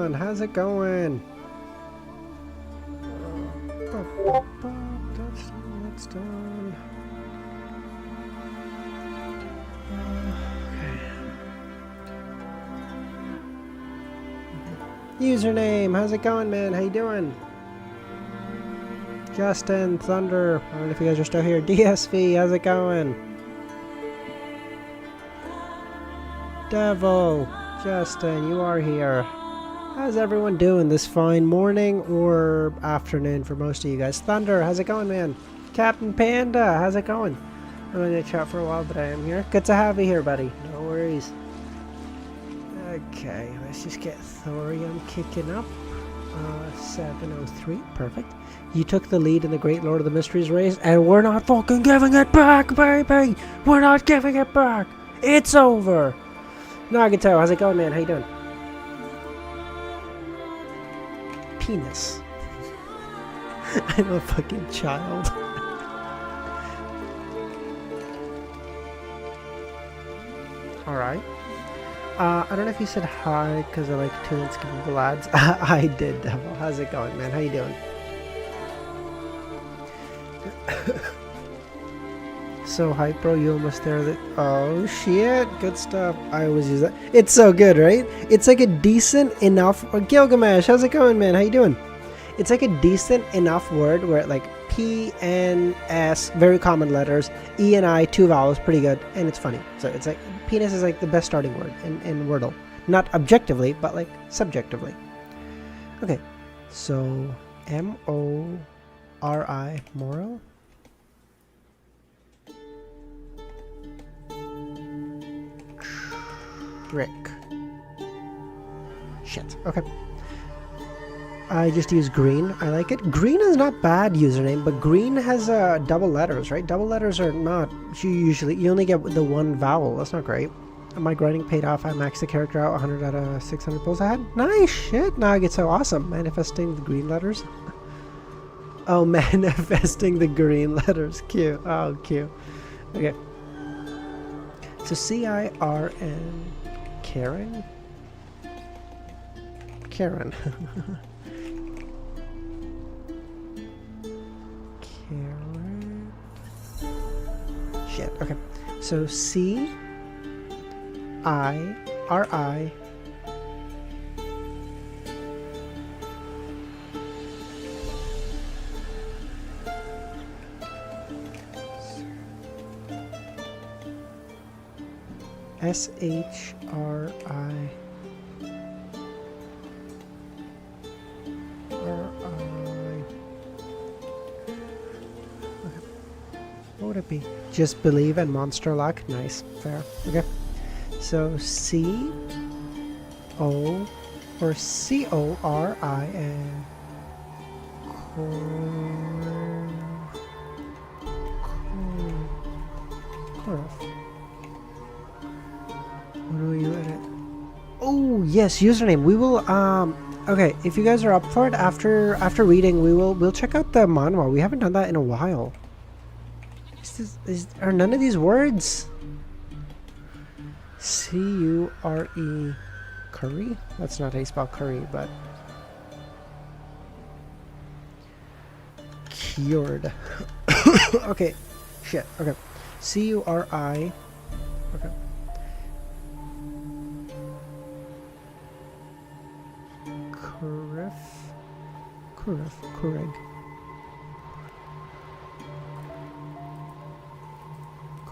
done. How's it going? That's done. Okay. Username, how's it going, man? How you doing? Justin, Thunder, I don't know if you guys are still here. DSV, how's it going? Devil, Justin, you are here. How's everyone doing this fine morning or afternoon for most of you guys? Thunder, how's it going, man? Captain Panda, how's it going? I'm going to chat for a while, but I am here. Good to have you here, buddy. No worries. Okay, let's just get thorium kicking up. 703, perfect. You took the lead in the Great Lord of the Mysteries race, and we're not fucking giving it back, baby! We're not giving it back! It's over! Nagato, how's it going, man? How you doing? Penis. I'm a fucking child. Alright. I don't know if you said hi because I like to skipping the lads. I did, Devil. How's it going, man? How you doing? So hype, bro. You almost there. Oh, shit. Good stuff. I always use that. It's so good, right? It's like a decent enough... Gilgamesh, how's it going, man? How you doing? It's like a decent enough word where like P, N, S, very common letters, E and I, 2 vowels, pretty good, and it's funny. So it's like, penis is like the best starting word in Wordle. Not objectively, but like subjectively. Okay, so M-O-R-I, moral? Trick. Shit, okay. I just use green. I like it. Green is not bad username, but green has double letters, right? Double letters are not usually... You only get the 1 vowel. That's not great. My grinding paid off. I maxed the character out 100 out of 600 pulls I had. Nice shit. Now I get so awesome. Manifesting the green letters. Oh, manifesting the green letters. Cute. Oh, cute. Okay. So C-I-R-N. Karen? Karen. Shit, okay. So C-I-R-I S-H-R-I What would it be? Just believe and monster luck. Nice. Fair. Okay. So C-O or C-O-R-I-N. What do you edit? Oh yes, username. We will okay, if you guys are up for it after reading, we'll check out the manhwa. We haven't done that in a while. Are none of these words? C-U-R-E curry? That's not how you spell curry, but cured. Okay. Shit. Okay. C-U-R-I. Okay. Kureg.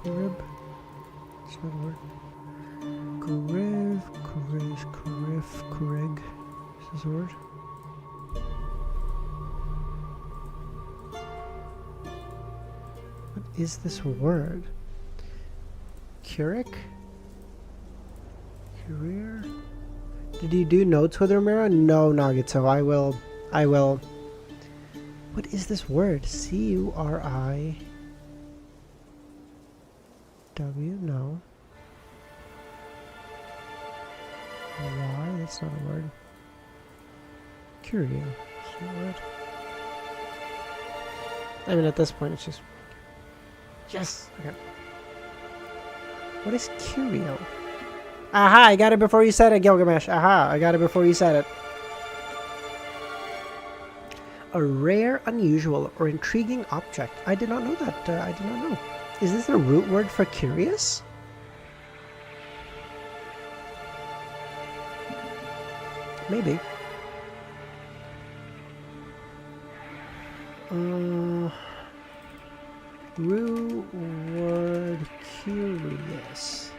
Kurib. It's not a word. Kureg. Is this a word? What is this word? Curig? Career? Did you do notes with Romero? No, Nagato. I will. What is this word? C-U-R-I... W? No. Y? That's not a word. Curio. That's not a word. I mean, at this point, it's just... Yes! Okay. What is curio? Aha! I got it before you said it, Gilgamesh! Aha! I got it before you said it. A rare, unusual, or intriguing object. I did not know that. I did not know. Is this a root word for curious? Maybe. Root word curious.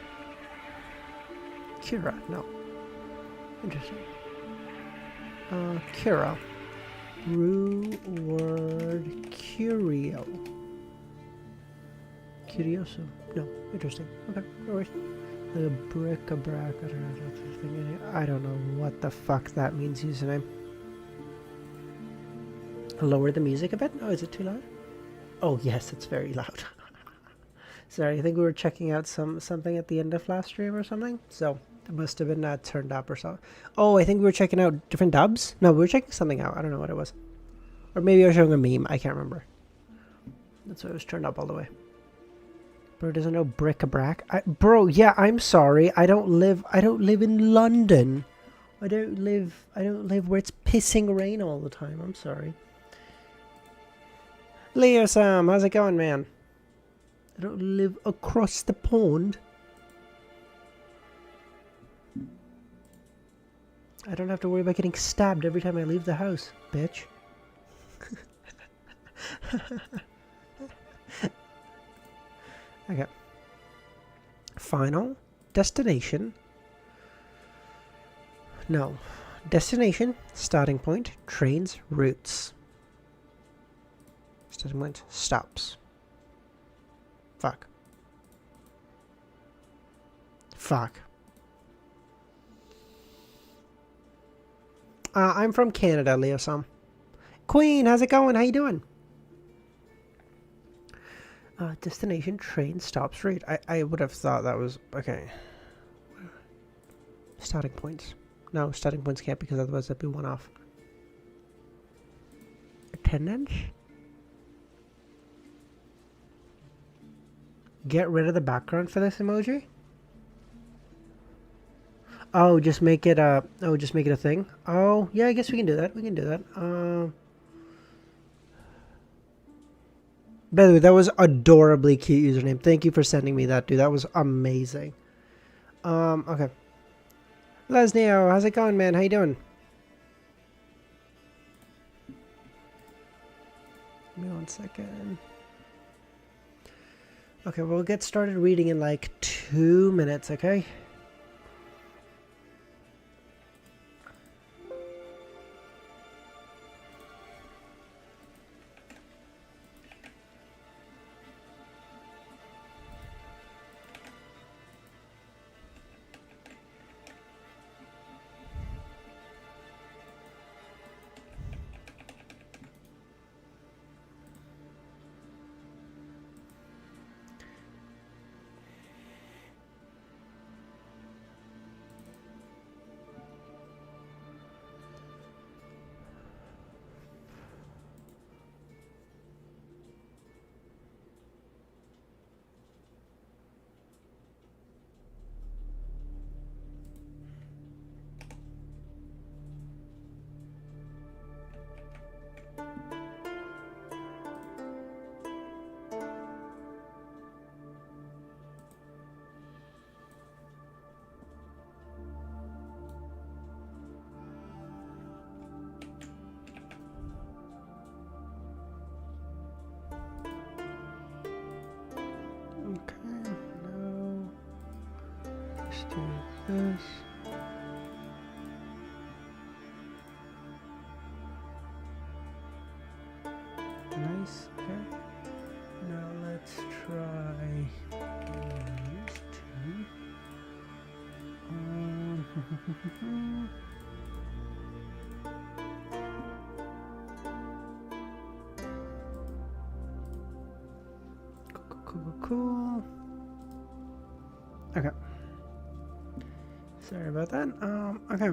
Kira, no. Interesting. Kira. Root word curio. Curioso. No, interesting. Okay, no worries. The bric-a-brac. I don't know what the fuck that means, username. Lower the music a bit? Oh, is it too loud? Oh, yes, it's very loud. Sorry, I think we were checking out something at the end of last stream or something. So, it must have been turned up or something. Oh, I think we were checking out different dubs? No, we were checking something out. I don't know what it was. Or maybe I was showing a meme. I can't remember. That's why it was turned up all the way. Bro doesn't know bric-a-brac. Bro, yeah, I'm sorry. I don't live in London. I don't live where it's pissing rain all the time. I'm sorry. Leo Sam, how's it going, man? I don't live across the pond. I don't have to worry about getting stabbed every time I leave the house, bitch. Okay. Final destination. No. Destination, starting point, trains, routes. Starting point, stops. Fuck. Fuck. I'm from Canada, Leo Sam. Queen, how's it going? How you doing? Destination, train, stops, route. I would have thought that was... Okay. Starting points. No, starting points can't because otherwise that'd be one off. Attendance? Get rid of the background for this emoji? Oh, just make it a... Oh, just make it a thing? Oh, yeah, I guess we can do that. We can do that. By the way, that was adorably cute username. Thank you for sending me that, dude. That was amazing. Okay. Lesnio, how's it going, man? How you doing? Give me 1 second. Okay, we'll get started reading in like 2 minutes, okay? This. Nice. Okay. Now let's try these two. Cool. Okay. Sorry about that. Okay.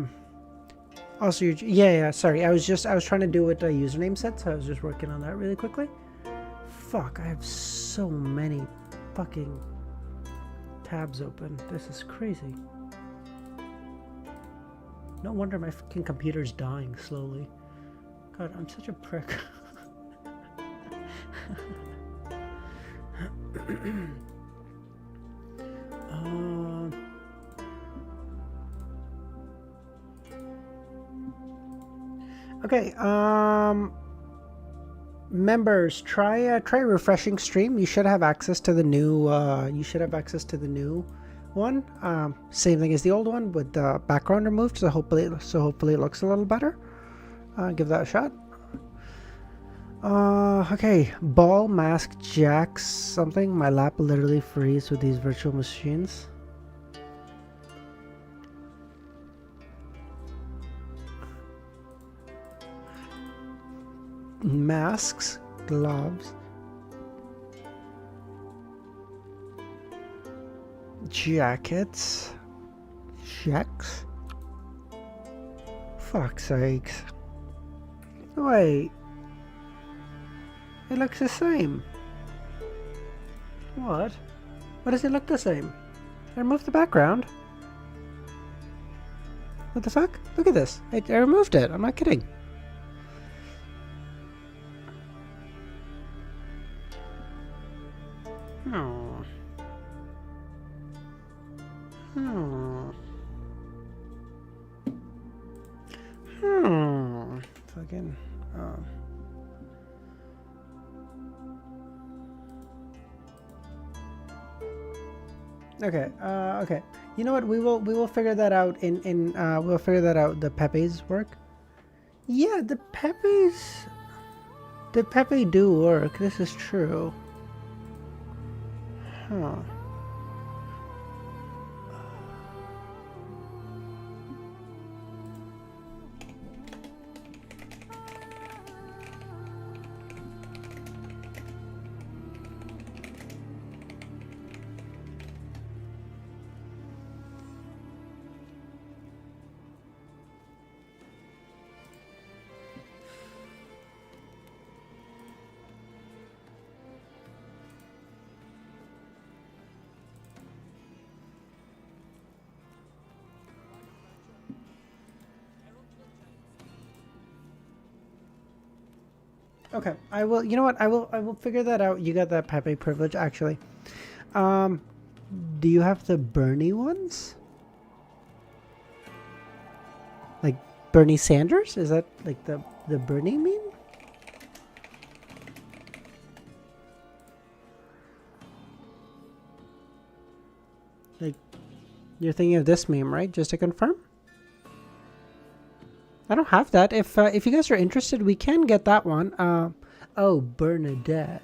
Also, yeah, sorry. I was trying to do what the username said, so I was just working on that really quickly. Fuck, I have so many fucking tabs open. This is crazy. No wonder my fucking computer's dying slowly. God, I'm such a prick. Okay, members, try refreshing stream. You should have access to the new one. Same thing as the old one with the background removed, so hopefully it looks a little better. Give that a shot. Okay, ball, mask, jacks, something. My lap literally freezes with these virtual machines. Masks, gloves, jackets, checks. Fuck's sakes. Wait. It looks the same. What? Why does it look the same? I removed the background. What the fuck? Look at this. I removed it. I'm not kidding. Fucking. Okay. Okay. You know what? We will figure that out we'll figure that out. The Pepe's work. Yeah, the Pepe do work. This is true. Huh. Okay, I will. You know what? I will figure that out. You got that Pepe privilege, actually. Do you have the Bernie ones? Like Bernie Sanders? Is that like the Bernie meme? Like, you're thinking of this meme, right? Just to confirm. I don't have that. If you guys are interested, we can get that one. Oh, Bernadette.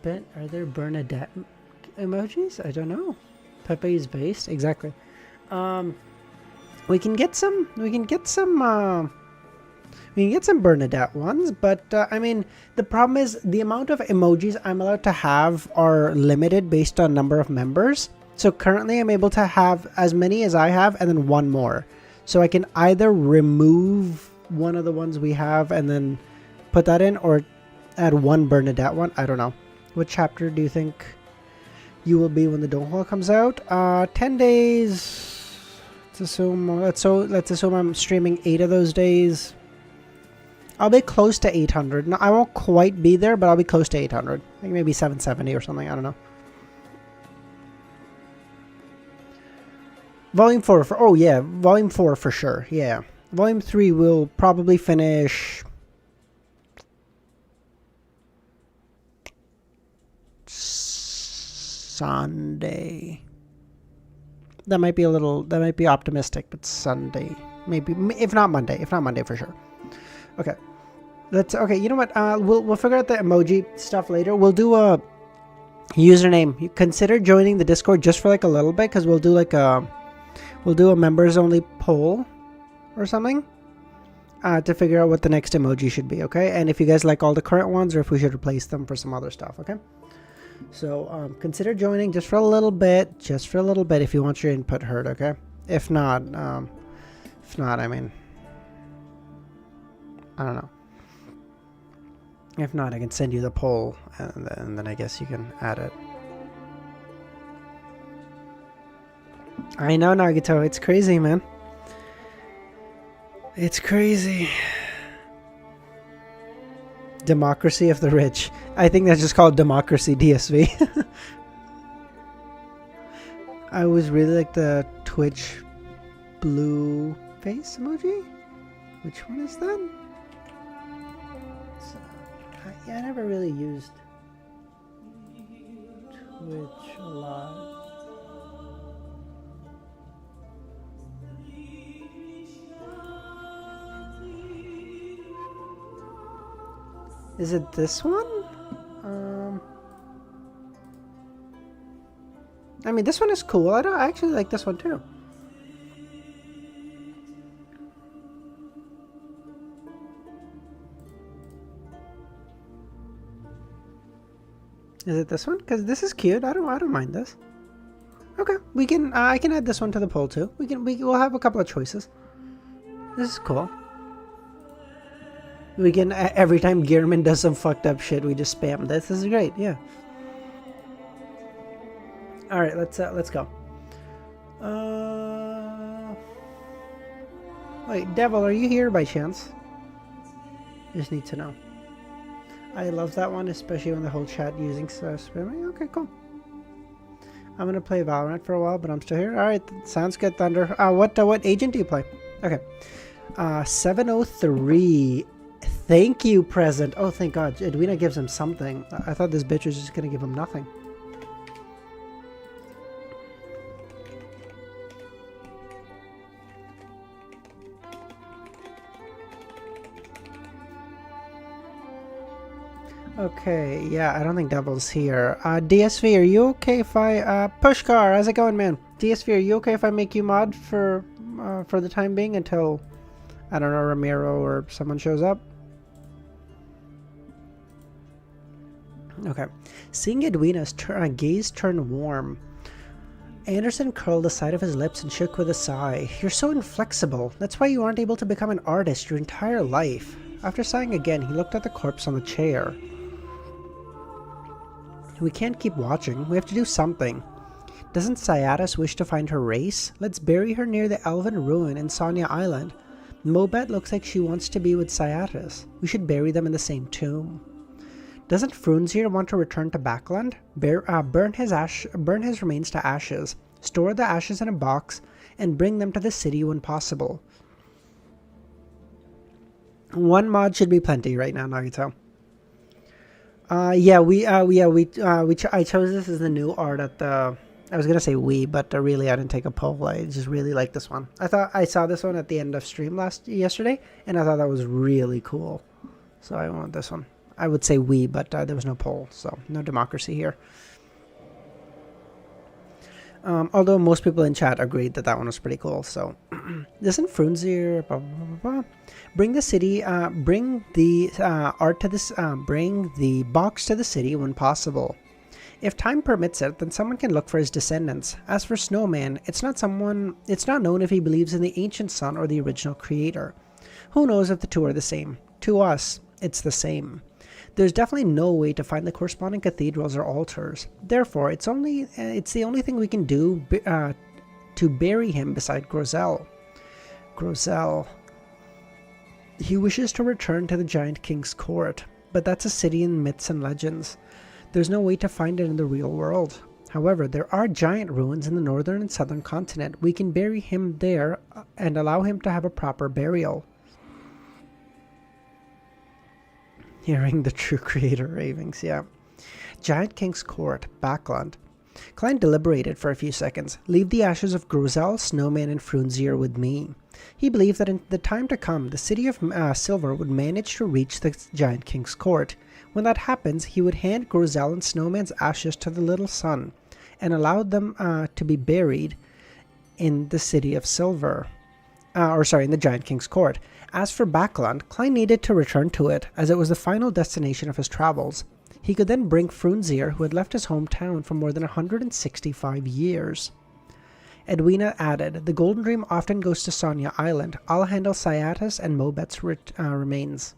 Are there Bernadette emojis? I don't know. Pepe is based, exactly. We can get some. We can get some Bernadette ones, but I mean, the problem is the amount of emojis I'm allowed to have are limited based on number of members. So currently I'm able to have as many as I have and then one more. So I can either remove one of the ones we have and then put that in, or add one Bernadette one. I don't know. What chapter do you think you will be when the Donghua comes out? 10 days. Let's assume I'm streaming 8 of those days. I'll be close to 800. No, I won't quite be there, but I'll be close to 800. I think maybe 770 or something. I don't know. Volume 4 for, oh yeah, Volume 4 for sure, yeah. Volume 3 will probably finish Sunday. That might be optimistic, but Sunday. Maybe, if not Monday for sure. Okay. Okay, you know what, we'll figure out the emoji stuff later. We'll do a username. Consider joining the Discord just for like a little bit, because we'll do like a members only poll or something to figure out what the next emoji should be, okay? And if you guys like all the current ones or if we should replace them for some other stuff, okay? So consider joining just for a little bit if you want your input heard, okay? If not, I mean, I don't know. If not, I can send you the poll and then I guess you can add it. I know, Nagito, it's crazy, man. It's crazy. Democracy of the rich. I think that's just called democracy DSV. I always really like the Twitch blue face emoji. Which one is that? Yeah, I never really used Twitch a lot. Is it this one? I mean, this one is cool. I actually like this one too. Is it this one? Because this is cute. I don't mind this. Okay, we can. I can add this one to the poll too. We'll have a couple of choices. This is cool. We can every time Gearman does some fucked up shit, we just spam this. This is great. Yeah. All right, let's go. Wait, Devil, are you here by chance? Just need to know. I love that one, especially when the whole chat using spamming. Okay, cool. I'm gonna play Valorant for a while, but I'm still here. All right, sounds good, Thunder. What agent do you play? Okay, 703. Thank you, present. Oh, thank God. Edwina gives him something. I thought this bitch was just gonna give him nothing. Okay, yeah, I don't think Devil's here. DSV, are you okay if I, Pushcar, how's it going, man? DSV, are you okay if I make you mod for the time being until, I don't know, Ramiro or someone shows up? Okay. Seeing Edwina's gaze turn warm, Anderson curled the side of his lips and shook with a sigh. You're so inflexible. That's why you aren't able to become an artist your entire life. After sighing again, he looked at the corpse on the chair. We can't keep watching. We have to do something. Doesn't Cyatus wish to find her race? Let's bury her near the elven ruin in Sonya Island. Mobet looks like she wants to be with Cyatus. We should bury them in the same tomb. Doesn't Frunzir want to return to Backlund? Burn his remains to ashes, store the ashes in a box, and bring them to the city when possible. One mod should be plenty right now, Nagito. I chose this as the new art at the. I was gonna say but really I didn't take a poll. I just really like this one. I saw this one at the end of stream yesterday, and I thought that was really cool. So I want this one. I would say but there was no poll, so no democracy here. Although most people in chat agreed that one was pretty cool. So, doesn't Frunzir bring the city, bring the art to this, bring the box to the city when possible? If time permits it, then someone can look for his descendants. As for Snowman, it's not known if he believes in the ancient sun or the original creator. Who knows if the two are the same? To us, it's the same. There's definitely no way to find the corresponding cathedrals or altars. Therefore, it's the only thing we can do to bury him beside Groselle. Groselle. He wishes to return to the Giant King's court, but that's a city in myths and legends. There's no way to find it in the real world. However, there are giant ruins in the northern and southern continent. We can bury him there and allow him to have a proper burial. Hearing the true creator ravings, yeah. Giant King's Court, Backlund. Klein deliberated for a few seconds. Leave the ashes of Groselle, Snowman, and Frunzir with me. He believed that in the time to come, the city of Silver would manage to reach the Giant King's Court. When that happens, he would hand Groselle and Snowman's ashes to the Little Sun and allow them to be buried in the city of Silver. In the Giant King's Court. As for Backlund, Klein needed to return to it, as it was the final destination of his travels. He could then bring Frunzir, who had left his hometown for more than 165 years. Edwina added, the Golden Dream often goes to Sonya Island. I'll handle Cyatus and Mobet's remains.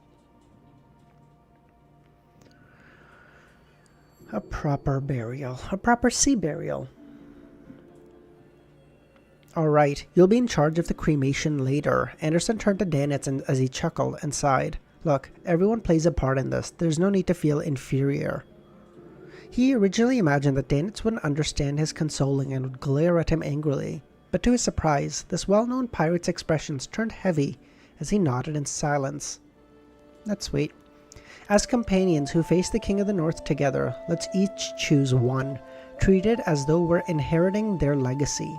A proper burial. A proper sea burial. Alright, you'll be in charge of the cremation later. Anderson turned to Danitz as he chuckled and sighed. Look, everyone plays a part in this. There's no need to feel inferior. He originally imagined that Danitz wouldn't understand his consoling and would glare at him angrily. But to his surprise, this well-known pirate's expressions turned heavy as he nodded in silence. That's sweet. As companions who face the King of the North together, let's each choose one, treated as though we're inheriting their legacy.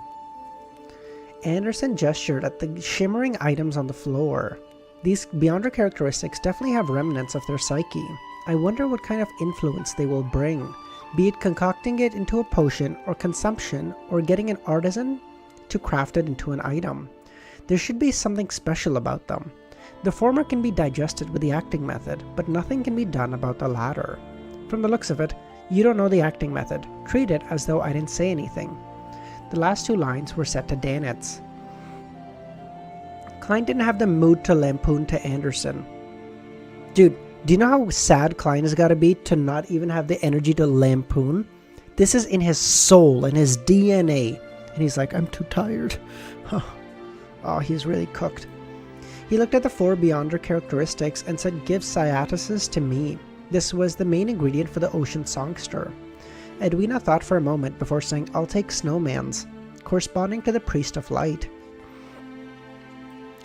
Anderson gestured at the shimmering items on the floor. These Beyonder characteristics definitely have remnants of their psyche. I wonder what kind of influence they will bring, be it concocting it into a potion or consumption or getting an artisan to craft it into an item. There should be something special about them. The former can be digested with the acting method, but nothing can be done about the latter. From the looks of it, you don't know the acting method. Treat it as though I didn't say anything. The last two lines were set to Danitz. Klein didn't have the mood to lampoon to Anderson. Dude, do you know how sad Klein has got to be to not even have the energy to lampoon? This is in his soul, in his DNA. And he's like, I'm too tired. Oh, he's really cooked. He looked at the 4 Beyonder characteristics and said, give Cyatuses to me. This was the main ingredient for the ocean songster. Edwina thought for a moment before saying, I'll take snowman's, corresponding to the priest of light,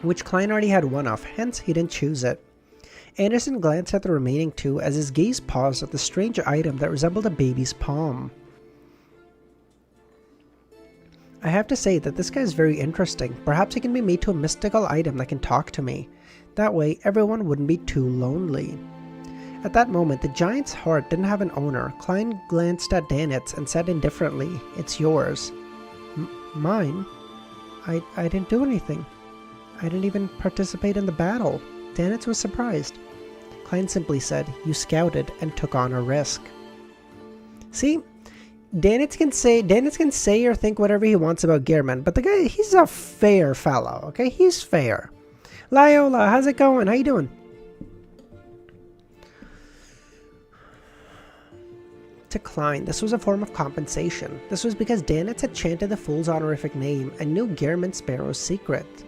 which Klein already had one of, hence he didn't choose it. Anderson glanced at the remaining 2 as his gaze paused at the strange item that resembled a baby's palm. I have to say that this guy is very interesting. Perhaps he can be made to a mystical item that can talk to me. That way, everyone wouldn't be too lonely. At that moment, the giant's heart didn't have an owner. Klein glanced at Danitz and said indifferently, it's yours. Mine? I didn't do anything. I didn't even participate in the battle. Danitz was surprised. Klein simply said, you scouted and took on a risk. See? Danitz can say or think whatever he wants about Gearman, but the guy, he's a fair fellow, okay? He's fair. Lyola, how's it going? How you doing? To Klein, this was a form of compensation. This was because Danitz had chanted the fool's honorific name and knew Gearman Sparrow's secret.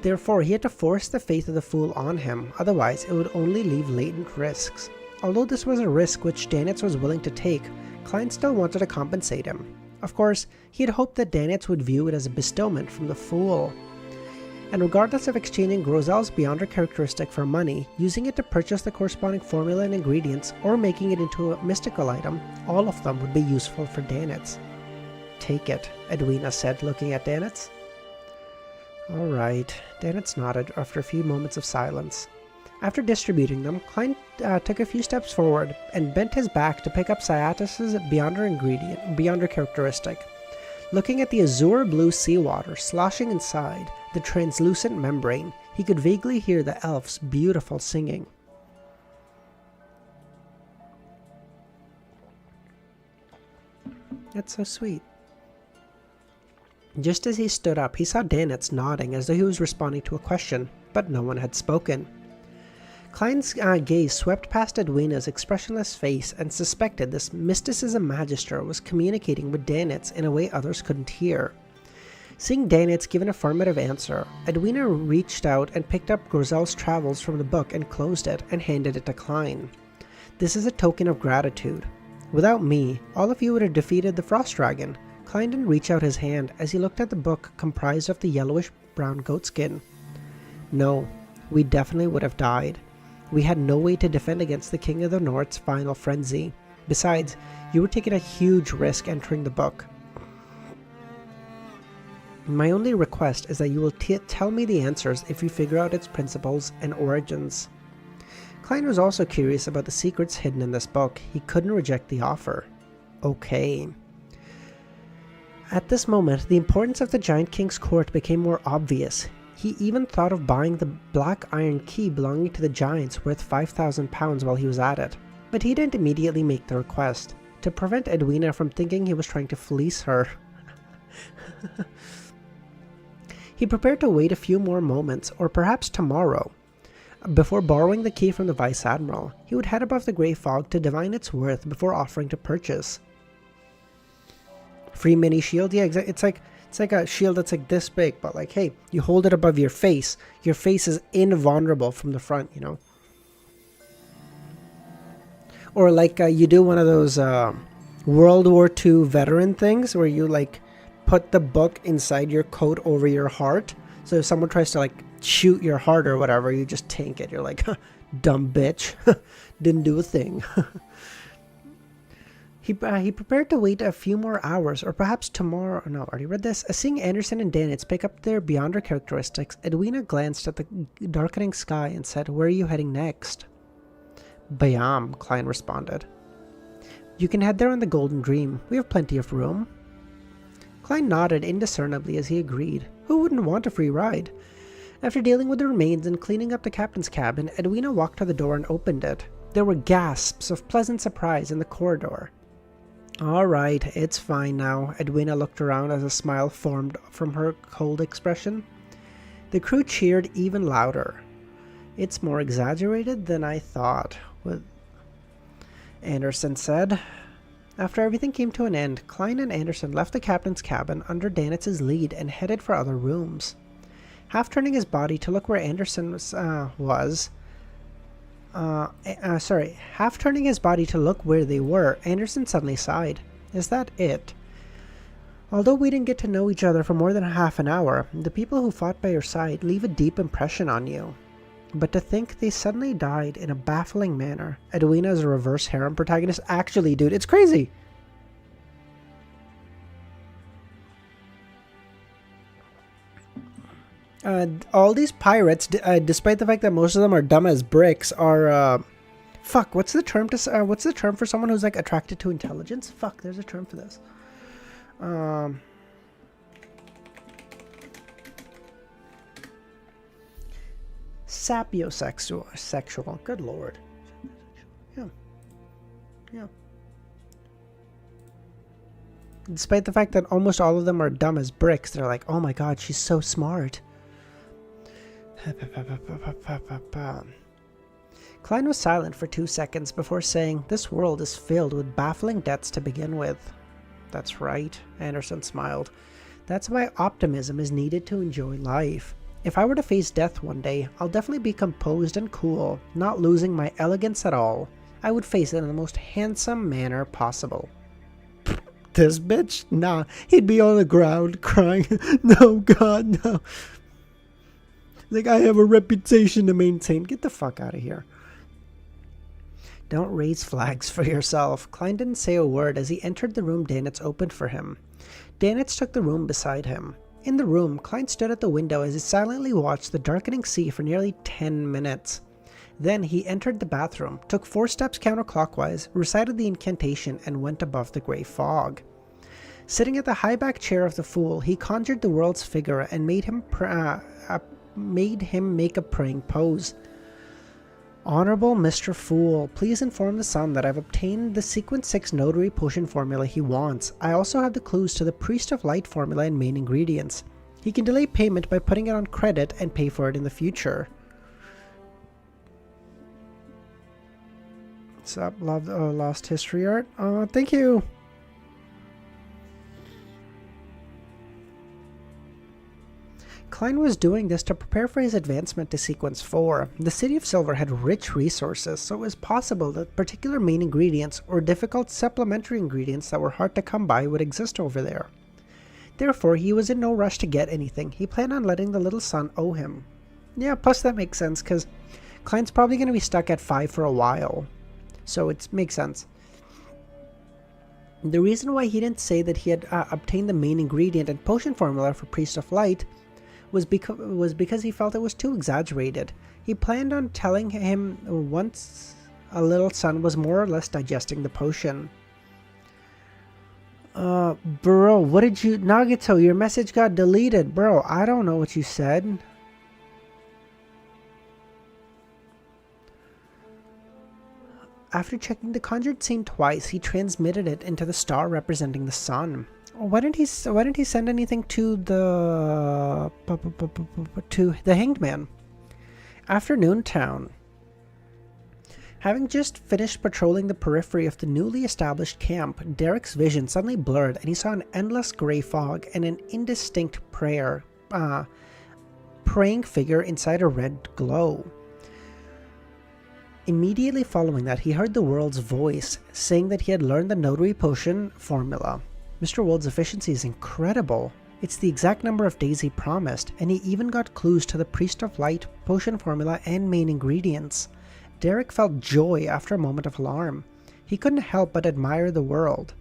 Therefore, he had to force the faith of the fool on him, otherwise it would only leave latent risks. Although this was a risk which Danitz was willing to take, Klein still wanted to compensate him. Of course, he had hoped that Danitz would view it as a bestowment from the fool. And regardless of exchanging Groselle's Beyonder characteristic for money, using it to purchase the corresponding formula and ingredients, or making it into a mystical item, all of them would be useful for Danitz. Take it, Edwina said, looking at Danitz. Alright, Danitz nodded after a few moments of silence. After distributing them, Klein took a few steps forward and bent his back to pick up Cyatus's Beyonder characteristic. Looking at the azure blue seawater sloshing inside the translucent membrane, he could vaguely hear the elf's beautiful singing. That's so sweet. Just as he stood up, he saw Danitz nodding as though he was responding to a question, but no one had spoken. Klein's gaze swept past Edwina's expressionless face and suspected this mysticism magister was communicating with Danitz in a way others couldn't hear. Seeing Danitz give an affirmative answer, Edwina reached out and picked up Groselle's travels from the book and closed it and handed it to Klein. This is a token of gratitude. Without me, all of you would have defeated the Frost Dragon. Klein didn't reach out his hand as he looked at the book comprised of the yellowish-brown goatskin. No, we definitely would have died. We had no way to defend against the King of the North's final frenzy. Besides, you were taking a huge risk entering the book. My only request is that you will tell me the answers if you figure out its principles and origins. Klein was also curious about the secrets hidden in this book. He couldn't reject the offer. Okay. At this moment, the importance of the Giant King's court became more obvious. He even thought of buying the black iron key belonging to the giants worth 5,000 pounds while he was at it, but he didn't immediately make the request, to prevent Edwina from thinking he was trying to fleece her. He prepared to wait a few more moments, or perhaps tomorrow. Before borrowing the key from the Vice Admiral, he would head above the grey fog to divine its worth before offering to purchase. Free mini shield? Yeah, it's like, It's like a shield that's like this big, but like, hey, you hold it above your face. Your face is invulnerable from the front, you know? Or like you do one of those World War II veteran things where you like put the book inside your coat over your heart. So if someone tries to like shoot your heart or whatever, you just tank it. You're like, dumb bitch. Didn't do a thing. He prepared to wait a few more hours, or perhaps tomorrow. No, I already read this. Seeing Anderson and Danitz pick up their beyonder characteristics, Edwina glanced at the darkening sky and said, "Where are you heading next?" "Bayam," Klein responded. "You can head there on the Golden Dream. We have plenty of room." Klein nodded indiscernibly as he agreed. Who wouldn't want a free ride? After dealing with the remains and cleaning up the captain's cabin, Edwina walked to the door and opened it. There were gasps of pleasant surprise in the corridor. "All right, it's fine now." Edwina looked around as a smile formed from her cold expression. The crew cheered even louder. "It's more exaggerated than I thought," Anderson said. After everything came to an end, Klein and Anderson left the captain's cabin under Danitz's lead and headed for other rooms. Half turning his body to look where Anderson half turning his body to look where they were, Anderson suddenly sighed. "Is that it? Although we didn't get to know each other for more than half an hour, the people who fought by your side leave a deep impression on you. But to think they suddenly died in a baffling manner." Edwina is a reverse harem protagonist. Actually, dude, it's crazy. All these pirates, despite the fact that most of them are dumb as bricks, are fuck. What's the term for someone who's like attracted to intelligence? Fuck, there's a term for this. Sapiosexual. Good lord. Yeah. Despite the fact that almost all of them are dumb as bricks, they're like, "Oh my god, she's so smart." Klein was silent for 2 seconds before saying, "This world is filled with baffling deaths to begin with." "That's right," Anderson smiled. "That's why optimism is needed to enjoy life. If I were to face death one day, I'll definitely be composed and cool, not losing my elegance at all. I would face it in the most handsome manner possible." This bitch? Nah, he'd be on the ground crying, "No, God, no." Like, I have a reputation to maintain. Get the fuck out of here. Don't raise flags for yourself. Klein didn't say a word as he entered the room Danitz opened for him. Danitz took the room beside him. In the room, Klein stood at the window as he silently watched the darkening sea for nearly 10 minutes. Then he entered the bathroom, took 4 steps counterclockwise, recited the incantation, and went above the grey fog. Sitting at the high-back chair of the fool, he conjured the world's figure and made him make a praying pose. "Honorable Mr. Fool, please inform the sun that I've obtained the Sequence 6 notary potion formula he wants. I also have the clues to the Priest of Light formula and main ingredients. He can delay payment by putting it on credit and pay for it in the future." What's up? Love Lost History art. Thank you. Klein was doing this to prepare for his advancement to Sequence 4. The City of Silver had rich resources, so it was possible that particular main ingredients or difficult supplementary ingredients that were hard to come by would exist over there. Therefore, he was in no rush to get anything. He planned on letting the little son owe him. Yeah, plus that makes sense, because Klein's probably going to be stuck at 5 for a while. So it makes sense. The reason why he didn't say that he had obtained the main ingredient and potion formula for Priest of Light was because he felt it was too exaggerated. He planned on telling him once a little son was more or less digesting the potion. Bro, what did you... Nagato, your message got deleted. Bro, I don't know what you said. After checking the conjured scene twice, he transmitted it into the star representing the sun. Why didn't he send anything to the Hanged Man? Afternoon Town. Having just finished patrolling the periphery of the newly established camp, Derek's vision suddenly blurred and he saw an endless gray fog and an indistinct praying figure inside a red glow. Immediately following that, he heard the world's voice saying that he had learned the notary potion formula. Mr. Wold's efficiency is incredible. It's the exact number of days he promised, and he even got clues to the Priest of Light potion formula and main ingredients. Derek felt joy after a moment of alarm. He couldn't help but admire the world.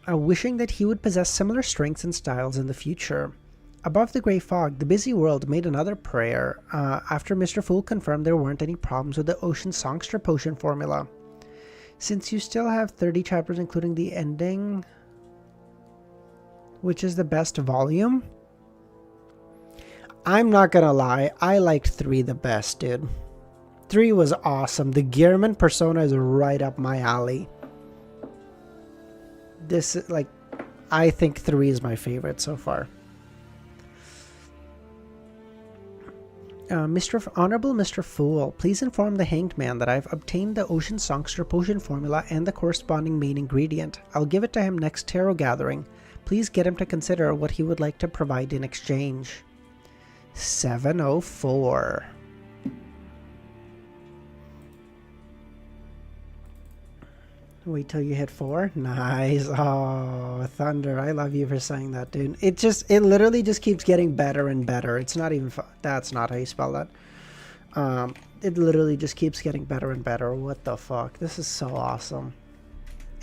Wishing that he would possess similar strengths and styles in the future. Above the grey fog, the busy world made another prayer after Mr. Fool confirmed there weren't any problems with the Ocean Songster potion formula. Since you still have 30 chapters including the ending, which is the best volume, I'm not gonna lie, I liked 3 the best, dude. 3 was awesome. The Gearman persona is right up my alley. This, like, I think 3 is my favorite so far. Honorable Mr. Fool, please inform the Hanged Man that I've obtained the Ocean Songster potion formula and the corresponding main ingredient. I'll give it to him next tarot gathering. Please get him to consider what he would like to provide in exchange. 704. Wait till you hit 4. Nice. Oh, Thunder, I love you for saying that, dude. It literally just keeps getting better and better. It's not even that's not how you spell that. It literally just keeps getting better and better. What the fuck? This is so awesome.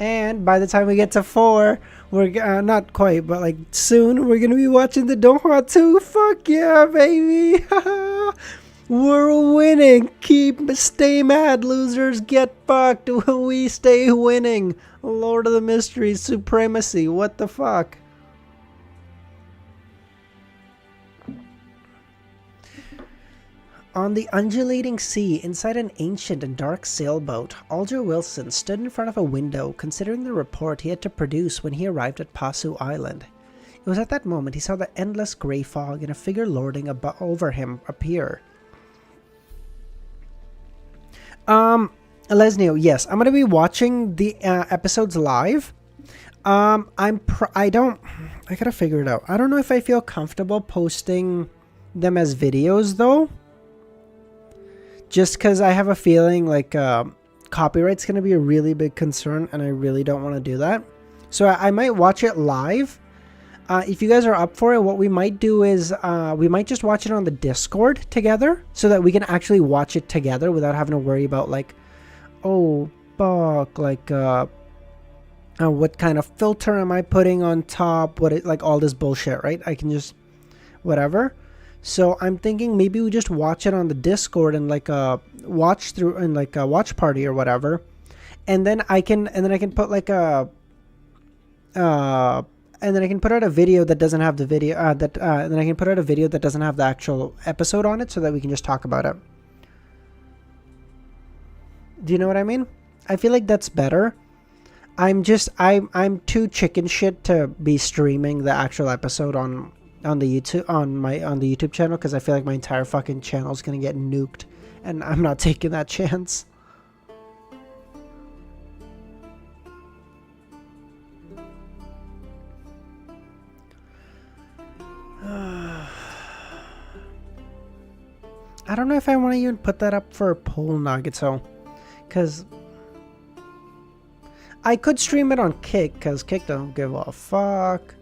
And by the time we get to 4, we're not quite, but like soon we're gonna be watching the Donghua 2. Fuck yeah, baby. We're winning. Stay mad, losers. Get fucked. We stay winning. Lord of the Mysteries, supremacy. What the fuck? On the undulating sea, inside an ancient and dark sailboat, Alger Wilson stood in front of a window, considering the report he had to produce when he arrived at Pasu Island. It was at that moment he saw the endless grey fog and a figure lording over him appear. Lesnio, yes, I'm gonna be watching the episodes live. I gotta figure it out. I don't know if I feel comfortable posting them as videos though. Just because I have a feeling like copyright's gonna be a really big concern, and I really don't want to do that. So I might watch it live. If you guys are up for it, what we might do is we might just watch it on the Discord together so that we can actually watch it together without having to worry about like, oh, fuck, like what kind of filter am I putting on top? Like all this bullshit, right? I can just whatever. So I'm thinking maybe we just watch it on the Discord and like watch through and like a watch party or whatever, and then I can put like a and then I can put out a video that doesn't have the video and then I can put out a video that doesn't have the actual episode on it so that we can just talk about it. Do you know what I mean? I feel like that's better. I'm too chicken shit to be streaming the actual episode on the YouTube channel because I feel like my entire fucking channel is gonna get nuked, and I'm not taking that chance. I don't know if I want to even put that up for a poll, Nuggetso, because I could stream it on Kick, because Kick don't give a fuck.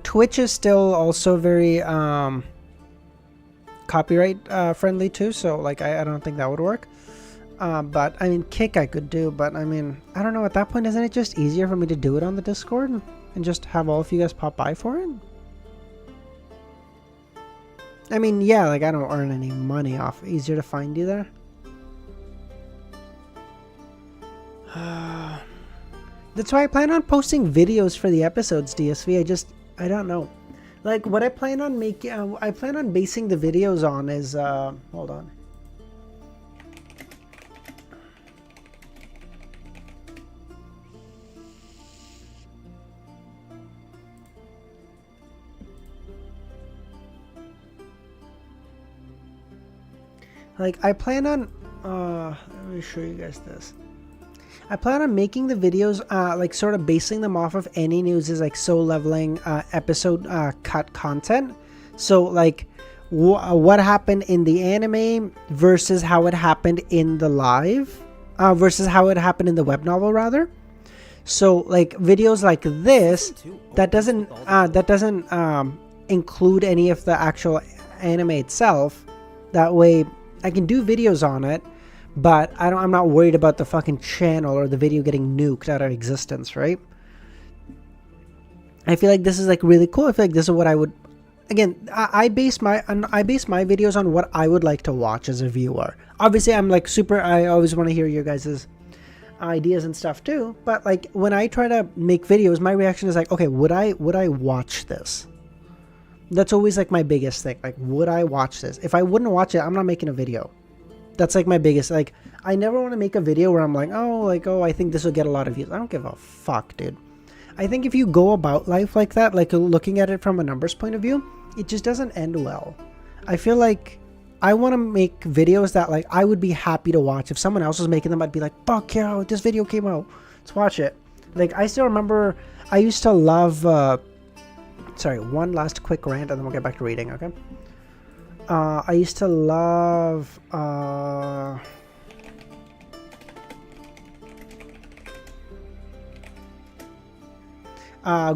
Twitch is still also very copyright friendly too, so like I don't think that would work. But I mean, Kick I could do, but I mean, I don't know, at that point isn't it just easier for me to do it on the Discord and just have all of you guys pop by for it? I mean, yeah, like I don't earn any money off. Easier to find you there. That's why I plan on posting videos for the episodes, DSV. I don't know. Like what I plan on making, I plan on basing the videos on is, hold on. Like, I plan on, let me show you guys this. I plan on making the videos, like, sort of basing them off of any news is like soul leveling, episode, cut content. So, like, what happened in the anime versus how it happened in the live, versus how it happened in the web novel, rather. So, like, videos like this, that doesn't include any of the actual anime itself. That way, I can do videos on it, but I'm not worried about the fucking channel or the video getting nuked out of existence, right? I feel like this is like really cool. I feel like this is what I would, again, I base my videos on what I would like to watch as a viewer. Obviously, I'm like I always want to hear your guys' ideas and stuff too, but like when I try to make videos, my reaction is like, okay, would I watch this? That's always like my biggest thing. Like, would I watch this? If I wouldn't watch it, I'm not making a video. That's like my biggest, like, I never want to make a video where I'm like, oh, I think this will get a lot of views. I don't give a fuck, dude. I think if you go about life like that, like looking at it from a numbers point of view, it just doesn't end well. I feel like I want to make videos that like I would be happy to watch. If someone else was making them, I'd be like, fuck yeah, this video came out, let's watch it. Like, I still remember I used to love, sorry, one last quick rant and then we'll get back to reading, okay? I used to love,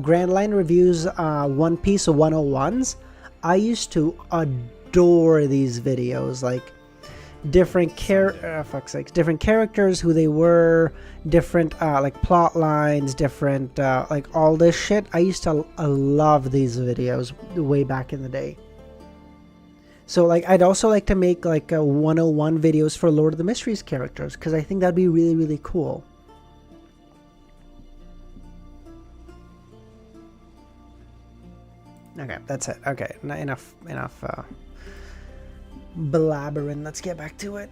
Grand Line Reviews, One Piece 101s. I used to adore these videos, like different different characters, who they were, different like plot lines, different like all this shit. I used to love these videos way back in the day. So like I'd also like to make like a 101 videos for Lord of the Mysteries characters, because I think that'd be really, really cool. Okay, that's it. Okay, enough blabbering. Let's get back to it.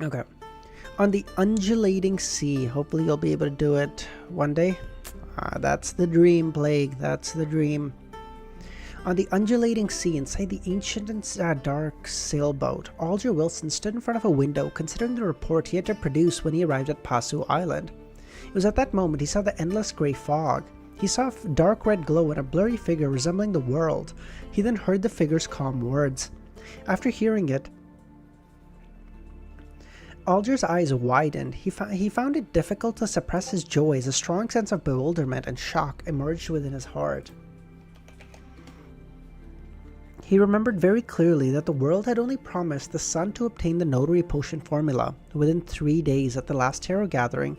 Okay. On the undulating sea. Hopefully you'll be able to do it one day. That's the dream, Plague. That's the dream. On the undulating sea inside the ancient and dark sailboat, Alger Wilson stood in front of a window considering the report he had to produce when he arrived at Pasu Island. It was at that moment he saw the endless grey fog. He saw a dark red glow and a blurry figure resembling the world. He then heard the figure's calm words. After hearing it, Alger's eyes widened. He found it difficult to suppress his joy as a strong sense of bewilderment and shock emerged within his heart. He remembered very clearly that the world had only promised the son to obtain the notary potion formula within 3 days at the last tarot gathering.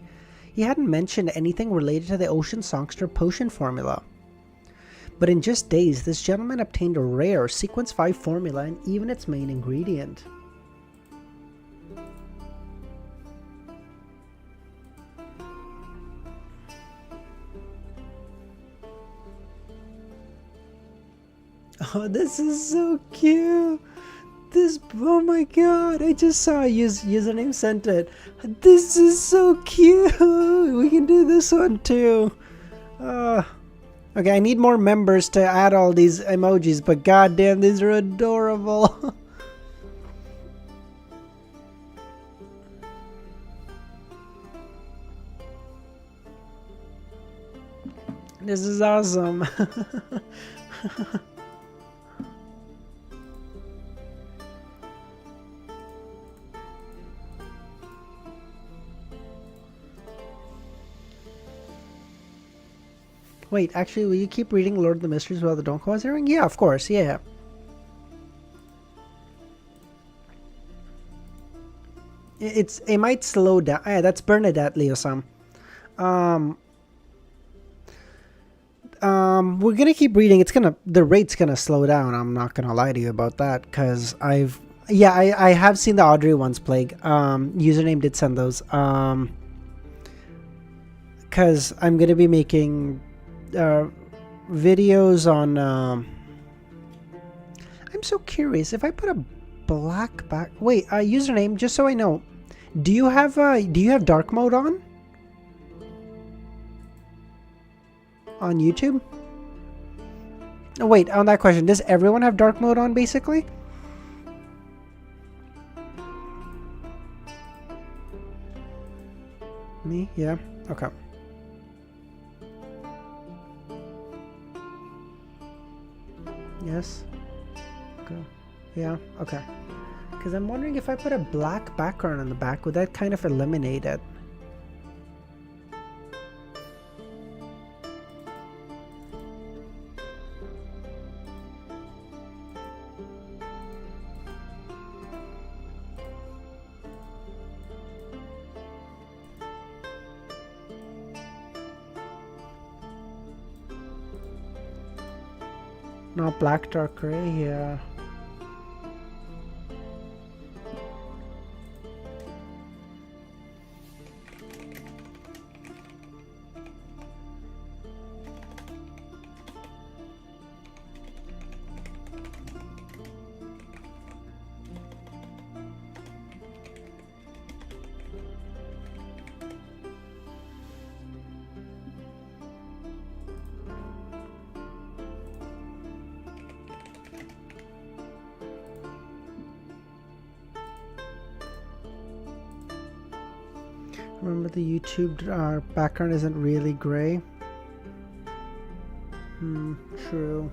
He hadn't mentioned anything related to the Ocean Songster potion formula. But in just days, this gentleman obtained a rare Sequence 5 formula and even its main ingredient. Oh, this is so cute. Oh my god, I just saw a username sent it. This is so cute. We can do this one too. Okay, I need more members to add all these emojis, but goddamn, these are adorable. This is awesome. Wait, actually, will you keep reading Lord of the Mysteries while the Donko is airing? Yeah, of course, yeah. It might slow down. Yeah, that's Bernadette, Leo-sam. We're gonna keep reading. The rate's gonna slow down. I'm not gonna lie to you about that, because I have seen the Audrey ones, Plague. Username did send those. Because I'm gonna be making videos on. I'm so curious if I put a black back. Wait, username, just so I know. Do you have dark mode on? on YouTube? Oh, wait, on that question, does everyone have dark mode on, basically? Me? Yeah. Okay. Yes. Okay. Yeah. Okay. Because I'm wondering if I put a black background in the back, would that kind of eliminate it? Not black, dark gray, yeah. Remember the YouTube background isn't really gray. True.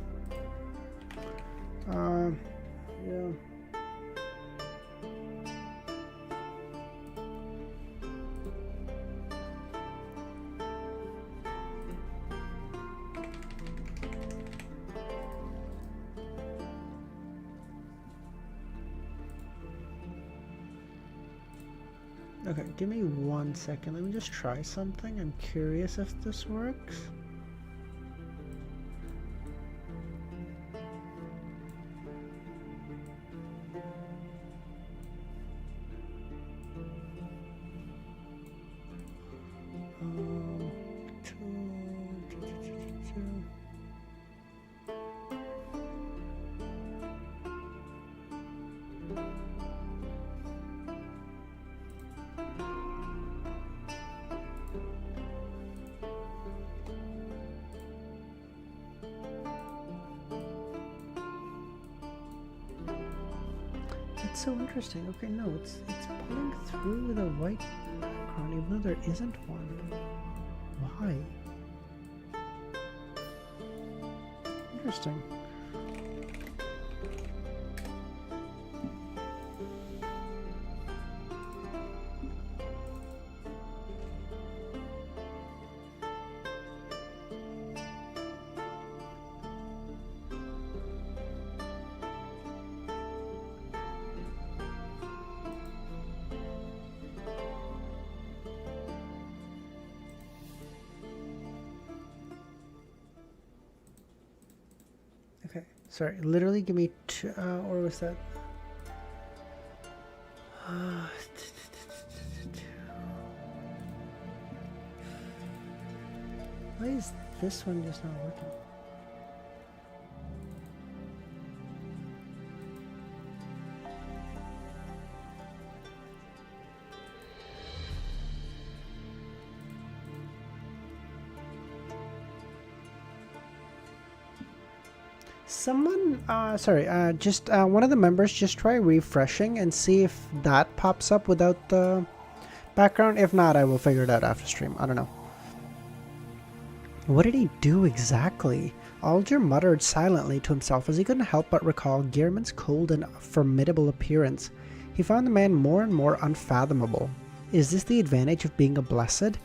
Yeah. Okay, give me 1 second. Let me just try something. I'm curious if this works. That's so interesting. Okay, no, it's pulling through with a white background, even though there isn't one. Why? Interesting. Okay, sorry, literally give me two, or was that? Why is this one just not working? Someone, just one of the members just try refreshing and see if that pops up without the background. If not, I will figure it out after stream. I don't know. What did he do exactly? Alger muttered silently to himself as he couldn't help but recall Gehrman's cold and formidable appearance. He found the man more and more unfathomable. Is this the advantage of being a blessed?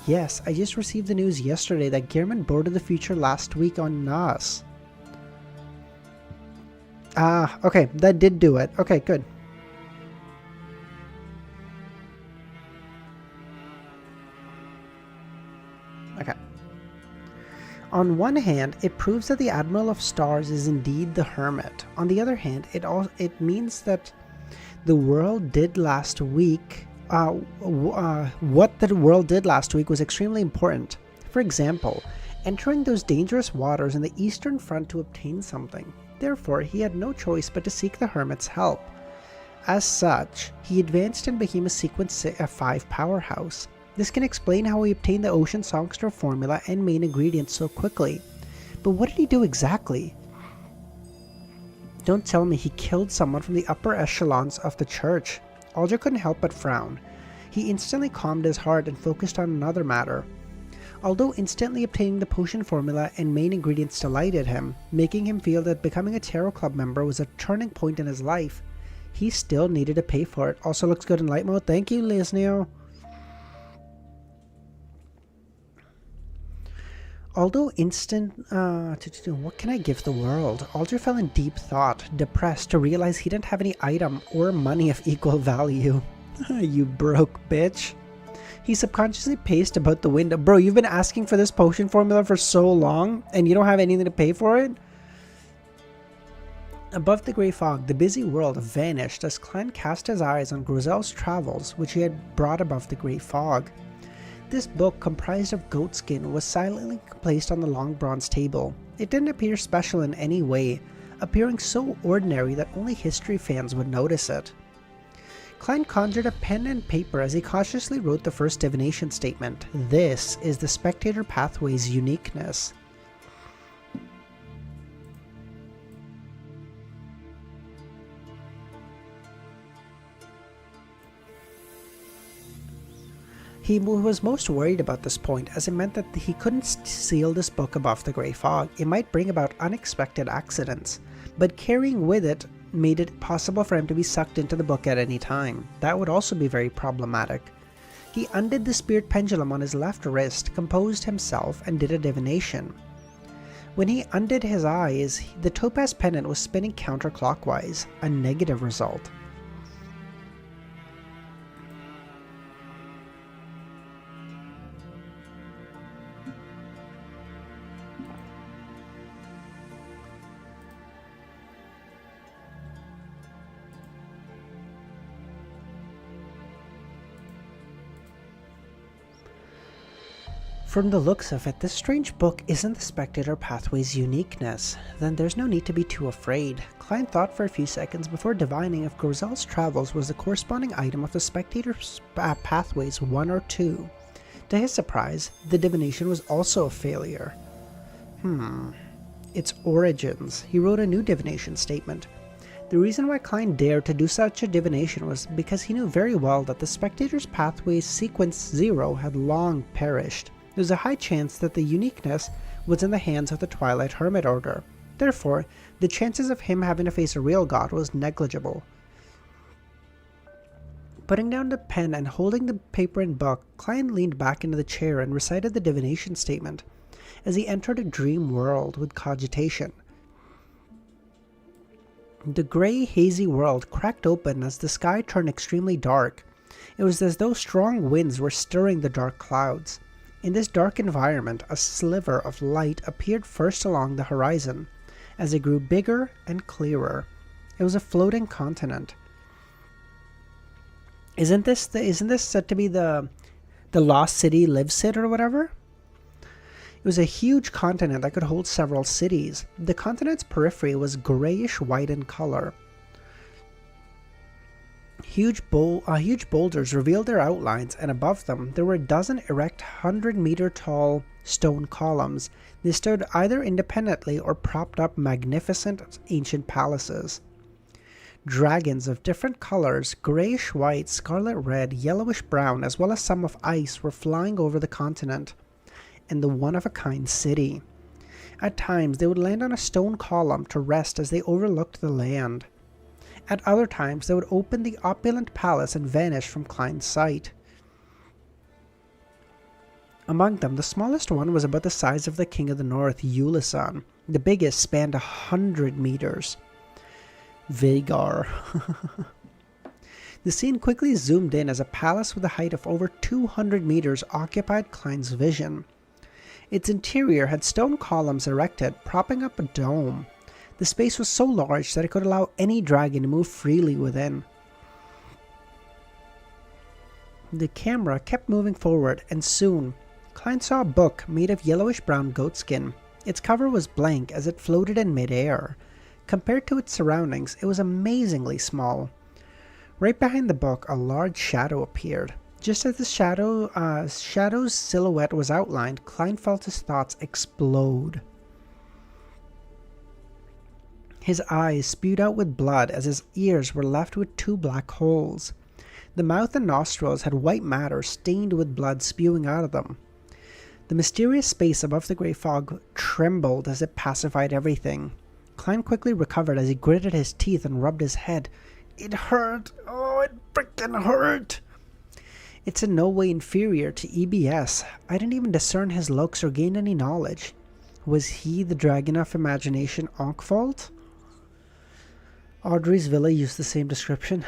Yes, I just received the news yesterday that Gehrman boarded the future last week on Nas. Ah, okay, that did do it. Okay, good. Okay. On one hand, it proves that the Admiral of Stars is indeed the Hermit. On the other hand, it means that the world did last week. What the world did last week was extremely important. For example, entering those dangerous waters in the Eastern Front to obtain something. Therefore, he had no choice but to seek the Hermit's help. As such, he advanced in Behemoth Sequence 5 powerhouse. This can explain how he obtained the ocean songster formula and main ingredients so quickly. But what did he do exactly? Don't tell me he killed someone from the upper echelons of the church. Alger couldn't help but frown. He instantly calmed his heart and focused on another matter. Although instantly obtaining the potion formula and main ingredients delighted him, making him feel that becoming a Tarot Club member was a turning point in his life, he still needed to pay for it. Also looks good in light mode. Thank you, Lizneo. Although what can I give the world? Alger fell in deep thought, depressed to realize he didn't have any item or money of equal value. You broke bitch. He subconsciously paced about the window. Bro, you've been asking for this potion formula for so long, and you don't have anything to pay for it? Above the grey fog, the busy world vanished as Klein cast his eyes on Groselle's travels, which he had brought above the grey fog. This book, comprised of goatskin, was silently placed on the long bronze table. It didn't appear special in any way, appearing so ordinary that only history fans would notice it. Klein conjured a pen and paper as he cautiously wrote the first divination statement. This is the spectator pathway's uniqueness. He was most worried about this point, as it meant that he couldn't seal this book above the grey fog. It might bring about unexpected accidents, but carrying with it made it possible for him to be sucked into the book at any time. That would also be very problematic. He undid the spirit pendulum on his left wrist, composed himself, and did a divination. When he undid his eyes, the topaz pendant was spinning counterclockwise, a negative result. From the looks of it, this strange book isn't the spectator pathway's uniqueness. Then there's no need to be too afraid. Klein thought for a few seconds before divining if Groselle's travels was the corresponding item of the spectator's pathways 1 or 2. To his surprise, the divination was also a failure. Its origins. He wrote a new divination statement. The reason why Klein dared to do such a divination was because he knew very well that the spectator's pathway's sequence 0 had long perished. There was a high chance that the uniqueness was in the hands of the Twilight Hermit Order. Therefore, the chances of him having to face a real god was negligible. Putting down the pen and holding the paper and book, Klein leaned back into the chair and recited the divination statement, as he entered a dream world with cogitation. The grey, hazy world cracked open as the sky turned extremely dark. It was as though strong winds were stirring the dark clouds. In this dark environment, a sliver of light appeared first along the horizon, as it grew bigger and clearer. It was a floating continent. Isn't this said to be the lost city Livsid or whatever? It was a huge continent that could hold several cities. The continent's periphery was grayish-white in color. Huge boulders revealed their outlines, and above them there were a dozen erect 100-meter-tall stone columns. They stood either independently or propped up magnificent ancient palaces. Dragons of different colors, grayish-white, scarlet-red, yellowish-brown, as well as some of ice, were flying over the continent and the one-of-a-kind city. At times they would land on a stone column to rest as they overlooked the land. At other times, they would open the opulent palace and vanish from Klein's sight. Among them, the smallest one was about the size of the King of the North, Yulisan. The biggest spanned 100 meters. Vagar. The scene quickly zoomed in as a palace with a height of over 200 meters occupied Klein's vision. Its interior had stone columns erected, propping up a dome. The space was so large that it could allow any dragon to move freely within. The camera kept moving forward, and soon, Klein saw a book made of yellowish-brown goatskin. Its cover was blank as it floated in mid-air. Compared to its surroundings, it was amazingly small. Right behind the book, a large shadow appeared. Just as the shadow's silhouette was outlined, Klein felt his thoughts explode. His eyes spewed out with blood as his ears were left with 2 black holes. The mouth and nostrils had white matter stained with blood spewing out of them. The mysterious space above the grey fog trembled as it pacified everything. Klein quickly recovered as he gritted his teeth and rubbed his head. It hurt! Oh, it freaking hurt! It's in no way inferior to EBS. I didn't even discern his looks or gain any knowledge. Was he the dragon of imagination Onkvold? Audrey's villa used the same description.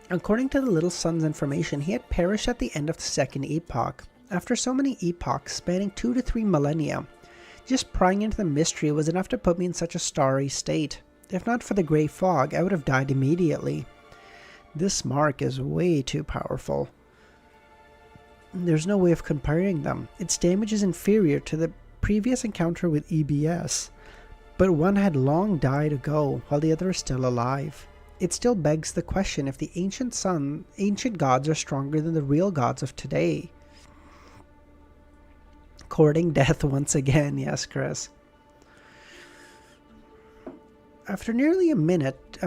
According to the little son's information, he had perished at the end of the second epoch. After so many epochs, spanning 2 to 3 millennia, just prying into the mystery was enough to put me in such a starry state. If not for the grey fog, I would have died immediately. This mark is way too powerful. There's no way of comparing them. Its damage is inferior to the previous encounter with EBS, but one had long died ago, while the other is still alive. It still begs the question if the ancient gods are stronger than the real gods of today. Courting death once again, yes, Chris. After nearly a minute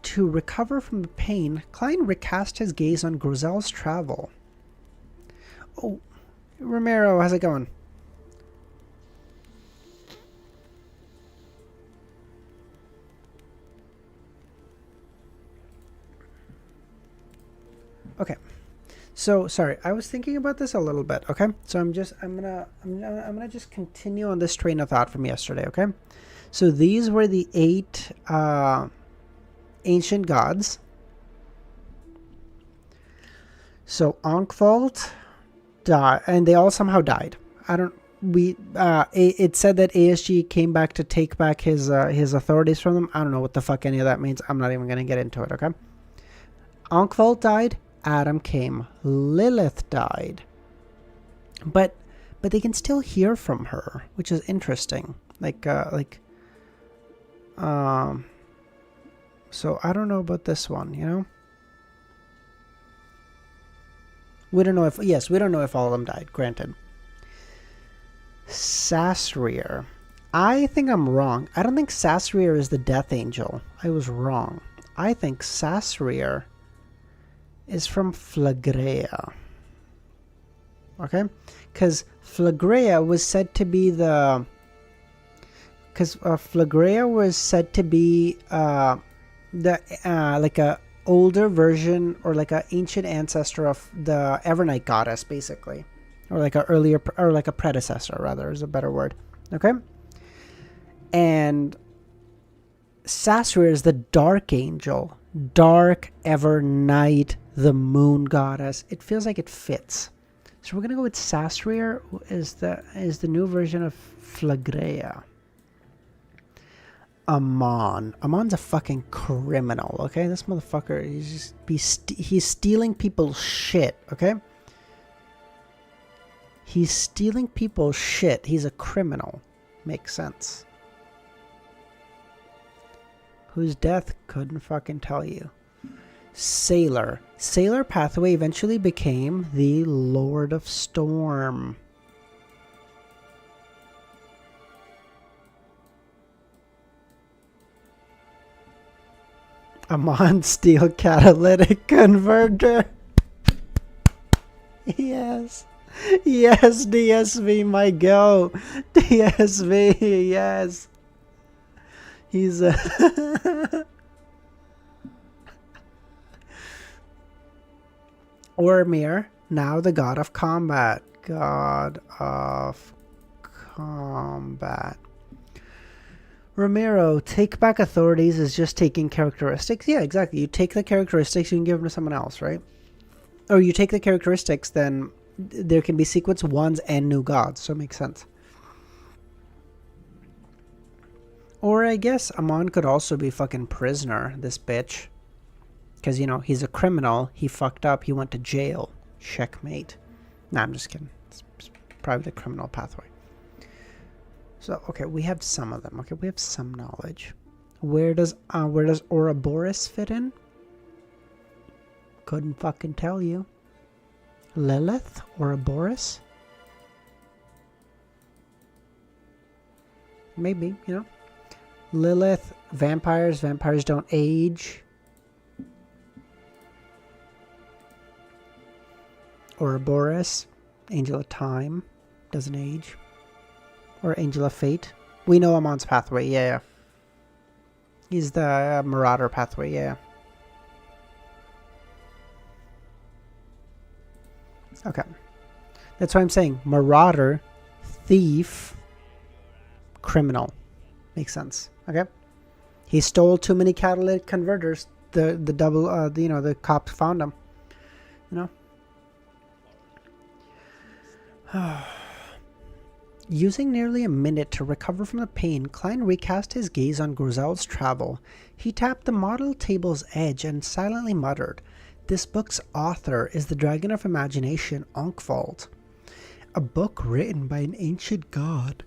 to recover from the pain, Klein recast his gaze on Groselle's travel. Oh, Romero, how's it going? Okay. So sorry, I was thinking about this a little bit, okay? So I'm gonna just continue on this train of thought from yesterday, okay? So these were the 8 ancient gods. So Onkvold died, and they all somehow died. It said that ASG came back to take back his authorities from them. I don't know what the fuck any of that means. I'm not even gonna get into it, okay? Onkvold died. Adam came. Lilith died. But they can still hear from her, which is interesting. So I don't know about this one, you know? We don't know if all of them died, granted. Sasrier. I think I'm wrong. I don't think Sasrier is the death angel. I was wrong. I think Sasrier is from Flagrea. Okay? Because Flagrea was said to be the... Flagrea was said to be like a older version or like an ancient ancestor of the Evernight goddess, basically. Or like a earlier... Or like a predecessor, rather, is a better word. Okay? And Sasrier is the dark angel. Dark, ever night, the moon goddess. It feels like it fits. So we're gonna go with Sasrier is the new version of Flagrea. Amon's a fucking criminal, okay? This motherfucker, he's stealing people's shit, okay? He's stealing people's shit. He's a criminal. Makes sense. Whose death couldn't fucking tell you. Sailor. Sailor Pathway eventually became the Lord of Storm. Amon Steel Catalytic Converter. Yes. Yes, DSV, my go. DSV, yes. He's a... Ormir, now the god of combat. God of combat. Ramiro, take back authorities is just taking characteristics. Yeah, exactly. You take the characteristics, you can give them to someone else, right? Or you take the characteristics, then there can be sequence ones and new gods, so it makes sense. Or I guess Amon could also be fucking prisoner, this bitch. Because, you know, he's a criminal. He fucked up. He went to jail. Checkmate. Nah, I'm just kidding. It's probably the criminal pathway. So, okay, we have some of them. Okay, we have some knowledge. Where does Ouroboros fit in? Couldn't fucking tell you. Lilith? Ouroboros? Maybe, you know. Lilith, vampires. Vampires don't age. Ouroboros, Angel of Time, doesn't age. Or Angel of Fate. We know Amon's pathway, yeah. He's the Marauder pathway, yeah. Okay. That's why I'm saying Marauder, thief, criminal. Makes sense. Okay. He stole too many catalytic converters. The double, you know, the cops found him. You know. Using nearly a minute to recover from the pain, Klein recast his gaze on Groselle's travel. He tapped the model table's edge and silently muttered, "This book's author is the Dragon of Imagination, Onkvald. A book written by an ancient god.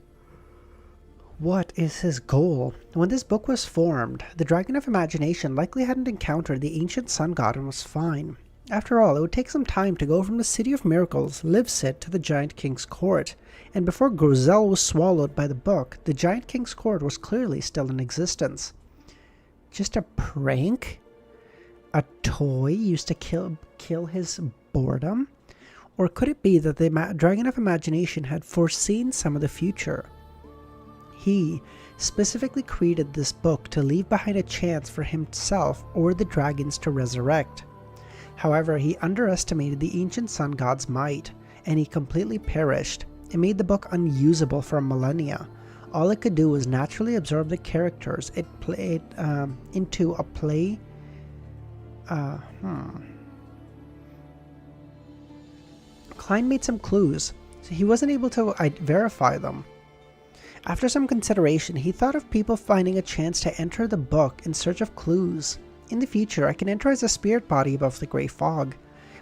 What is his goal? When this book was formed, the Dragon of Imagination likely hadn't encountered the ancient sun god and was fine. After all, it would take some time to go from the City of Miracles, Livsit, to the Giant King's Court, and before Groselle was swallowed by the book, the Giant King's Court was clearly still in existence. Just a prank? A toy used to kill his boredom? Or could it be that the Dragon of Imagination had foreseen some of the future? He specifically created this book to leave behind a chance for himself or the dragons to resurrect. However, he underestimated the ancient sun god's might, and he completely perished. It made the book unusable for millennia. All it could do was naturally absorb the characters it played into a play. Klein made some clues, so he wasn't able to verify them. After some consideration, he thought of people finding a chance to enter the book in search of clues. In the future, I can enter as a spirit body above the grey fog.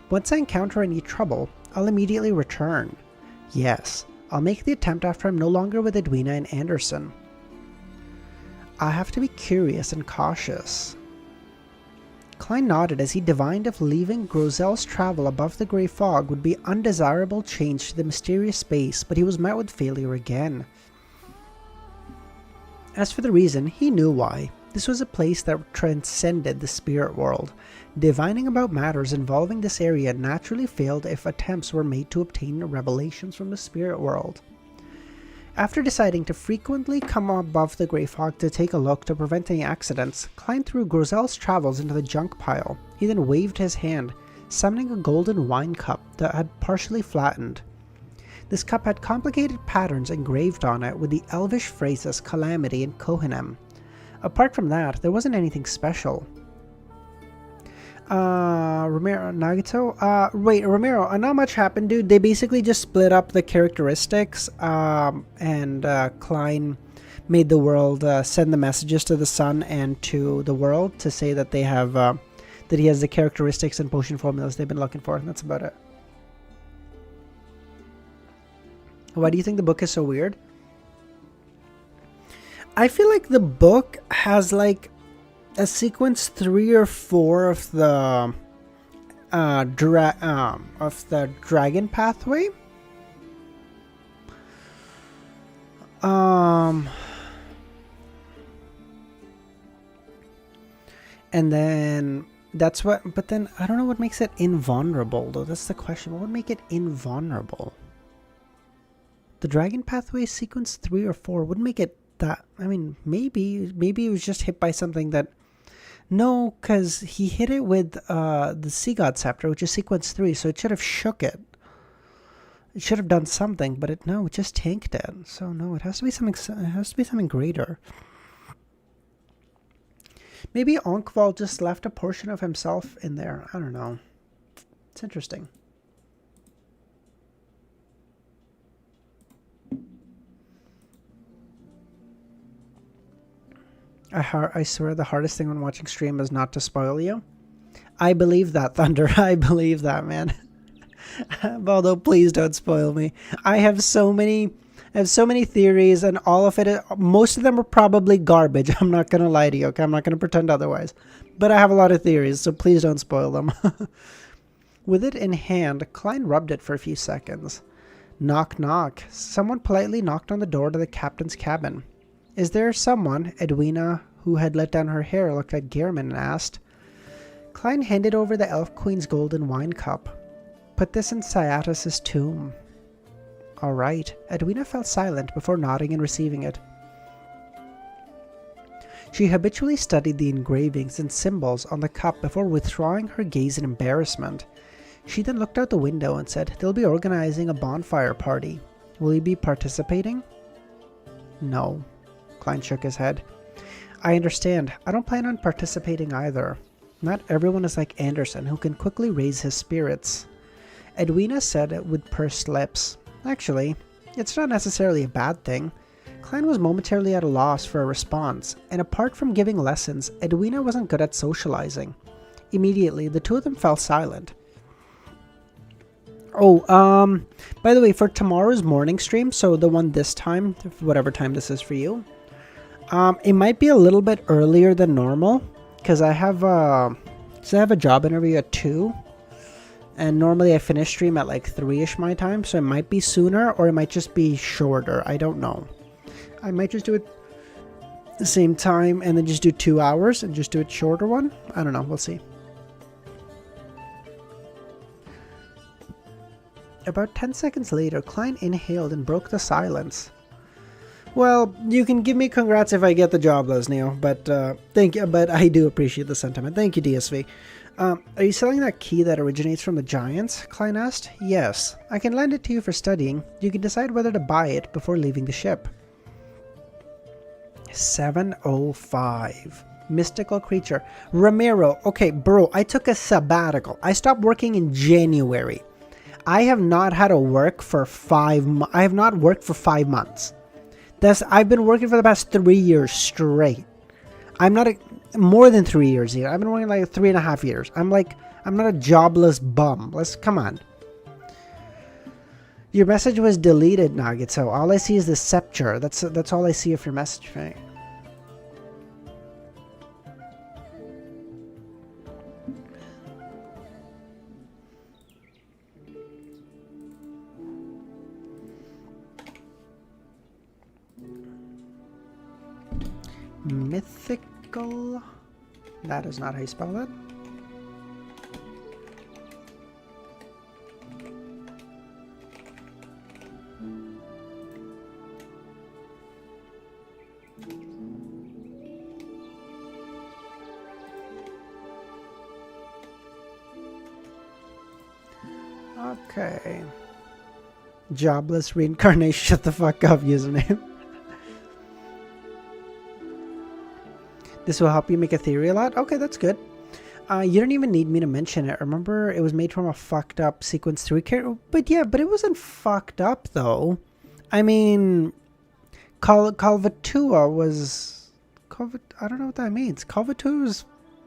Once I encounter any trouble, I'll immediately return. Yes, I'll make the attempt after I'm no longer with Edwina and Anderson. I have to be curious and cautious. Klein nodded as he divined if leaving Groselle's travel above the grey fog would be undesirable change to the mysterious space, but he was met with failure again. As for the reason, he knew why. This was a place that transcended the spirit world. Divining about matters involving this area naturally failed if attempts were made to obtain revelations from the spirit world. After deciding to frequently come above the grey fog to take a look to prevent any accidents, Klein threw Groselle's travels into the junk pile. He then waved his hand, summoning a golden wine cup that had partially flattened. This cup had complicated patterns engraved on it with the elvish phrases Calamity and Kohanem. Apart from that, there wasn't anything special. Romero, Nagito? Romero, not much happened, dude. They basically just split up the characteristics, and Klein made the world send the messages to the sun and to the world to say that they have, that he has the characteristics and potion formulas they've been looking for, and that's about it. Why do you think the book is so weird? I feel like the book has like a sequence 3 or 4 of the dragon pathway. And then that's what, but then I don't know what makes it invulnerable though. That's the question. What would make it invulnerable? The dragon pathway sequence 3 or 4 would make it that, I mean, maybe it was just hit by something that, no, because he hit it with the Sea God Scepter, which is sequence 3, so it should have shook it. It should have done something, but it just tanked it. So no, it has to be something greater. Maybe Onkvald just left a portion of himself in there. I don't know. It's interesting. I swear the hardest thing when watching stream is not to spoil you. I believe that, Thunder. I believe that, man. Although, please don't spoil me. I have so many I have so many theories, and all of it, most of them are probably garbage. I'm not going to lie to you, okay? I'm not going to pretend otherwise. But I have a lot of theories, so please don't spoil them. With it in hand, Klein rubbed it for a few seconds. Knock, knock. Someone politely knocked on the door to the captain's cabin. Is there someone? Edwina, who had let down her hair, looked at Gehrman and asked. Klein handed over the Elf Queen's golden wine cup. Put this in Cyatus's tomb. All right. Edwina fell silent before nodding and receiving it. She habitually studied the engravings and symbols on the cup before withdrawing her gaze in embarrassment. She then looked out the window and said, they'll be organizing a bonfire party. Will you be participating? No. Klein shook his head. I understand. I don't plan on participating either. Not everyone is like Anderson, who can quickly raise his spirits. Edwina said with pursed lips. Actually, it's not necessarily a bad thing. Klein was momentarily at a loss for a response, and apart from giving lessons, Edwina wasn't good at socializing. Immediately, the two of them fell silent. Oh, by the way, for tomorrow's morning stream, so the one this time, whatever time this is for you, it might be a little bit earlier than normal, because I have a job interview at 2. And normally I finish stream at like 3-ish my time, so it might be sooner or it might just be shorter. I don't know. I might just do it the same time and then just do 2 hours and just do a shorter one. I don't know. We'll see. About 10 seconds later, Klein inhaled and broke the silence. Well, you can give me congrats if I get the job, Lesnio, but thank you. But I do appreciate the sentiment. Thank you, DSV. Are you selling that key that originates from the Giants? Klein asked. Yes. I can lend it to you for studying. You can decide whether to buy it before leaving the ship. 7:05. Mystical creature. Ramiro. Okay, bro, I took a sabbatical. I stopped working in January. I have not had to work for 5 months. I have not worked for 5 months. I've been working for the past 3 years straight. I'm not more than 3 years here. I've been working like 3.5 years. I'm not a jobless bum. Come on. Your message was deleted, Nugget, so all I see is the scepter. That's all I see of your message, right? Mythical. That is not how you spell that. Okay. Jobless reincarnation. Shut the fuck up, username. This will help you make a theory a lot? Okay, that's good. You don't even need me to mention it. Remember, it was made from a fucked up Sequence 3 character? But yeah, but it wasn't fucked up, though. I mean, Calvatua was... I don't know what that means. Calvatua was...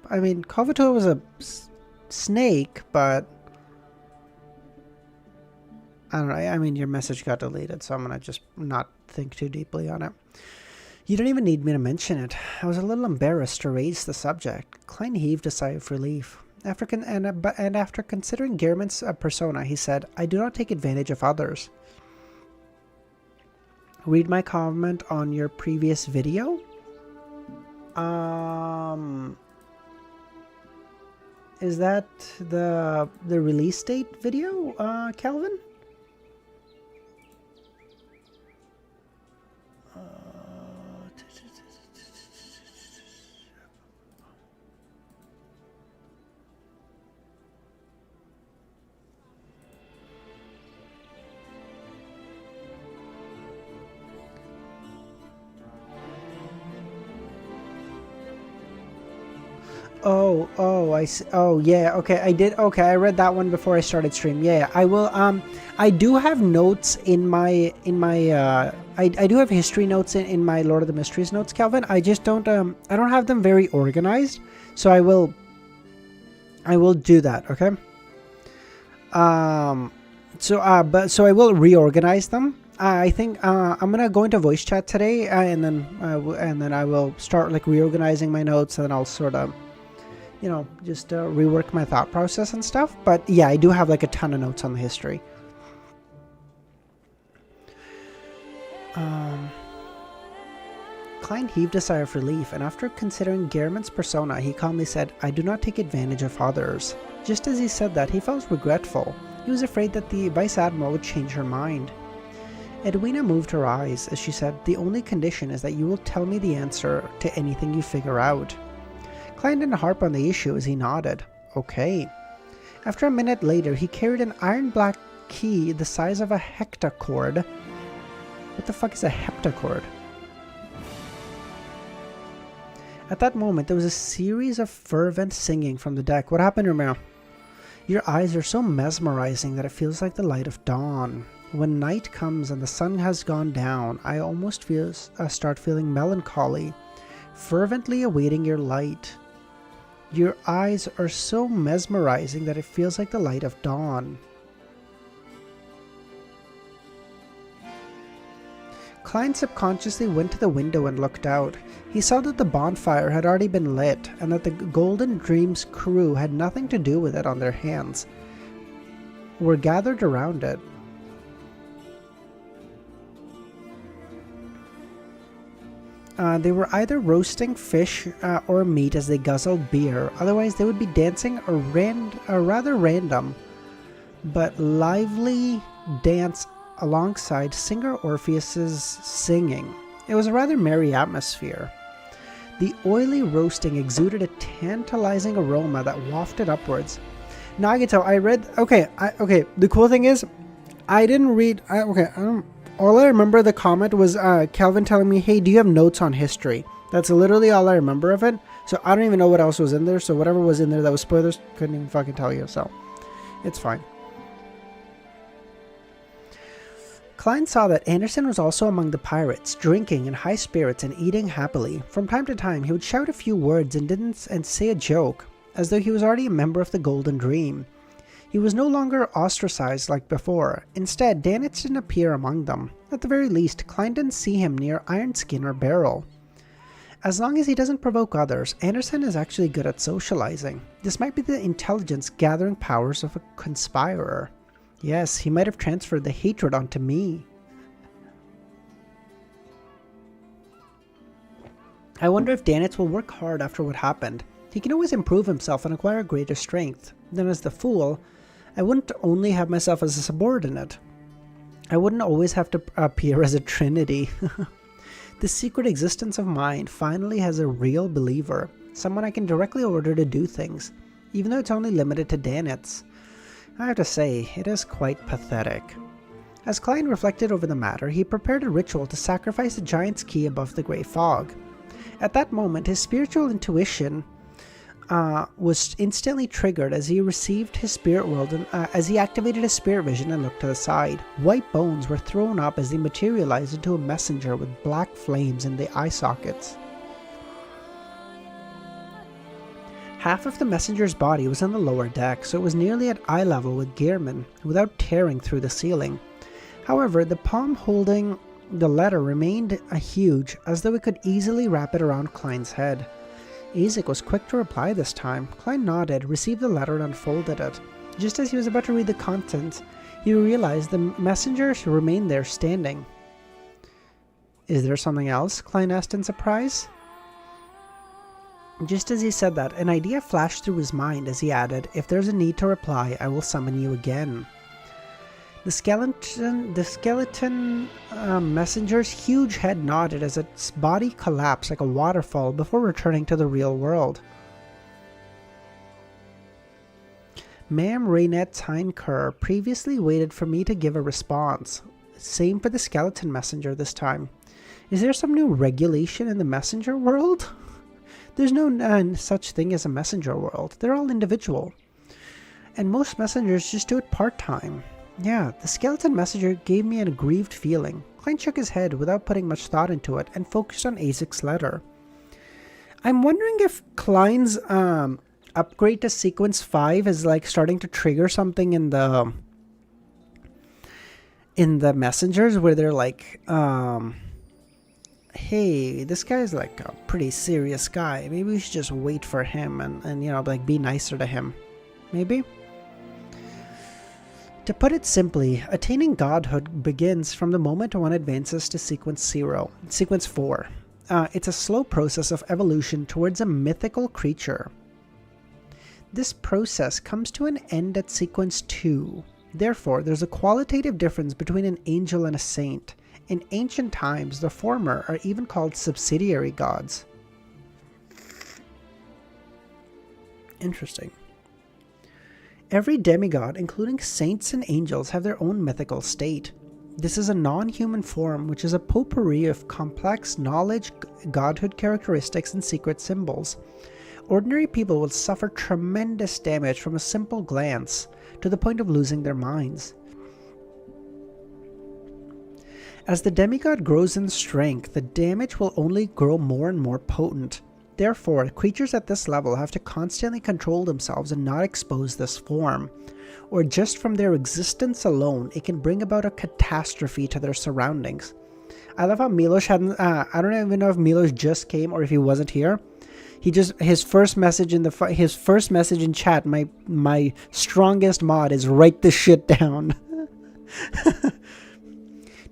I mean, Calvatua was a snake, but... I don't know. I mean, your message got deleted, so I'm going to just not think too deeply on it. You don't even need me to mention it. I was a little embarrassed to raise the subject. Klein heaved a sigh of relief. After considering Gehrman's persona, he said, I do not take advantage of others. Read my comment on your previous video? Is that the release date video, Calvin? Oh, I see. Oh, yeah. Okay, I did. Okay, I read that one before I started stream. Yeah, I will. I do have notes in my I do have history notes in my Lord of the Mysteries notes, Calvin. I just don't I don't have them very organized, so I will do that. Okay. So I will reorganize them I think I'm gonna go into voice chat today, and then I will start like reorganizing my notes, and then I'll sort of, just rework my thought process and stuff. But yeah, I do have like a ton of notes on the history. Klein heaved a sigh of relief, and after considering Gehrman's persona, he calmly said, "I do not take advantage of others." Just as he said that, he felt regretful. He was afraid that the Vice Admiral would change her mind. Edwina moved her eyes as she said, "The only condition is that you will tell me the answer to anything you figure out." Klein didn't harp on the issue as he nodded. Okay. After a minute later, he carried an iron black key the size of a heptachord. What the fuck is a heptachord? At that moment, there was a series of fervent singing from the deck. What happened, Romeo? Your eyes are so mesmerizing that it feels like the light of dawn. When night comes and the sun has gone down, I almost start feeling melancholy, fervently awaiting your light. Your eyes are so mesmerizing that it feels like the light of dawn. Klein subconsciously went to the window and looked out. He saw that the bonfire had already been lit, and that the Golden Dream's crew had nothing to do with it on their hands. Were gathered around it. They were either roasting fish or meat as they guzzled beer, otherwise they would be dancing a rather random but lively dance alongside singer Orpheus's singing. It was a rather merry atmosphere. The oily roasting exuded a tantalizing aroma that wafted upwards. Now I can tell, I read, okay, the cool thing is, I didn't read, all I remember the comment was Calvin telling me, "Hey, do you have notes on history?" That's literally all I remember of it. So I don't even know what else was in there. So whatever was in there that was spoilers, couldn't even fucking tell you. So it's fine. Klein saw that Anderson was also among the pirates, drinking in high spirits and eating happily. From time to time, he would shout a few words and say a joke, as though he was already a member of the Golden Dream. He was no longer ostracized like before. Instead, Danitz didn't appear among them. At the very least, Klein didn't see him near Ironskin or Beryl. As long as he doesn't provoke others, Anderson is actually good at socializing. This might be the intelligence gathering powers of a conspirer. Yes, he might have transferred the hatred onto me. I wonder if Danitz will work hard after what happened. He can always improve himself and acquire greater strength. Then as the fool, I wouldn't only have myself as a subordinate. I wouldn't always have to appear as a trinity. This secret existence of mine finally has a real believer, someone I can directly order to do things, even though it's only limited to Danitz. I have to say, it is quite pathetic. As Klein reflected over the matter, he prepared a ritual to sacrifice the giant's key above the grey fog. At that moment, his spiritual intuition was instantly triggered as he received his spirit world and as he activated his spirit vision and looked to the side. White bones were thrown up as they materialized into a messenger with black flames in the eye sockets. Half of the messenger's body was on the lower deck, so it was nearly at eye level with Gehrman, without tearing through the ceiling. However, the palm holding the letter remained huge, as though it could easily wrap it around Klein's head. Isaac was quick to reply this time. Klein nodded, received the letter, and unfolded it. Just as he was about to read the contents, he realized the messenger remained there standing. "Is there something else?" Klein asked in surprise. Just as he said that, an idea flashed through his mind as he added, "If there's a need to reply, I will summon you again." The skeleton messenger's huge head nodded as its body collapsed like a waterfall before returning to the real world. Ma'am Raynette Tyneker previously waited for me to give a response. Same for the skeleton messenger this time. Is there some new regulation in the messenger world? There's no such thing as a messenger world. They're all individual. And most messengers just do it part-time. Yeah, the skeleton messenger gave me an aggrieved feeling. Klein shook his head without putting much thought into it and focused on Isaac's letter. I'm wondering if Klein's upgrade to sequence 5 is like starting to trigger something in the in the messengers where they're like, hey, this guy's like a pretty serious guy. Maybe we should just wait for him and you know, like be nicer to him. Maybe? To put it simply, attaining godhood begins from the moment one advances to sequence 4. It's a slow process of evolution towards a mythical creature. This process comes to an end at sequence 2. Therefore, there's a qualitative difference between an angel and a saint. In ancient times, the former are even called subsidiary gods. Interesting. Every demigod, including saints and angels, have their own mythical state. This is a non-human form, which is a potpourri of complex knowledge, godhood characteristics, and secret symbols. Ordinary people will suffer tremendous damage from a simple glance, to the point of losing their minds. As the demigod grows in strength, the damage will only grow more and more potent. Therefore, creatures at this level have to constantly control themselves and not expose this form, or just from their existence alone, it can bring about a catastrophe to their surroundings. I love how Milos hadn't, I don't even know if Milos just came or if he wasn't here. His first message in chat, my strongest mod is write this shit down.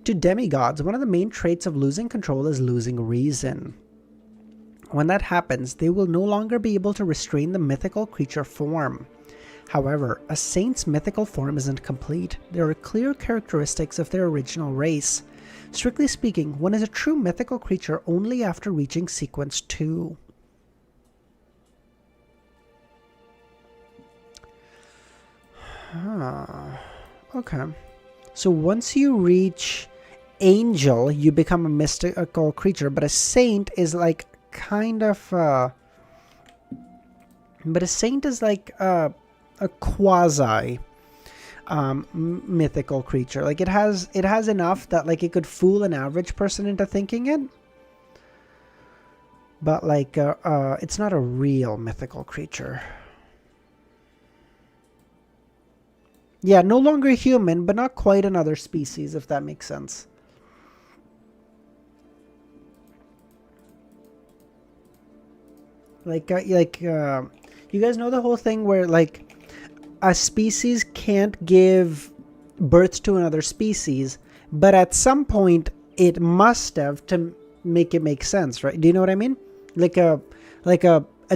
To demigods, one of the main traits of losing control is losing reason. When that happens, they will no longer be able to restrain the mythical creature form. However, a saint's mythical form isn't complete. There are clear characteristics of their original race. Strictly speaking, one is a true mythical creature only after reaching sequence 2. Okay. So once you reach angel, you become a mystical creature, but a saint is like kind of but a saint is like a quasi mythical creature. Like it has enough that like it could fool an average person into thinking it, but like it's not a real mythical creature. Yeah, no longer human, but not quite another species, if that makes sense. You guys know the whole thing where like a species can't give birth to another species, but at some point it must have to make it make sense, right? Do you know what I mean? Like a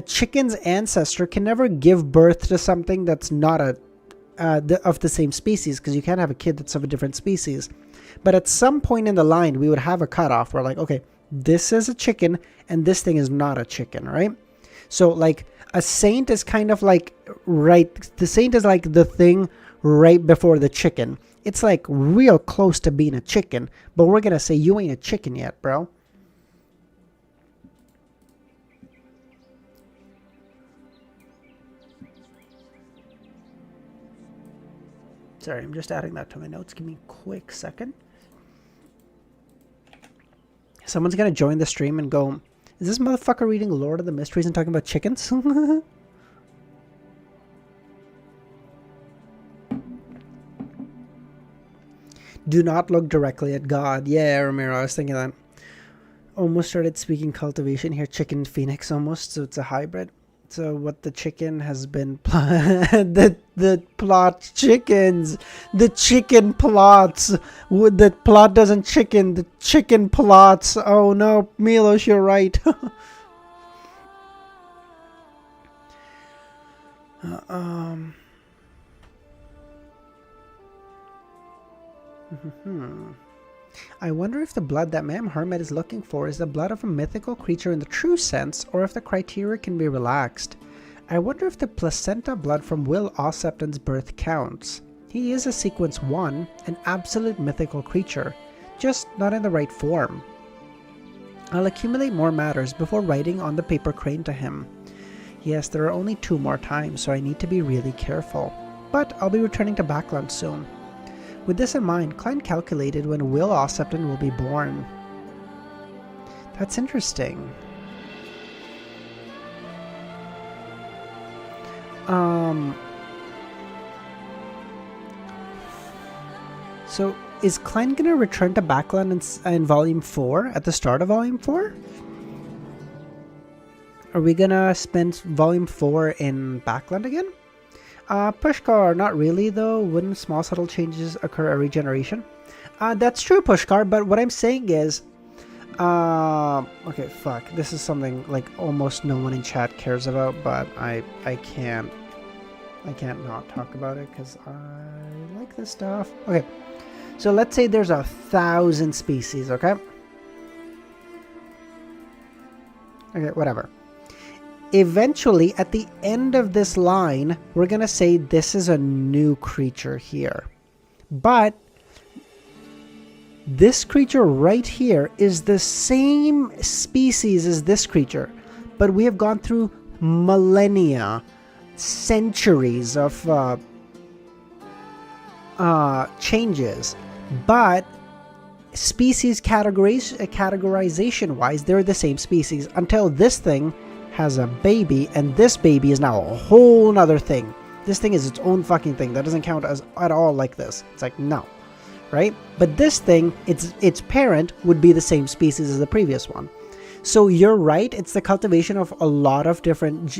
chicken's ancestor can never give birth to something that's not of the same species, because you can't have a kid that's of a different species. But at some point in the line, we would have a cutoff where like, okay, this is a chicken and this thing is not a chicken, right? So like a saint is kind of like the saint is like the thing right before the chicken. It's like real close to being a chicken, but we're gonna say you ain't a chicken yet, bro. Sorry, I'm just adding that to my notes. Give me a quick second. Someone's gonna join the stream and go, is this motherfucker reading Lord of the Mysteries and talking about chickens? Do not look directly at God. Yeah, Ramiro, I was thinking that. Almost started speaking cultivation here. Chicken Phoenix almost, so it's a hybrid. So what the chicken has been the plot chickens, the chicken plots. The plot doesn't chicken, the chicken plots. Oh no, Milos, you're right. I wonder if the blood that Ma'am Hermit is looking for is the blood of a mythical creature in the true sense, or if the criteria can be relaxed. I wonder if the placenta blood from Will Ossepton's birth counts. He is a sequence 1, an absolute mythical creature, just not in the right form. I'll accumulate more matters before writing on the paper crane to him. Yes, there are only 2 more times, so I need to be really careful. But I'll be returning to Backlund soon. With this in mind, Klein calculated when Will Ossepton will be born. That's interesting. So is Klein gonna return to Backlund in Volume 4 at the start of Volume 4? Are we gonna spend Volume 4 in Backlund again? Pushkar, not really though. Wouldn't small subtle changes occur every generation? That's true, Pushkar, but what I'm saying is, okay, fuck. This is something like almost no one in chat cares about, but I can't not talk about it because I like this stuff. Okay, so let's say there's 1,000 species, okay? Okay, whatever. Eventually, at the end of this line, we're going to say this is a new creature here. But this creature right here is the same species as this creature. But we have gone through millennia, centuries of changes. But species categorization-wise, they're the same species until this thing has a baby, and this baby is now a whole nother thing. This thing is its own fucking thing. That doesn't count as at all like this. It's like, no. Right? But this thing, its parent would be the same species as the previous one. So you're right, it's the cultivation of a lot of different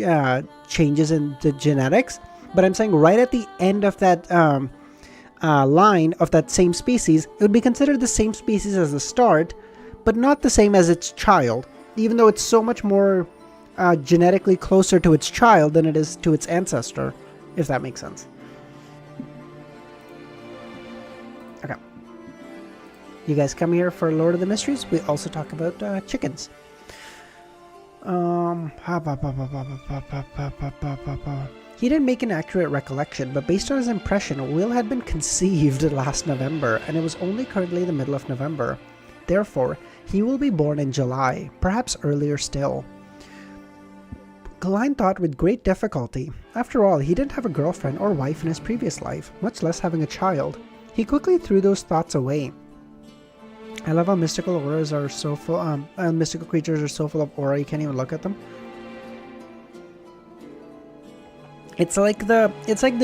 changes in the genetics. But I'm saying right at the end of that line of that same species, it would be considered the same species as the start, but not the same as its child, even though it's so much more genetically closer to its child than it is to its ancestor, if that makes sense. Okay. You guys come here for Lord of the Mysteries. We also talk about chickens. He didn't make an accurate recollection, but based on his impression, Will had been conceived last November, and it was only currently the middle of November. Therefore, he will be born in July, perhaps earlier still. Klein thought with great difficulty. After all, he didn't have a girlfriend or wife in his previous life, much less having a child. He quickly threw those thoughts away. I love how mystical auras are so full. Mystical creatures are so full of aura you can't even look at them. It's like the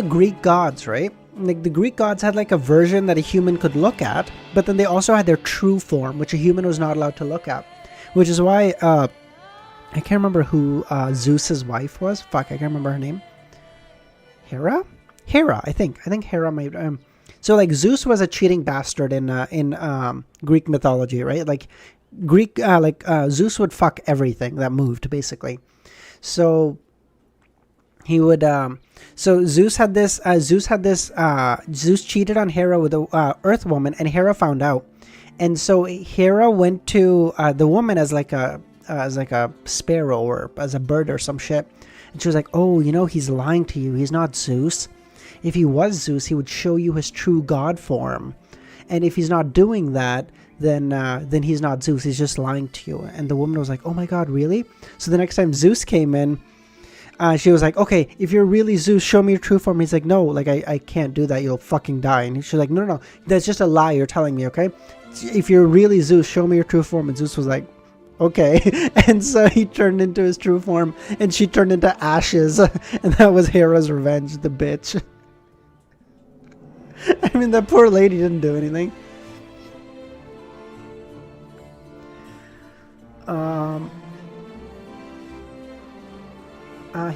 Greek gods, right? Like the Greek gods had like a version that a human could look at, but then they also had their true form, which a human was not allowed to look at. Which is why I can't remember who Zeus's wife was. Fuck, I can't remember her name. Hera? Hera, I think. I think Hera might. So like Zeus was a cheating bastard in Greek mythology, right? Like Zeus would fuck everything that moved, basically. So he would. So Zeus had this. Zeus cheated on Hera with a Earth woman, and Hera found out. And so Hera went to the woman as like a sparrow or as a bird or some shit. And she was like, oh, you know, he's lying to you. He's not Zeus. If he was Zeus, he would show you his true god form. And if he's not doing that, then he's not Zeus. He's just lying to you. And the woman was like, oh my god, really? So the next time Zeus came in, she was like, okay, if you're really Zeus, show me your true form. He's like, no, like I can't do that. You'll fucking die. And she's like, no, that's just a lie you're telling me, okay? If you're really Zeus, show me your true form. And Zeus was like, okay. And so he turned into his true form, and she turned into ashes. And that was Hera's revenge, the bitch. I mean, that poor lady didn't do anything.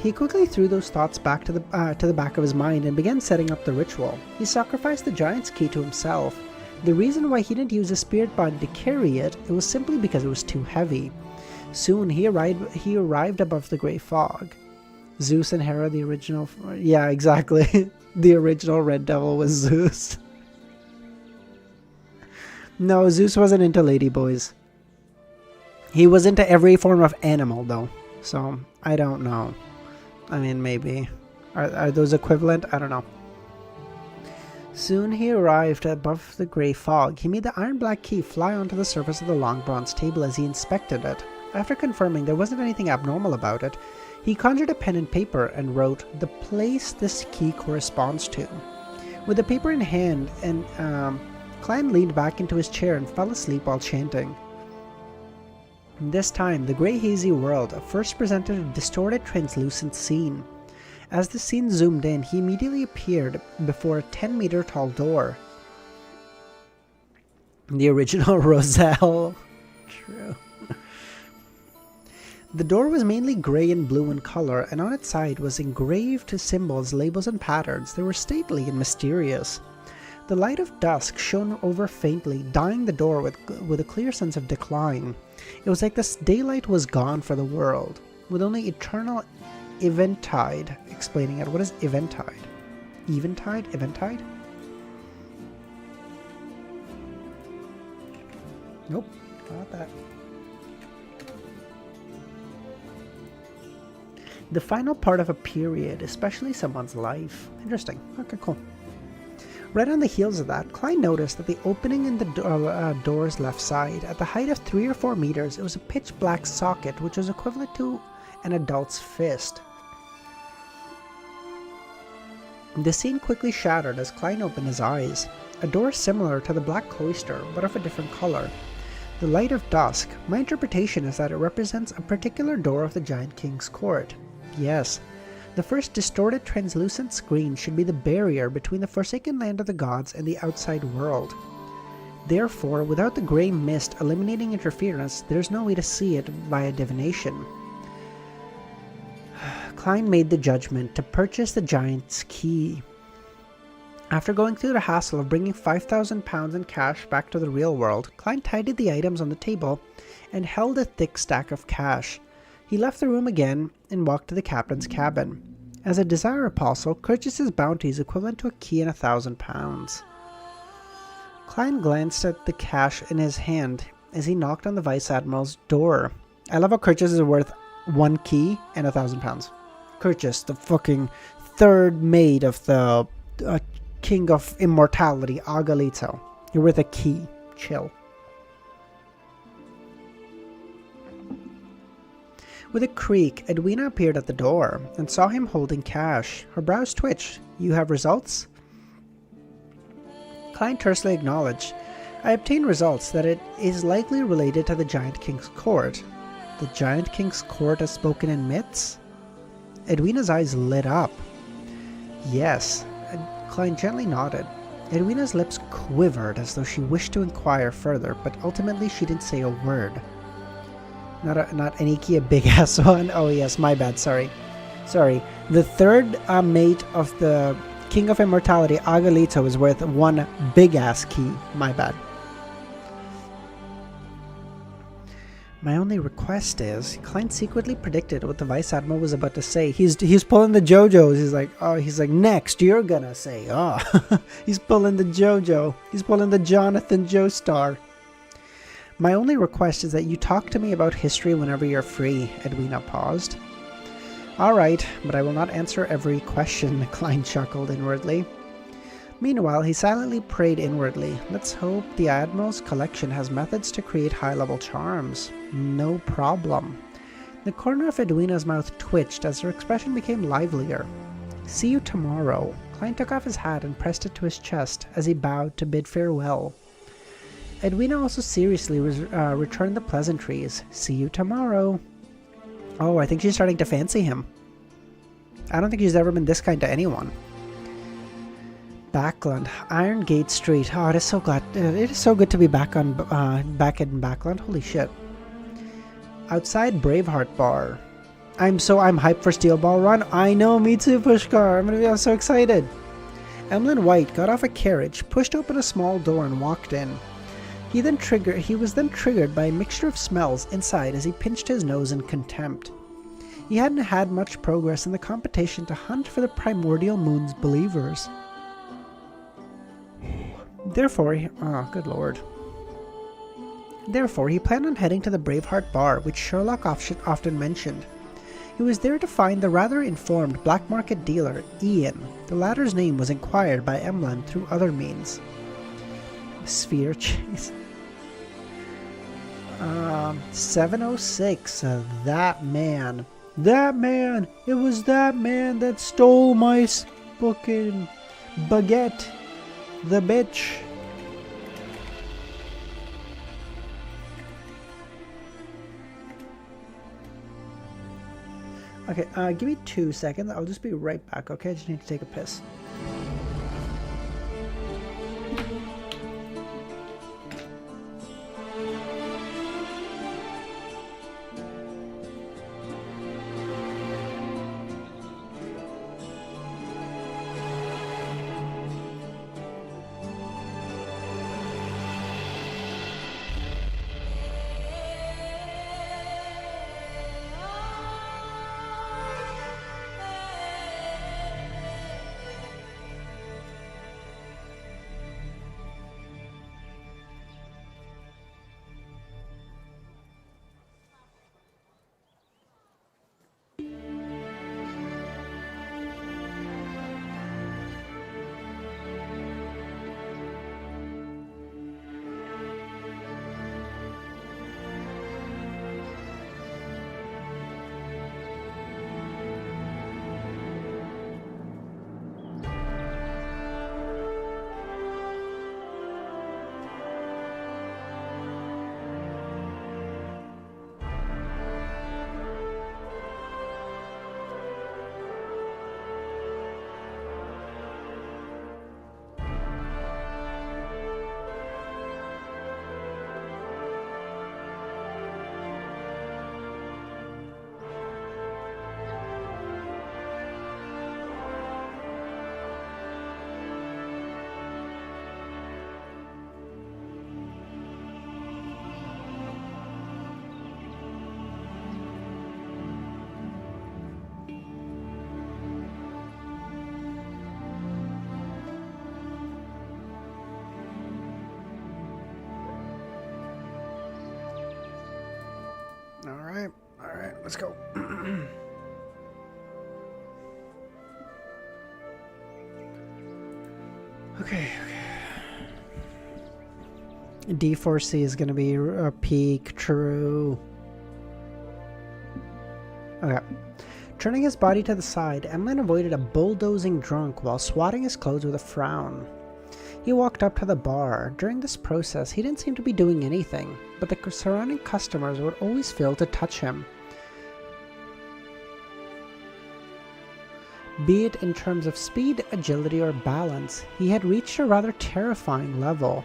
He quickly threw those thoughts back to the back of his mind and began setting up the ritual. He sacrificed the giant's key to himself. The reason why he didn't use a spirit body to carry it was simply because it was too heavy. Soon he arrived above the grey fog. Zeus and Hera, the original... Yeah, exactly. The original Red Devil was Zeus. No, Zeus wasn't into ladyboys. He was into every form of animal, though. So, I don't know. I mean, maybe. Are those equivalent? I don't know. Soon he arrived above the grey fog. He made the iron-black key fly onto the surface of the long bronze table as he inspected it. After confirming there wasn't anything abnormal about it, he conjured a pen and paper and wrote the place this key corresponds to. With the paper in hand, and Klein leaned back into his chair and fell asleep while chanting. This time, the grey hazy world first presented a distorted, translucent scene. As the scene zoomed in, he immediately appeared before a 10-meter tall door. The original Groselle. True. The door was mainly grey and blue in color, and on its side was engraved symbols, labels, and patterns. They were stately and mysterious. The light of dusk shone over faintly, dyeing the door with a clear sense of decline. It was like this daylight was gone for the world, with only eternal eventide explaining it. What is eventide? Eventide? Eventide? Nope, not that. The final part of a period, especially someone's life. Interesting. Okay, cool. Right on the heels of that, Klein noticed that the opening in the door's left side, at the height of 3 or 4 meters, it was a pitch black socket which was equivalent to an adult's fist. The scene quickly shattered as Klein opened his eyes. A door similar to the black cloister, but of a different color. The light of dusk. My interpretation is that it represents a particular door of the Giant King's court. Yes. The first distorted translucent screen should be the barrier between the forsaken land of the gods and the outside world. Therefore, without the grey mist eliminating interference, there's no way to see it via divination. Klein made the judgment to purchase the giant's key. After going through the hassle of bringing £5,000 in cash back to the real world, Klein tidied the items on the table and held a thick stack of cash. He left the room again and walked to the captain's cabin. As a desire apostle, purchased his bounties equivalent to a key and £1,000. Klein glanced at the cash in his hand as he knocked on the Vice Admiral's door. I love how Kirchis is worth 1 key and £1,000. Kirchis, the fucking third mate of the King of Immortality, Agalito. You're worth a key. Chill. With a creak, Edwina appeared at the door and saw him holding cash. Her brows twitched. You have results? Klein tersely acknowledged. I obtained results that it is likely related to the Giant King's court. The Giant King's court has spoken in myths? Edwina's eyes lit up. Yes. Klein gently nodded. Edwina's lips quivered as though she wished to inquire further, but ultimately she didn't say a word. Not Aniki, a big ass one. Oh yes, my bad, sorry. The third mate of the King of Immortality, Agalito, is worth 1 big ass key. My bad. My only request is, Klein secretly predicted what the Vice Admiral was about to say. He's pulling the JoJos. He's like, next you're gonna say, he's pulling the JoJo. He's pulling the Jonathan Joestar. My only request is that you talk to me about history whenever you're free. Edwina paused. Alright, but I will not answer every question, Klein chuckled inwardly. Meanwhile, he silently prayed inwardly. Let's hope the Admiral's collection has methods to create high-level charms. No problem. The corner of Edwina's mouth twitched as her expression became livelier. See you tomorrow. Klein took off his hat and pressed it to his chest as he bowed to bid farewell. Edwina also seriously returned the pleasantries. See you tomorrow. Oh, I think she's starting to fancy him. I don't think she's ever been this kind to anyone. Backlund, Iron Gate Street. Oh, it is so good to be back in Backlund. Holy shit. Outside Braveheart Bar. I'm hyped for Steel Ball Run. I know, me too, Pushkar. I'm so excited. Emlyn White got off a carriage, pushed open a small door, and walked in. He was then triggered by a mixture of smells inside as he pinched his nose in contempt. He hadn't had much progress in the competition to hunt for the primordial moon's believers. Therefore, good lord. Therefore, he planned on heading to the Braveheart Bar, which Sherlock often mentioned. He was there to find the rather informed black market dealer, Ian. The latter's name was inquired by Emlyn through other means. Sphere chase. 706. That man. It was that man that stole my fucking baguette. The bitch. Okay, give me 2 seconds. I'll just be right back, okay? I just need to take a piss. Alright, let's go. Okay. D4C is going to be a peak, true. Okay. Turning his body to the side, Emlyn avoided a bulldozing drunk while swatting his clothes with a frown. He walked up to the bar. During this process, he didn't seem to be doing anything, but the surrounding customers would always fail to touch him. Be it in terms of speed, agility, or balance, he had reached a rather terrifying level.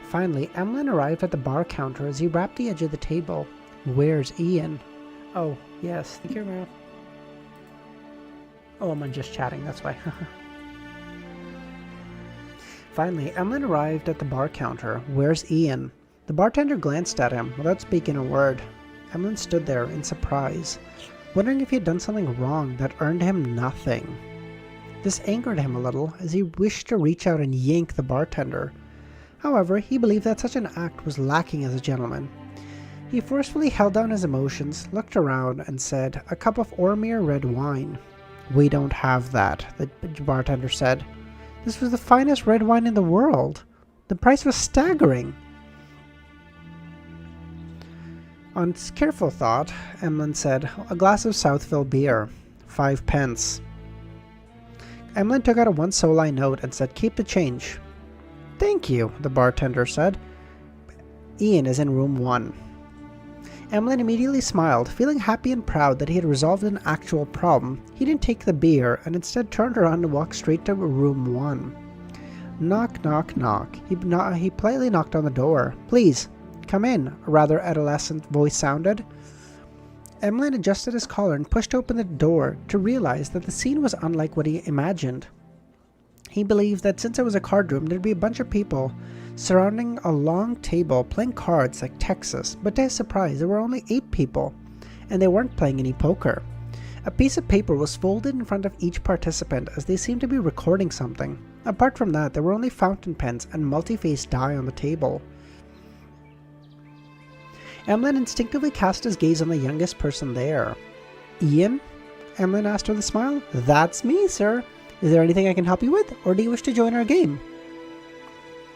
Finally, Emlyn arrived at the bar counter as he wrapped the edge of the table. Where's Ian? Oh, yes, thank you, man. Oh, I'm just chatting, that's why. Finally, Emlyn arrived at the bar counter. Where's Ian? The bartender glanced at him without speaking a word. Emlyn stood there in surprise, wondering if he had done something wrong that earned him nothing. This angered him a little, as he wished to reach out and yank the bartender. However, he believed that such an act was lacking as a gentleman. He forcefully held down his emotions, looked around, and said, "A cup of Ormir red wine." "We don't have that," the bartender said. This was the finest red wine in the world. The price was staggering. On careful thought, Emlyn said, "A glass of Southville beer, 5 pence." Emlyn took out a 1 solai note and said, "Keep the change." "Thank you," the bartender said. "Ian is in room 1. Emlyn immediately smiled, feeling happy and proud that he had resolved an actual problem. He didn't take the beer, and instead turned around and walked straight to room 1. Knock, knock, knock. He politely knocked on the door. "Please, come in," a rather adolescent voice sounded. Emlyn adjusted his collar and pushed open the door to realize that the scene was unlike what he imagined. He believed that since it was a card room, there'd be a bunch of people surrounding a long table playing cards like Texas, but to his surprise there were only 8 people, and they weren't playing any poker. A piece of paper was folded in front of each participant as they seemed to be recording something. Apart from that, there were only fountain pens and multi-faced die on the table. Emlyn instinctively cast his gaze on the youngest person there. "Ian?" Emlyn asked with a smile. "That's me, sir. Is there anything I can help you with, or do you wish to join our game?"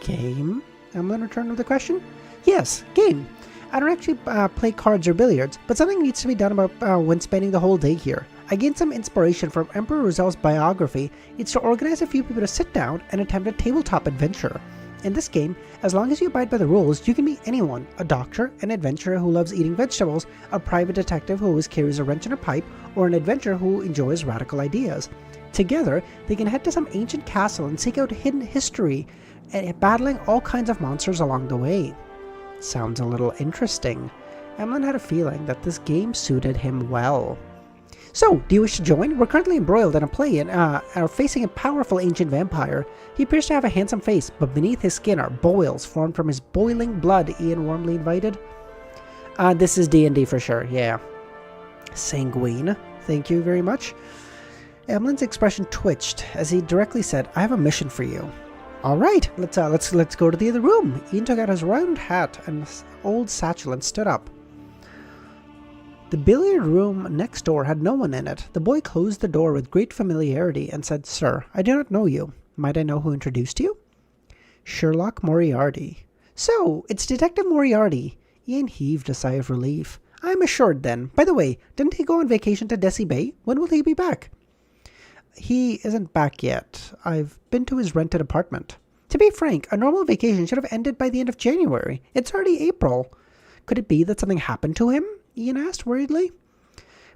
"Game?" Emlyn returned with the question. "Yes, game. I don't actually play cards or billiards, but something needs to be done about when spending the whole day here. I gained some inspiration from Emperor Groselle's biography. It's to organize a few people to sit down and attempt a tabletop adventure. In this game, as long as you abide by the rules, you can be anyone: a doctor, an adventurer who loves eating vegetables, a private detective who always carries a wrench and a pipe, or an adventurer who enjoys radical ideas. Together, they can head to some ancient castle and seek out hidden history, battling all kinds of monsters along the way." Sounds a little interesting. Emlyn had a feeling that this game suited him well. "So, do you wish to join? We're currently embroiled in a play and are facing a powerful ancient vampire. He appears to have a handsome face, but beneath his skin are boils formed from his boiling blood," Ian warmly invited. This is D&D for sure, yeah. "Sanguine, thank you very much." Emlyn's expression twitched as he directly said, "I have a mission for you." "All right, let's go to the other room." Ian took out his round hat and old satchel and stood up. The billiard room next door had no one in it. The boy closed the door with great familiarity and said, "Sir, I do not know you. Might I know who introduced you?" "Sherlock Moriarty." "So, it's Detective Moriarty." Ian heaved a sigh of relief. "I'm assured then. By the way, didn't he go on vacation to Desi Bay? When will he be back?" "He isn't back yet. I've been to his rented apartment." "To be frank, a normal vacation should have ended by the end of January. It's already April." "Could it be that something happened to him?" Ian asked worriedly.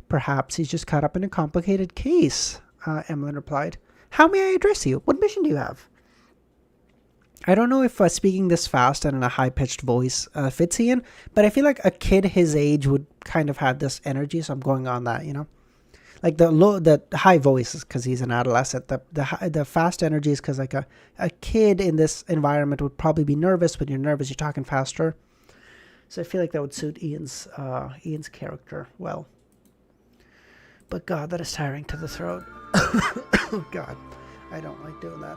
"Perhaps he's just caught up in a complicated case," Emlyn replied. "How may I address you? What mission do you have?" I don't know if speaking this fast and in a high-pitched voice fits Ian, but I feel like a kid his age would kind of have this energy, so I'm going on that, you know? Like the high voice is because he's an adolescent. The fast energy is because like a kid in this environment would probably be nervous. When you're nervous, you're talking faster. So I feel like that would suit Ian's character well. But God, that is tiring to the throat. Oh God, I don't like doing that.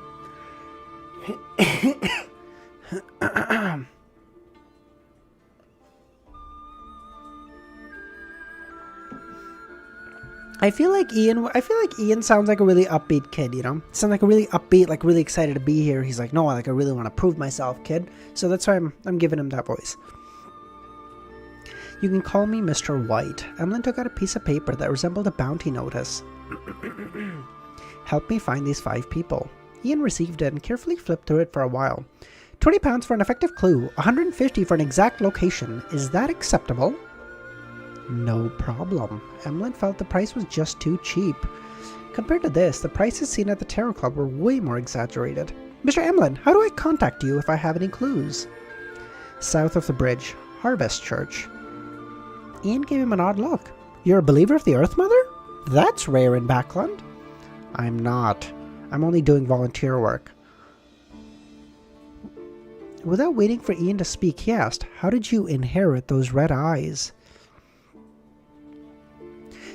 I feel like Ian sounds like a really upbeat kid, you know? Sounds like a really upbeat, like really excited to be here. He's like, no, like I really want to prove myself, kid. So that's why I'm giving him that voice. You can call me Mr. White. Emlyn took out a piece of paper that resembled a bounty notice. Help me find these 5 people. Ian received it and carefully flipped through it for a while. £20 for an effective clue, $150 for an exact location. Is that acceptable? No problem. Emlyn felt the price was just too cheap. Compared to this, the prices seen at the Tarot Club were way more exaggerated. Mr. Emlyn, how do I contact you if I have any clues? South of the bridge, Harvest Church. Ian gave him an odd look. You're a believer of the Earth Mother? That's rare in Backlund. I'm not. I'm only doing volunteer work. Without waiting for Ian to speak, he asked, how did you inherit those red eyes?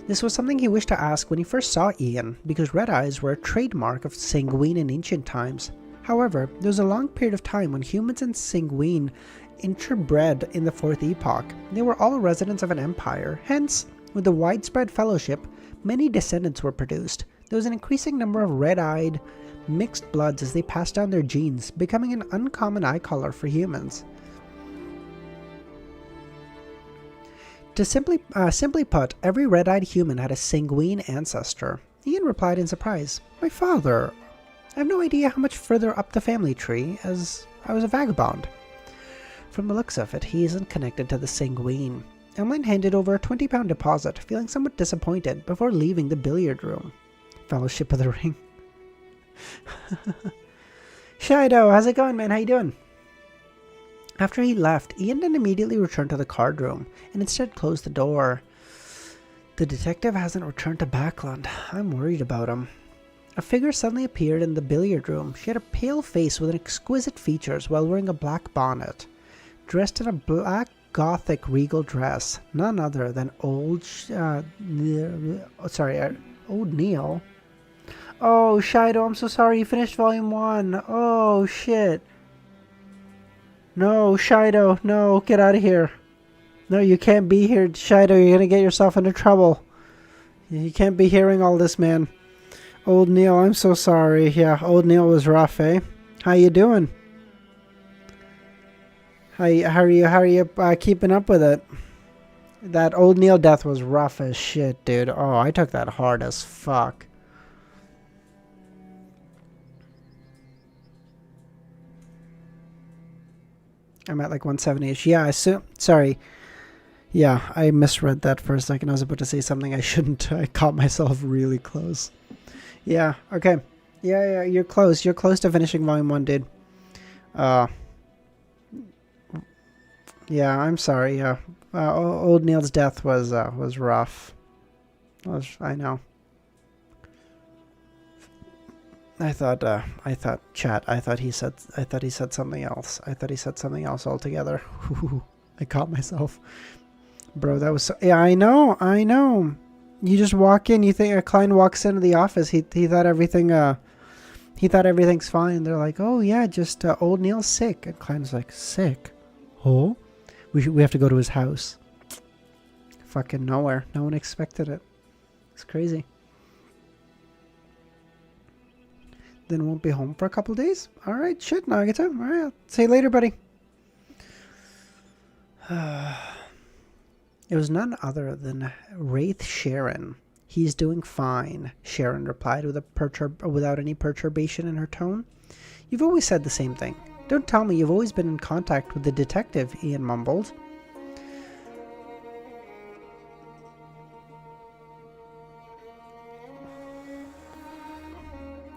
This was something he wished to ask when he first saw Ian, because red eyes were a trademark of Sanguine in ancient times. However, there was a long period of time when humans and Sanguine interbred in the 4th epoch. They were all residents of an empire. Hence, with the widespread fellowship, many descendants were produced. There was an increasing number of red-eyed, mixed bloods as they passed down their genes, becoming an uncommon eye color for humans. To simply put, every red-eyed human had a Sanguine ancestor. Ian replied in surprise, my father. I have no idea how much further up the family tree, as I was a vagabond. From the looks of it, he isn't connected to the Sanguine. Emlyn handed over a £20 deposit, feeling somewhat disappointed, before leaving the billiard room. Fellowship of the Ring. Shido, how's it going, man? How you doing? After he left, Ian didn't immediately return to the card room, and instead closed the door. The detective hasn't returned to Backlund. I'm worried about him. A figure suddenly appeared in the billiard room. She had a pale face with exquisite features while wearing a black bonnet. Dressed in a black gothic regal dress, none other than old Nell. Oh, Shido, I'm so sorry. You finished volume 1. Oh, shit. No, Shido, no, get out of here. No, you can't be here, Shido. You're gonna get yourself into trouble. You can't be hearing all this, man. Old Nell, I'm so sorry. Yeah, old Nell was rough, eh? How you doing? How are you keeping up with it? That old Nell death was rough as shit, dude. Oh, I took that hard as fuck. I'm at like 170-ish. Yeah, sorry. Yeah, I misread that for a second. I was about to say something I shouldn't. I caught myself really close. Yeah, okay. Yeah, you're close. You're close to finishing volume 1, dude. Yeah, I'm sorry. Yeah, old Nell's death was rough. I know. I thought he said something else. I thought he said something else altogether. I caught myself. Bro, that was so, yeah, I know. You just walk in, you think a client walks into the office, he thought everything's fine. They're like, "Oh yeah, just old Nell's sick." And client's like, "Sick? Oh? We have to go to his house." Fucking nowhere. No one expected it. It's crazy. Then won't be home for a couple days. All right, shit. Now I get time. All right, I'll see you later, buddy. It was none other than Wraith Sharon. He's doing fine, Sharon replied without any perturbation in her tone. You've always said the same thing. Don't tell me you've always been in contact with the detective, Ian mumbled.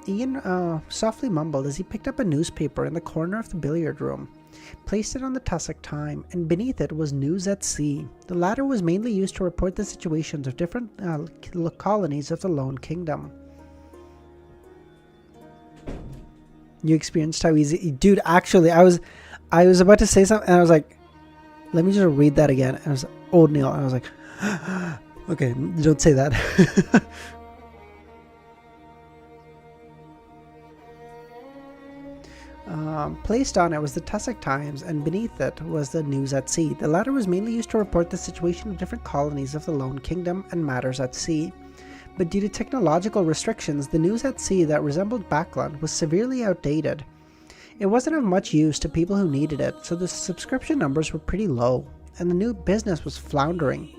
Ian softly mumbled as he picked up a newspaper in the corner of the billiard room, placed it on the tussock time, and beneath it was News at Sea. The latter was mainly used to report the situations of different colonies of the Lone Kingdom. You experienced how easy... Dude, actually, I was about to say something, and I was like, let me just read that again. And I was old Nell, and I was like, okay, don't say that. Placed on it was the Tussock Times, and beneath it was the News at Sea. The latter was mainly used to report the situation of different colonies of the Lone Kingdom and matters at sea. but due to technological restrictions, the news at sea that resembled Backlund was severely outdated. It wasn't of much use to people who needed it, so the subscription numbers were pretty low, and the new business was floundering.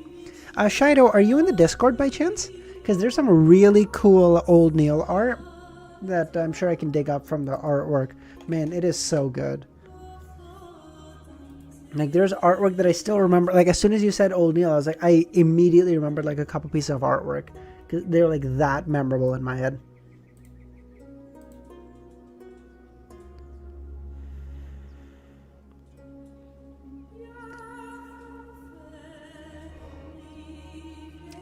Shido, are you in the Discord by chance? Because there's some really cool old Nell art that I'm sure I can dig up from the artwork. Man, it is so good. Like, there's artwork that I still remember. Like, as soon as you said old Nell, I was like, I immediately remembered like a couple pieces of artwork. Because they're like that memorable in my head.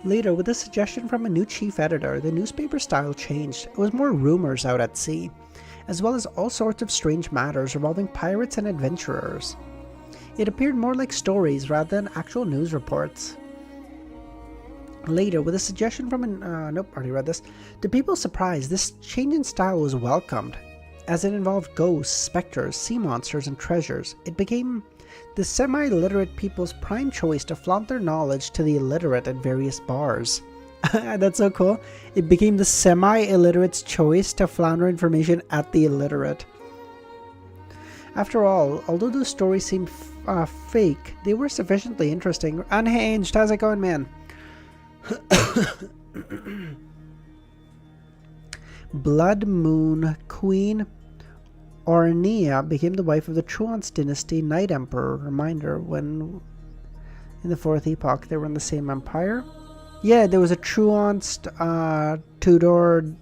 Later, with a suggestion from a new chief editor, the newspaper style changed. It was more rumors out at sea, as well as all sorts of strange matters involving pirates and adventurers. It appeared more like stories rather than actual news reports. Later, with a suggestion from nope, already read this. To people's surprise, this change in style was welcomed, as it involved ghosts, specters, sea monsters, and treasures. It became the semi-literate people's prime choice to flaunt their knowledge to the illiterate at various bars. That's so cool. It became the semi-illiterate's choice to flounder information at the illiterate. After all, although those stories seemed fake, they were sufficiently interesting. Unhinged, how's it going, man? Blood Moon Queen Ornea became the wife of the Truance dynasty Night Emperor. Reminder, when in the Fourth Epoch they were in the same empire. Yeah, there was a Truance Tudor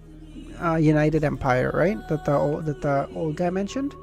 United Empire, right? That the old guy mentioned.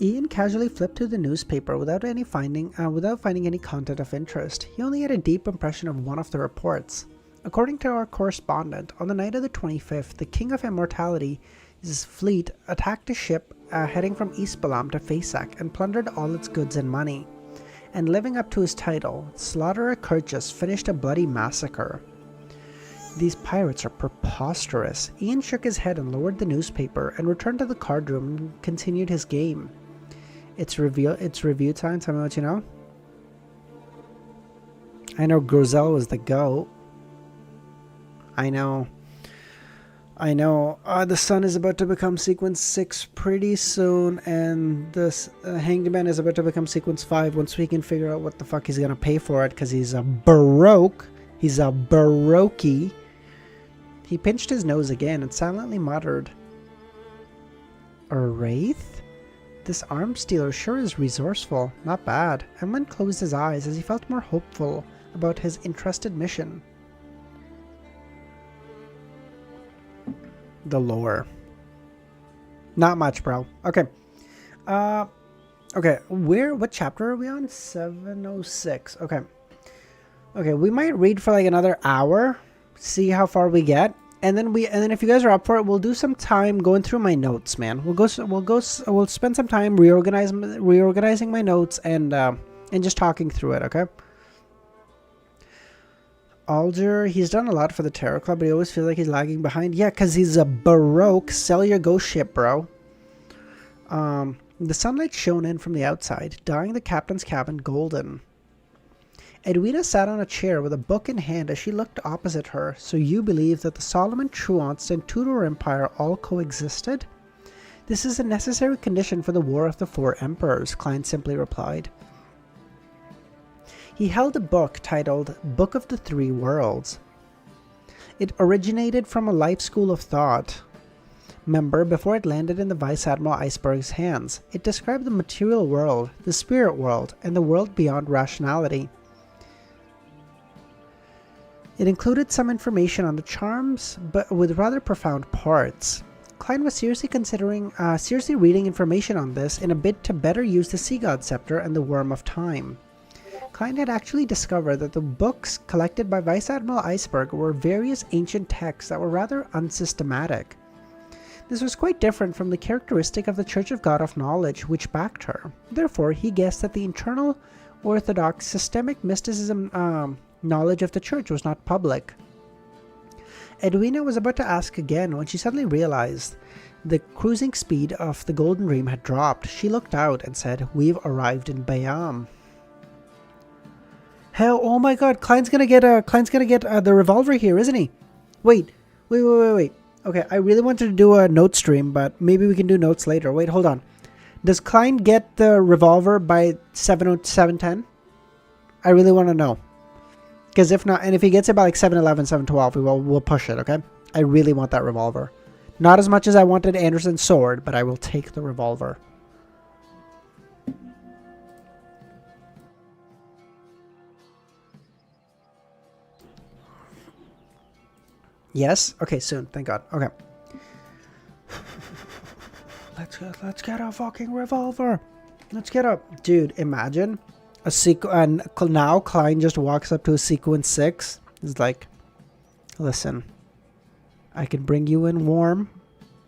Ian casually flipped through the newspaper without finding any content of interest. He only had a deep impression of one of the reports. According to our correspondent, on the night of the 25th, the King of Immortality's fleet attacked a ship heading from East Bayam to Fasak and plundered all its goods and money. And living up to his title, Slaughterer Curchus finished a bloody massacre. These pirates are preposterous. Ian shook his head and lowered the newspaper and returned to the card room and continued his game. It's review time. Tell me what you know. I know Groselle was the GOAT. I know. The sun is about to become sequence 6 pretty soon, and this Hanged Man is about to become sequence 5 once we can figure out what the fuck he's gonna pay for it, because he's a baroque. He's a baroque. He pinched his nose again and silently muttered, "A wraith? This arms dealer sure is resourceful. Not bad." Emlyn closed his eyes as he felt more hopeful about his entrusted mission. The lore. Not much, bro. Okay. Okay, what chapter are we on? 706. Okay. Okay, we might read for like another hour, see how far we get. And then if you guys are up for it, we'll do some time going through my notes, man. We'll spend some time reorganizing my notes and just talking through it, okay? Alger, he's done a lot for the Terror Club, but he always feels like he's lagging behind. Yeah, because he's a baroque. Sell your ghost ship, bro. The sunlight shone in from the outside, dyeing the captain's cabin golden. Edwina sat on a chair with a book in hand as she looked opposite her. "So you believe that the Solomon, Truance, and Tudor Empire all coexisted?" "This is a necessary condition for the War of the Four Emperors," Klein simply replied. He held a book titled Book of the Three Worlds. It originated from a Life School of Thought member before it landed in the Vice Admiral Iceberg's hands. It described the material world, the spirit world, and the world beyond rationality. It included some information on the charms, but with rather profound parts. Klein was seriously reading information on this in a bid to better use the Sea God Scepter and the Worm of Time. Klein had actually discovered that the books collected by Vice Admiral Iceberg were various ancient texts that were rather unsystematic. This was quite different from the characteristic of the Church of God of Knowledge, which backed her. Therefore, he guessed that the internal orthodox systemic mysticism knowledge of the Church was not public. Edwina was about to ask again when she suddenly realized the cruising speed of the Golden Dream had dropped. She looked out and said, "We've arrived in Bayam." Hell, oh my god, Klein's gonna get the revolver here, isn't he? Wait. Okay, I really wanted to do a note stream, but maybe we can do notes later. Wait, hold on. Does Klein get the revolver by 7:10? I really want to know. Because if not, and if he gets it by like 7:11, 7:12, we'll push it, okay? I really want that revolver. Not as much as I wanted Anderson's sword, but I will take the revolver. Yes? Okay, soon. Thank God. Okay. Let's get a fucking revolver. Let's get a... Dude, imagine a sequence... And now Klein just walks up to a sequence 6. He's like, listen, I can bring you in warm,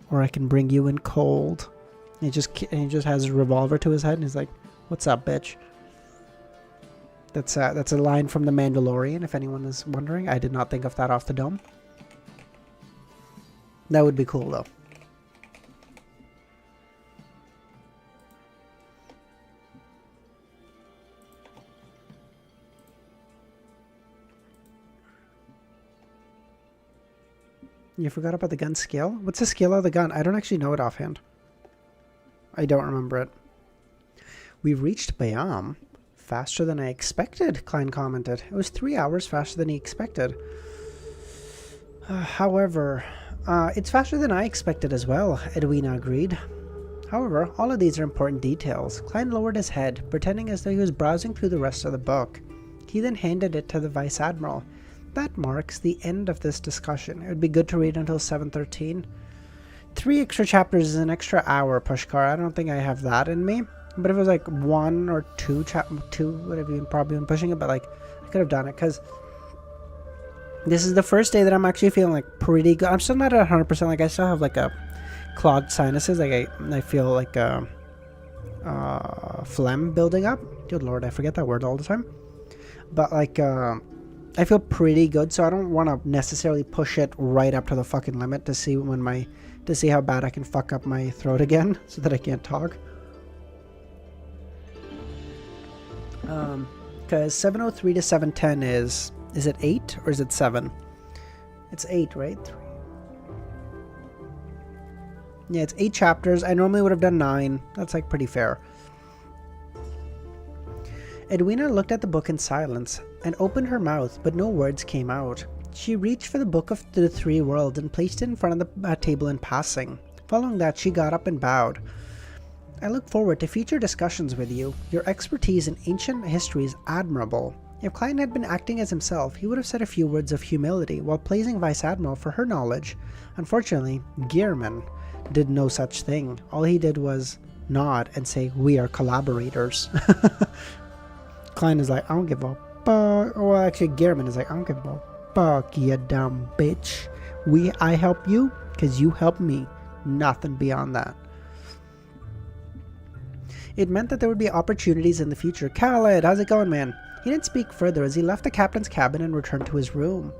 or I can bring you in cold. And he just has a revolver to his head, and he's like, what's up, bitch? That's a line from The Mandalorian, if anyone is wondering. I did not think of that off the dome. That would be cool, though. You forgot about the gun skill? What's the skill of the gun? I don't actually know it offhand. I don't remember it. We've reached Bayam. Faster than I expected, Klein commented. It was 3 hours faster than he expected. However... it's faster than I expected as well, Edwina agreed. However, all of these are important details. Klein lowered his head, pretending as though he was browsing through the rest of the book. He then handed it to the Vice Admiral. That marks the end of this discussion. It would be good to read until 7:13. 3 extra chapters is an extra hour, Pushkar. I don't think I have that in me. But if it was like 1 or 2 would have probably been pushing it, but like I could have done it because this is the first day that I'm actually feeling like pretty good. I'm still not at 100%. Like I still have like a clogged sinuses. Like I feel like a phlegm building up. Good Lord, I forget that word all the time. But like I feel pretty good, so I don't want to necessarily push it right up to the fucking limit to see how bad I can fuck up my throat again, so that I can't talk. Because 7:03 to 7:10 is it 8 or is it 7? It's 8, right? Yeah, it's 8 chapters. I normally would have done 9. That's like pretty fair. Edwina looked at the book in silence and opened her mouth, but no words came out. She reached for the Book of the Three Worlds and placed it in front of the table in passing. Following that, she got up and bowed. I look forward to future discussions with you. Your expertise in ancient history is admirable. If Klein had been acting as himself, he would have said a few words of humility while praising Vice Admiral for her knowledge. Unfortunately, Gearman did no such thing. All he did was nod and say, "We are collaborators." Klein is like, "I don't give a fuck." Well, actually, Gearman is like, "I don't give a fuck, you dumb bitch. I help you because you help me. Nothing beyond that." It meant that there would be opportunities in the future. Khaled, how's it going, man? He didn't speak further as he left the captain's cabin and returned to his room.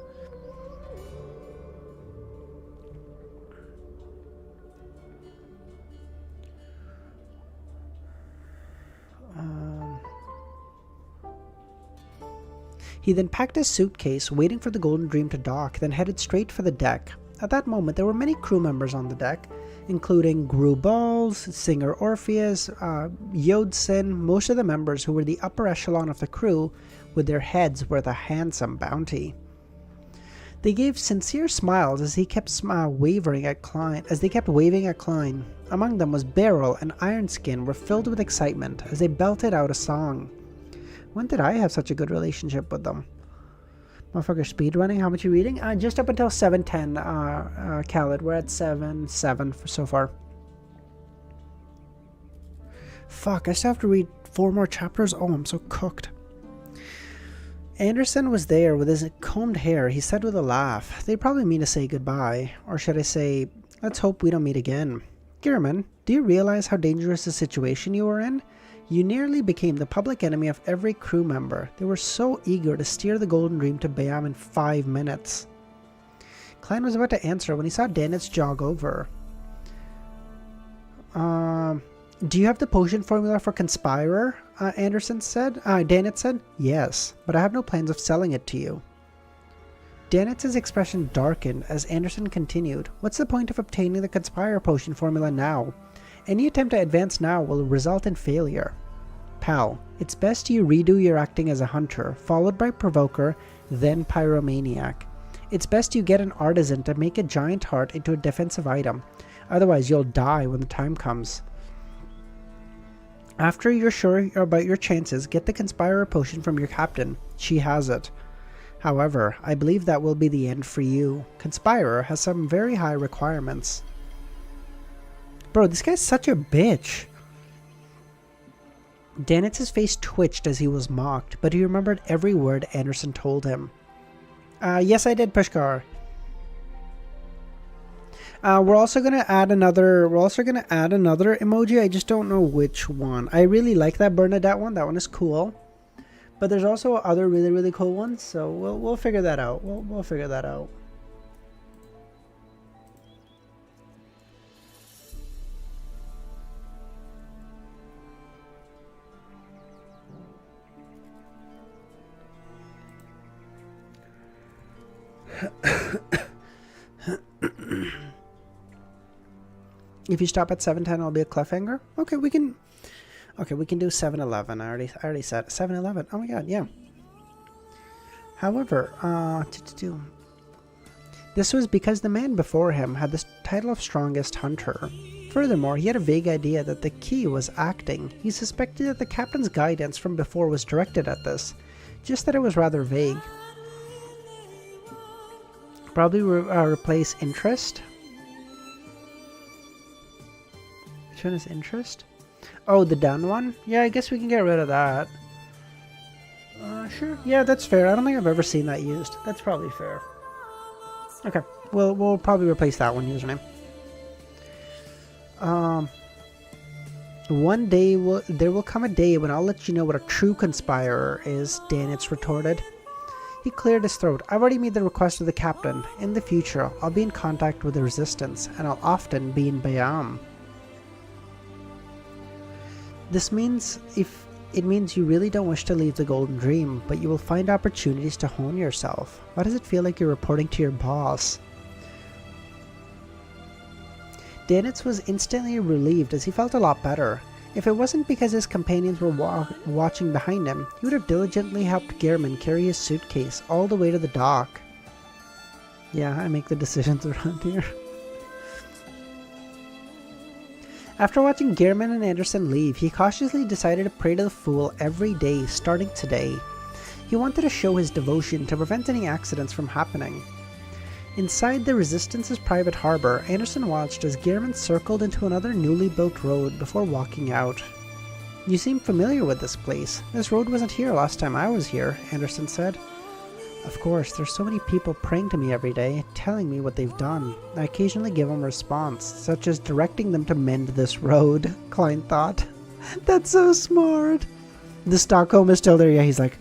He then packed his suitcase, waiting for the Golden Dream to dock, then headed straight for the deck. At that moment, there were many crew members on the deck, including Groselle, Singer Orpheus, Yodson, most of the members who were the upper echelon of the crew, with their heads worth a handsome bounty. They gave sincere smiles as he kept waving at Klein. Among them was Beryl and Ironskin were filled with excitement as they belted out a song. When did I have such a good relationship with them? Motherfucker, speedrunning. How much are you reading? Just up until 7:10, Khaled. We're at 7 so far. Fuck, I still have to read 4 more chapters? Oh, I'm so cooked. Anderson was there with his combed hair. He said with a laugh, "They probably mean to say goodbye. Or should I say, let's hope we don't meet again. Gearman, do you realize how dangerous a situation you were in? You nearly became the public enemy of every crew member. They were so eager to steer the Golden Dream to Bayam in 5 minutes." Klein was about to answer when he saw Danitz jog over. Do you have the potion formula for Conspirer? Anderson said. Danitz said, yes, but I have no plans of selling it to you. Danitz's expression darkened as Anderson continued. What's the point of obtaining the Conspirer potion formula now? Any attempt to advance now will result in failure. Pal, it's best you redo your acting as a hunter, followed by provoker, then pyromaniac. It's best you get an artisan to make a giant heart into a defensive item. Otherwise, you'll die when the time comes. After you're sure about your chances, get the Conspirer potion from your captain. She has it. However, I believe that will be the end for you. Conspirer has some very high requirements. Bro, this guy's such a bitch. Danitz's face twitched as he was mocked, but he remembered every word Anderson told him. Yes, I did, Pushkar. We're also gonna add another emoji. I just don't know which one. I really like that Bernadette one. That one is cool. But there's also other really, really cool ones. So we'll figure that out. We'll figure that out. If you stop at 7:10, it'll be a cliffhanger. Okay, we can do 7:11. I already said 7:11. Oh my god, yeah. However, this was because the man before him had the title of strongest hunter. Furthermore, he had a vague idea that the key was acting. He suspected that the captain's guidance from before was directed at this, just that it was rather vague. Probably replace interest. Which one is interest? Oh, the down one? Yeah, I guess we can get rid of that. Sure. Yeah, that's fair. I don't think I've ever seen that used. That's probably fair. Okay. We'll probably replace that one username. One day there will come a day when I'll let you know what a true conspirer is, Danitz retorted. He cleared his throat. I've already made the request to the captain. In the future, I'll be in contact with the resistance, and I'll often be in Bayam. This means it means you really don't wish to leave the Golden Dream, but you will find opportunities to hone yourself. Why does it feel like you're reporting to your boss? Danitz was instantly relieved as he felt a lot better. If it wasn't because his companions were watching behind him, he would have diligently helped Gehrman carry his suitcase all the way to the dock. Yeah, I make the decisions around here. After watching Gehrman and Anderson leave, he cautiously decided to pray to the Fool every day, starting today. He wanted to show his devotion to prevent any accidents from happening. Inside the Resistance's private harbor, Anderson watched as Gehrman circled into another newly built road before walking out. You seem familiar with this place. This road wasn't here last time I was here, Anderson said. Of course, there's so many people praying to me every day, telling me what they've done. I occasionally give them a response, such as directing them to mend this road, Klein thought. That's so smart. The Stockholm is still there. Yeah, it's like,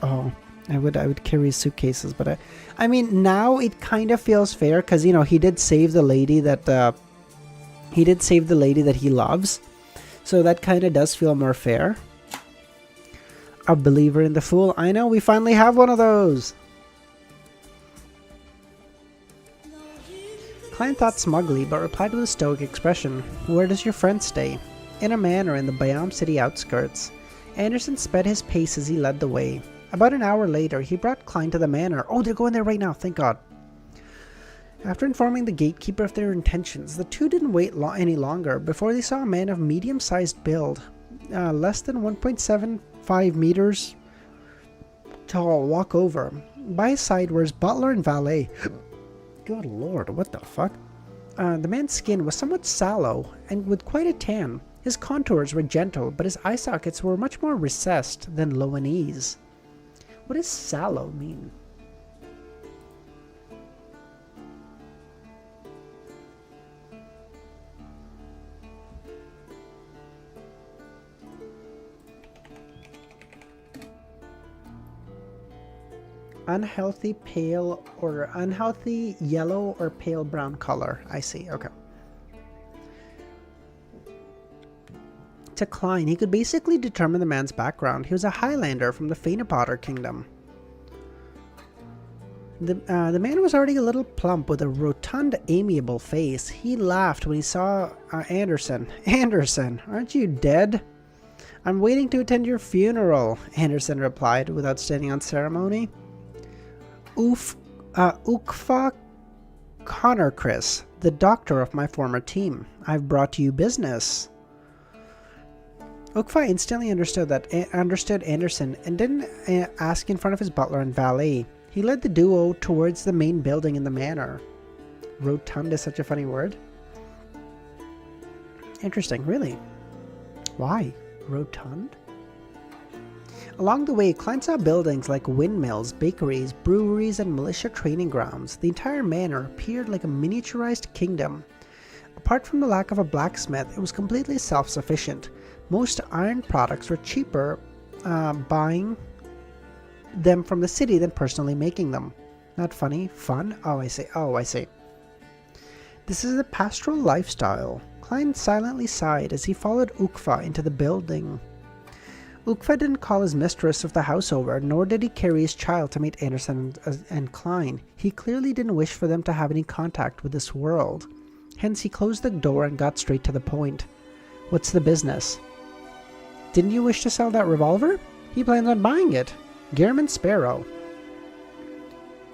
oh, I would carry suitcases, but I mean, now it kind of feels fair because, you know, he did save the lady that he loves. So that kind of does feel more fair. A believer in the Fool. I know, we finally have one of those. Klein thought smugly, but replied with a stoic expression. Where does your friend stay? In a manor in the Bayam city outskirts. Anderson sped his pace as he led the way. About an hour later, he brought Klein to the manor. Oh, they're going there right now, thank God. After informing the gatekeeper of their intentions, the two didn't wait any longer before they saw a man of medium-sized build, less than 1.75 meters tall, walk over. By his side were his butler and valet. Good lord, what the fuck? The man's skin was somewhat sallow and with quite a tan. His contours were gentle, but his eye sockets were much more recessed than Loanese. What does sallow mean? Unhealthy pale or unhealthy yellow or pale brown color. I see. Okay. To Klein, he could basically determine the man's background. He was a Highlander from the Fainapotter Kingdom. The man was already a little plump with a rotund, amiable face. He laughed when he saw Anderson. Anderson, aren't you dead? I'm waiting to attend your funeral, Anderson replied without standing on ceremony. Ukfa Connor Chris, the doctor of my former team. I've brought you business. Ukfa instantly understood Anderson and didn't ask in front of his butler and valet. He led the duo towards the main building in the manor. Rotund is such a funny word. Interesting, really. Why? Rotund? Along the way, Klein saw buildings like windmills, bakeries, breweries, and militia training grounds. The entire manor appeared like a miniaturized kingdom. Apart from the lack of a blacksmith, it was completely self-sufficient. Most iron products were cheaper buying them from the city than personally making them. Not funny? Fun? Oh, I see. Oh, I see. This is a pastoral lifestyle. Klein silently sighed as he followed Ukfa into the building. Ukfa didn't call his mistress of the house over, nor did he carry his child to meet Anderson and Klein. He clearly didn't wish for them to have any contact with this world. Hence, he closed the door and got straight to the point. What's the business? Didn't you wish to sell that revolver? He plans on buying it. Gehrman Sparrow.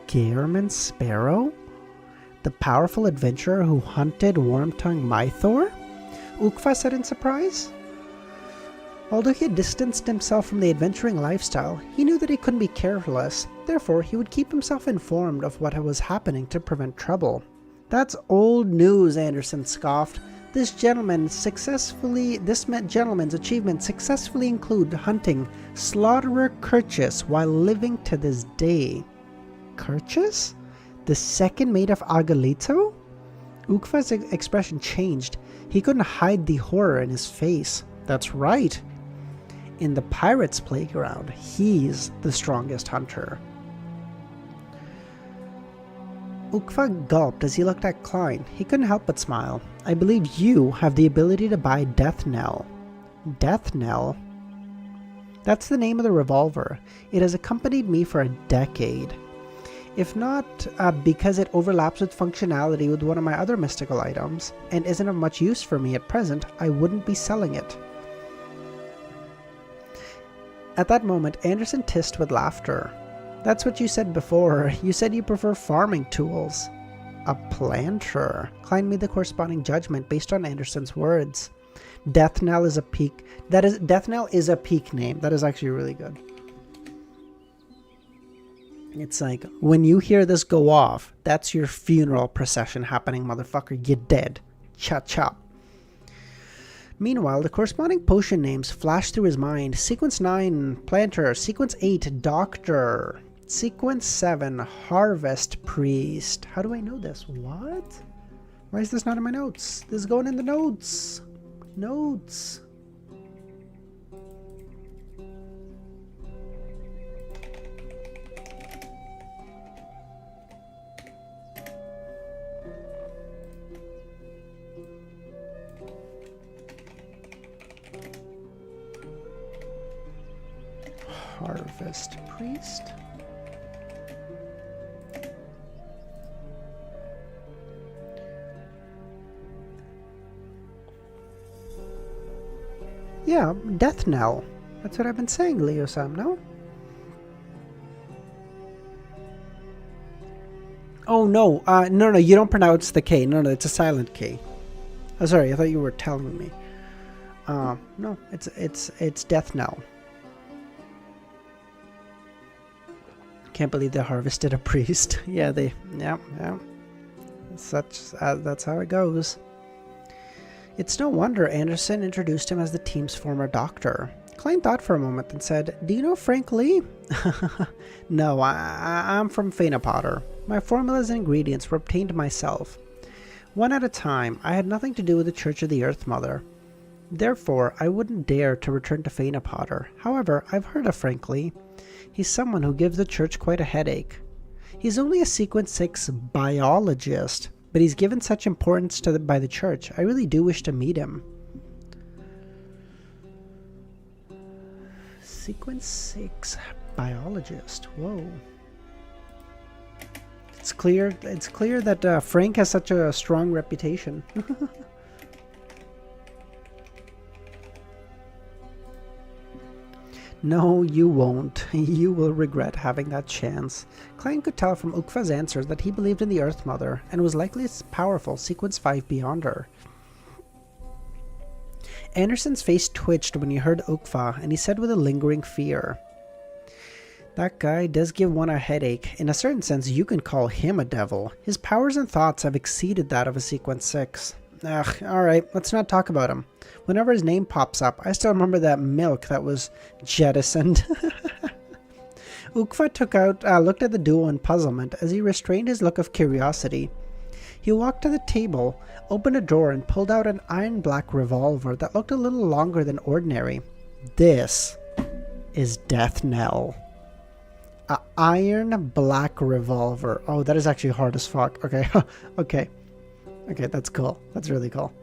Gehrman Sparrow? The powerful adventurer who hunted Wormtongue Mythor? Ukfa said in surprise. Although he had distanced himself from the adventuring lifestyle, he knew that he couldn't be careless. Therefore, he would keep himself informed of what was happening to prevent trouble. That's old news, Anderson scoffed. This gentleman's achievements successfully include hunting Slaughterer Kirchis while living to this day. Kirchis? The second mate of Agalito? Ukfa's expression changed. He couldn't hide the horror in his face. That's right. In the pirates' playground, he's the strongest hunter. Ukfa gulped as he looked at Klein. He couldn't help but smile. I believe you have the ability to buy Death Nell. Death Nell? That's the name of the revolver. It has accompanied me for a decade. If not because it overlaps with functionality with one of my other mystical items, and isn't of much use for me at present, I wouldn't be selling it. At that moment, Anderson hissed with laughter. That's what you said before. You said you prefer farming tools. A planter. Klein made the corresponding judgment based on Anderson's words. Death Knell is a peak. Death Knell is a peak name. That is actually really good. It's like, when you hear this go off, that's your funeral procession happening, motherfucker. You're dead. Chop chop. Meanwhile, the corresponding potion names flashed through his mind. Sequence 9, Planter. Sequence 8, Doctor. Sequence 7, Harvest Priest. How do I know this? What? Why is this not in my notes? This is going in the notes. Notes. Harvest Priest. Yeah, Death Knell. That's what I've been saying, Leo-san, no? Oh, no. No, you don't pronounce the K. No, it's a silent K. Oh, sorry, I thought you were telling me. No, it's Death Knell. Can't believe they harvested a priest. Yeah. That's how it goes. It's no wonder Anderson introduced him as the team's former doctor. Klein thought for a moment and said, Do you know Frank Lee? No, I'm from Fainapotter. My formulas and ingredients were obtained myself. One at a time. I had nothing to do with the Church of the Earth Mother. Therefore, I wouldn't dare to return to Fainapotter. However, I've heard of Frankly. He's someone who gives the church quite a headache. He's only a Sequence 6 biologist, but he's given such importance by the church. I really do wish to meet him. Sequence 6 biologist. Whoa. It's clear that Frank has such a strong reputation. No, you won't. You will regret having that chance. Klein could tell from Ukva's answers that he believed in the Earth Mother and was likely as powerful Sequence 5 beyond her. Anderson's face twitched when he heard Ukva, and he said with a lingering fear, "That guy does give one a headache. In a certain sense, you can call him a devil. His powers and thoughts have exceeded that of a Sequence 6. Ugh, alright, let's not talk about him. Whenever his name pops up, I still remember that milk that was jettisoned." Ukva looked at the duo in puzzlement as he restrained his look of curiosity. He walked to the table, opened a drawer, and pulled out an iron-black revolver that looked a little longer than ordinary. This is Death Nell. An iron-black revolver. Oh, that is actually hard as fuck. Okay, okay. Okay, that's cool. That's really cool.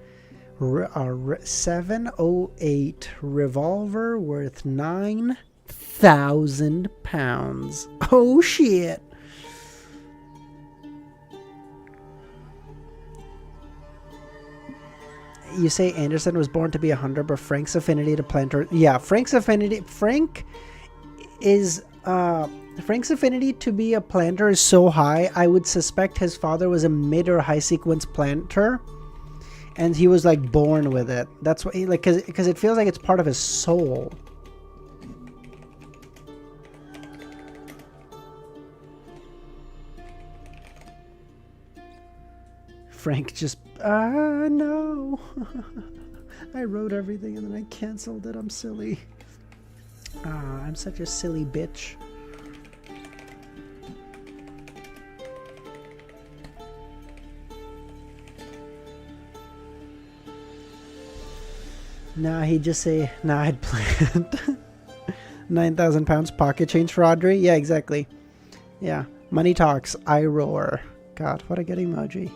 708 revolver worth 9,000 pounds. Oh shit. You say Anderson was born to be a hunter, but Frank's affinity to planter. Yeah, Frank's affinity to be a planter is so high, I would suspect his father was a mid or high sequence planter, and he was like born with it. That's what he like, because it feels like it's part of his soul. Frank just no. I wrote everything and then I canceled it. I'm silly. I'm such a silly bitch. Nah, he'd just say, nah, I'd planned. 9,000 pounds pocket change for Audrey? Yeah, exactly. Yeah. Money talks. I roar. God, what a good emoji.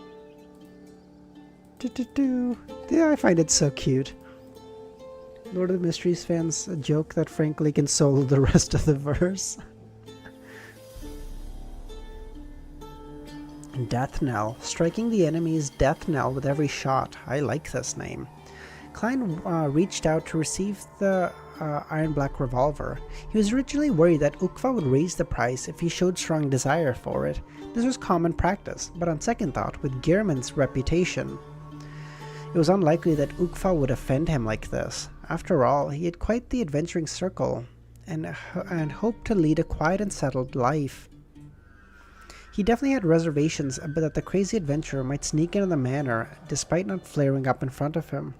Yeah, I find it so cute. Lord of the Mysteries fans joke that Frankly can solo the rest of the verse. Death Knell. Striking the enemy's death knell with every shot. I like this name. Klein reached out to receive the iron black revolver. He was originally worried that Ukva would raise the price if he showed strong desire for it. This was common practice, but on second thought, with Gehrman's reputation, it was unlikely that Ukva would offend him like this. After all, he had quite the adventuring circle, and hoped to lead a quiet and settled life. He definitely had reservations that the crazy adventurer might sneak into the manor, despite not flaring up in front of him.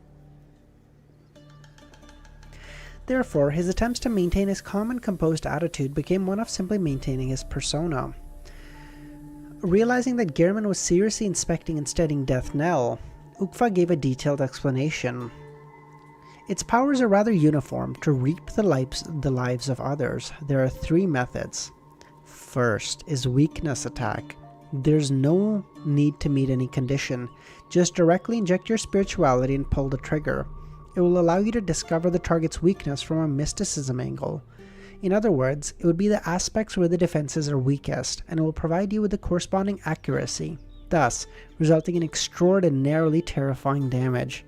Therefore, his attempts to maintain his calm and composed attitude became one of simply maintaining his persona. Realizing that Gehrman was seriously inspecting and studying Death Knell, Ukva gave a detailed explanation. Its powers are rather uniform. To reap the lives of others, there are 3 methods. First is weakness attack. There's no need to meet any condition. Just directly inject your spirituality and pull the trigger. It will allow you to discover the target's weakness from a mysticism angle. In other words, it would be the aspects where the defenses are weakest, and it will provide you with the corresponding accuracy, thus resulting in extraordinarily terrifying damage.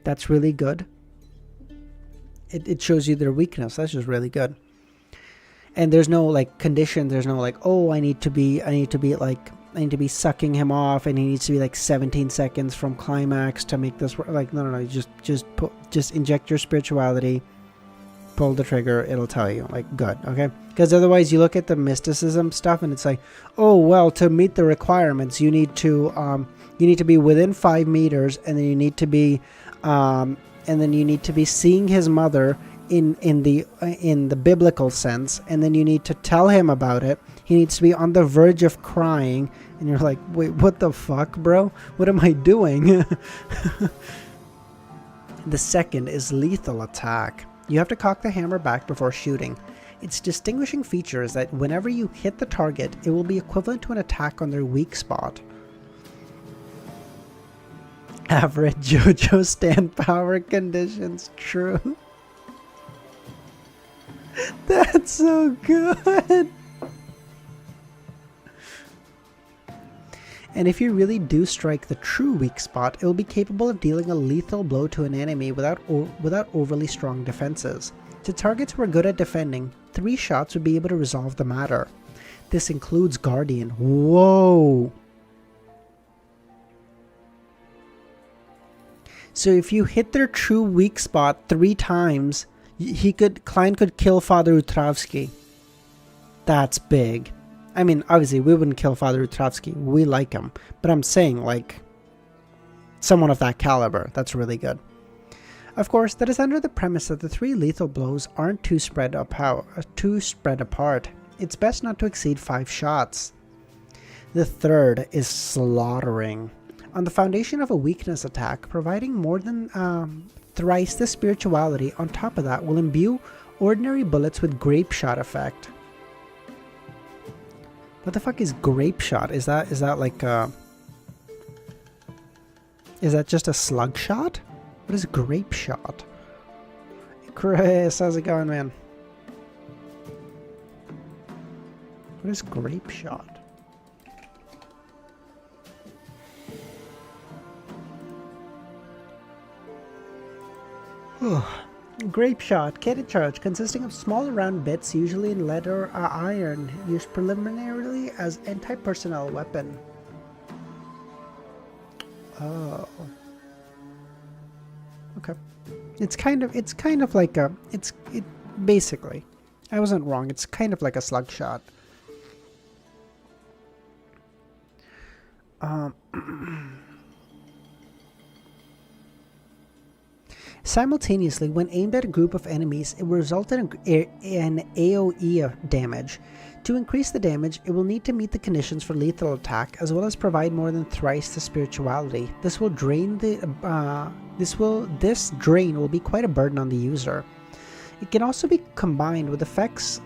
That's really good. It shows you their weakness. That's just really good. And there's no like condition. There's no like, oh, I need to be sucking him off, and he needs to be like 17 seconds from climax to make this work. Like, no. Just inject your spirituality, pull the trigger. It'll tell you. Like, good, okay? Because otherwise, you look at the mysticism stuff, and it's like, oh well, to meet the requirements, you need to be within 5 meters, and then you need to be seeing his mother in the biblical sense, and then you need to tell him about it. He needs to be on the verge of crying, and you're like, wait, what the fuck, bro? What am I doing? The second is lethal attack. You have to cock the hammer back before shooting. Its distinguishing feature is that whenever you hit the target, it will be equivalent to an attack on their weak spot. Average JoJo stand power conditions, true. That's so good. And if you really do strike the true weak spot, it will be capable of dealing a lethal blow to an enemy without overly strong defenses. To targets who are good at defending, 3 shots would be able to resolve the matter. This includes Guardian. Whoa! So if you hit their true weak spot 3 times, Klein could kill Father Utravsky. That's big. I mean, obviously, we wouldn't kill Father Utravsky. We like him. But I'm saying, like, someone of that caliber. That's really good. Of course, that is under the premise that the 3 lethal blows aren't too spread apart. It's best not to exceed 5 shots. The third is slaughtering. On the foundation of a weakness attack, providing more than thrice the spirituality on top of that will imbue ordinary bullets with grape shot effect. What the fuck is grape shot? Is that like is that just a slug shot? What is grape shot? Chris, how's it going, man? What is grape shot? Grape shot, kitted charge, consisting of small round bits, usually in lead or iron, used preliminarily as anti-personnel weapon. Oh. Okay. It's kind of like a, basically, I wasn't wrong, it's kind of like a slug shot. Simultaneously, when aimed at a group of enemies, it will result in an AoE damage. To increase the damage, it will need to meet the conditions for lethal attack, as well as provide more than thrice the spirituality. This drain will be quite a burden on the user. It can also be combined with effects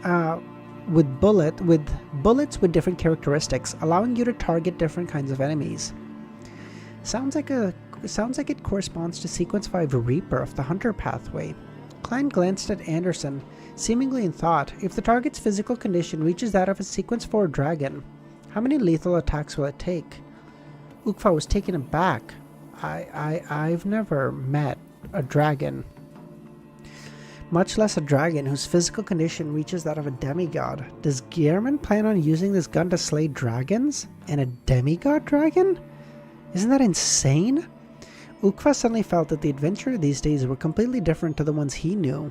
with bullets with different characteristics, allowing you to target different kinds of enemies. Sounds like it corresponds to Sequence 5 Reaper of the Hunter pathway. Klein glanced at Anderson, seemingly in thought. If the target's physical condition reaches that of a Sequence 4 dragon, how many lethal attacks will it take? Ukfa was taken aback. I've never met a dragon, much less a dragon whose physical condition reaches that of a demigod. Does Gehrman plan on using this gun to slay dragons? And a demigod dragon? Isn't that insane? Ukva suddenly felt that the adventure these days were completely different to the ones he knew.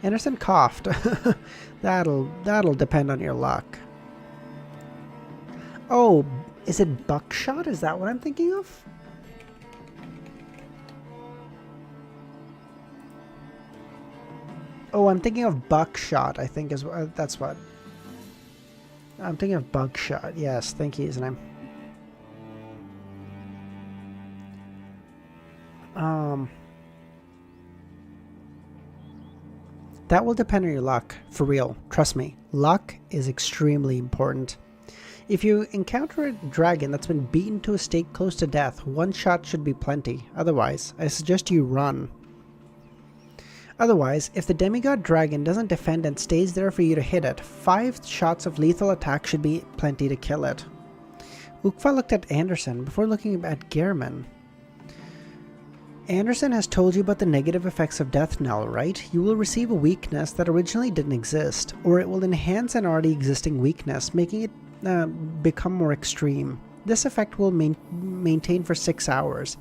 Anderson coughed. That'll depend on your luck. Oh, is it buckshot? Is that what I'm thinking of? Oh, I'm thinking of buckshot, I think that's what. I'm thinking of buckshot. Yes, thank you, Isn't That will depend on your luck, for real. Trust me, luck is extremely important. If you encounter a dragon that's been beaten to a state close to death, 1 shot should be plenty. Otherwise, I suggest you run. Otherwise, if the demigod dragon doesn't defend and stays there for you to hit it, 5 shots of lethal attack should be plenty to kill it. Ukva looked at Anderson before looking at Gehrman. Anderson has told you about the negative effects of death, Nell, right? You will receive a weakness that originally didn't exist, or it will enhance an already existing weakness, making it become more extreme. This effect will maintain for 6 hours.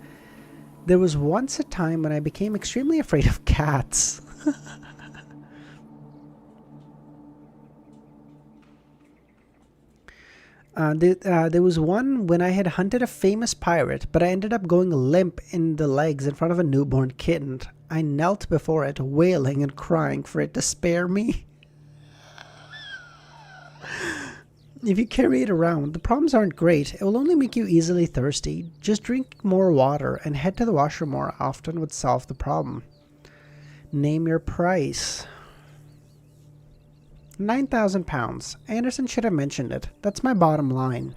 There was once a time when I became extremely afraid of cats. There was one when I had hunted a famous pirate, but I ended up going limp in the legs in front of a newborn kitten. I knelt before it, wailing and crying for it to spare me. If you carry it around, the problems aren't great. It will only make you easily thirsty. Just drink more water and head to the washroom more often would solve the problem. Name your price. 9,000 pounds. Anderson should have mentioned it. That's my bottom line.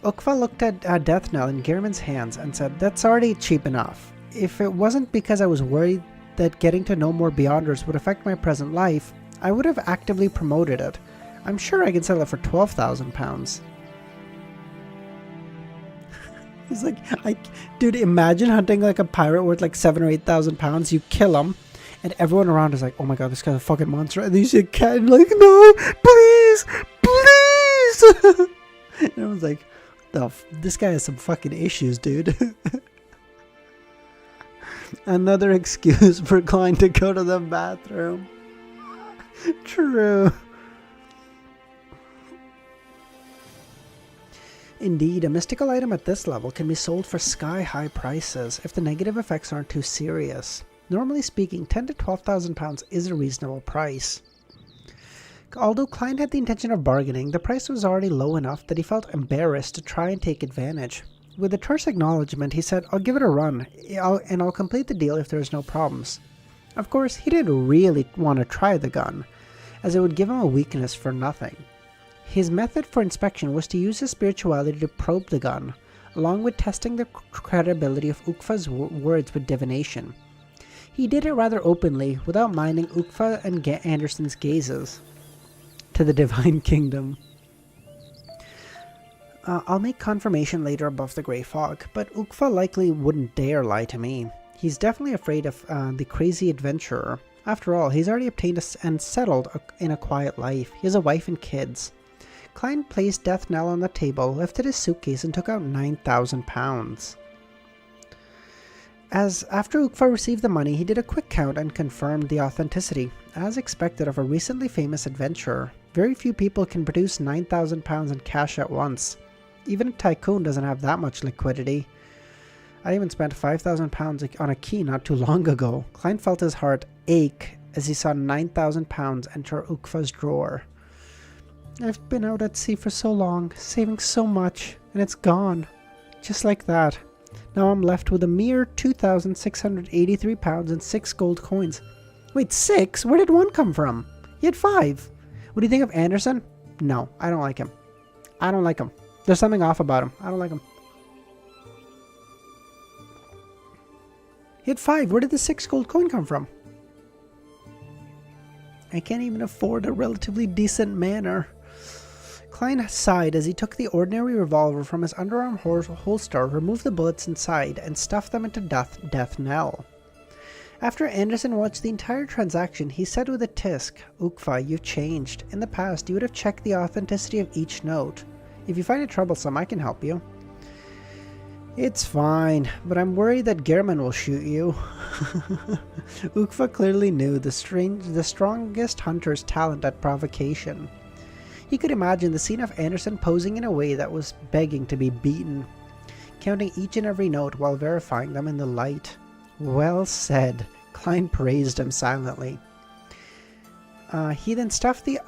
Ukva looked at Death Nell in Gehrman's hands and said, "That's already cheap enough. If it wasn't because I was worried that getting to know more Beyonders would affect my present life, I would have actively promoted it. I'm sure I can sell it for 12,000 pounds. He's like, dude, imagine hunting like a pirate worth like 7,000 or 8,000 pounds. You kill him, and everyone around is like, "Oh my god, this guy's a fucking monster." And then you see a cat, and like, "No, please, please." And everyone's like, this guy has some fucking issues, dude. Another excuse for Klein to go to the bathroom. True. Indeed, a mystical item at this level can be sold for sky-high prices if the negative effects aren't too serious. Normally speaking, 10 to 12,000 pounds is a reasonable price. Although Klein had the intention of bargaining, the price was already low enough that he felt embarrassed to try and take advantage. With a terse acknowledgement, he said, "I'll give it a run, and I'll complete the deal if there's no problems." Of course, he didn't really want to try the gun, as it would give him a weakness for nothing. His method for inspection was to use his spirituality to probe the gun, along with testing the credibility of Ukfa's words with divination. He did it rather openly, without minding Ukfa and Anderson's gazes. To the Divine Kingdom. I'll make confirmation later above the grey fog, but Ukfa likely wouldn't dare lie to me. He's definitely afraid of the crazy adventurer. After all, he's already obtained and settled in a quiet life. He has a wife and kids. Klein placed Death Nell on the table, lifted his suitcase, and took out 9,000 pounds. After Ukfa received the money, he did a quick count and confirmed the authenticity. As expected of a recently famous adventurer, very few people can produce 9,000 pounds in cash at once. Even a tycoon doesn't have that much liquidity. I even spent 5,000 pounds on a key not too long ago. Klein felt his heart ache as he saw 9,000 pounds enter Ukfa's drawer. I've been out at sea for so long, saving so much, and it's gone. Just like that. Now I'm left with a mere 2,683 pounds and 6 gold coins. Wait, 6? Where did one come from? He had 5. What do you think of Anderson? No, I don't like him. I don't like him. There's something off about him. I don't like him. He had 5. Where did the 6 gold coin come from? I can't even afford a relatively decent manor. Klein sighed as he took the ordinary revolver from his underarm holster, removed the bullets inside, and stuffed them into Death Nell. After Anderson watched the entire transaction, he said with a tisk, "Ukfa, you've changed. In the past, you would have checked the authenticity of each note. If you find it troublesome, I can help you." "It's fine, but I'm worried that Gehrman will shoot you." Ukfa clearly knew the strongest hunter's talent at provocation. He could imagine the scene of Anderson posing in a way that was begging to be beaten, counting each and every note while verifying them in the light. Well said. Klein praised him silently. He then stuffed the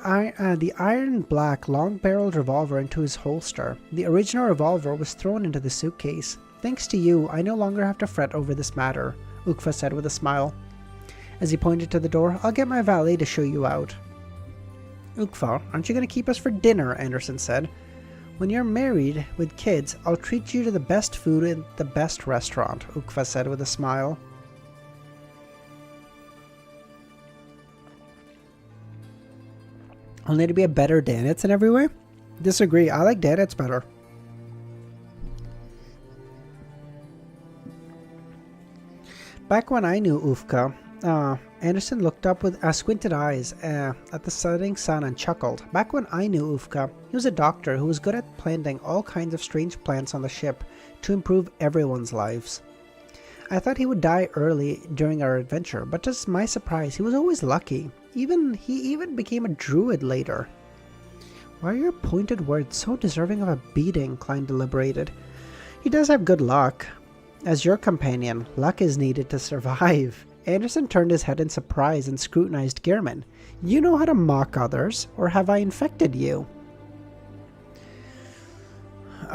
iron black long-barreled revolver into his holster. The original revolver was thrown into the suitcase. "Thanks to you, I no longer have to fret over this matter," Ukfa said with a smile. As he pointed to the door, "I'll get my valet to show you out." "Ukfa, aren't you going to keep us for dinner?" Anderson said. "When you're married with kids, I'll treat you to the best food in the best restaurant," Ukfa said with a smile. "I'll need to be a better Danitz in every way?" "Disagree. I like Danitz better." Back when I knew Ukfa, Anderson looked up with squinted eyes at the setting sun and chuckled. "Back when I knew Ukfa, he was a doctor who was good at planting all kinds of strange plants on the ship to improve everyone's lives. I thought he would die early during our adventure, but to my surprise, he was always lucky. He even became a druid later." "Why are your pointed words so deserving of a beating?" Klein deliberated. "He does have good luck. As your companion, luck is needed to survive." Anderson turned his head in surprise and scrutinized Gehrman. "You know how to mock others, or have I infected you?"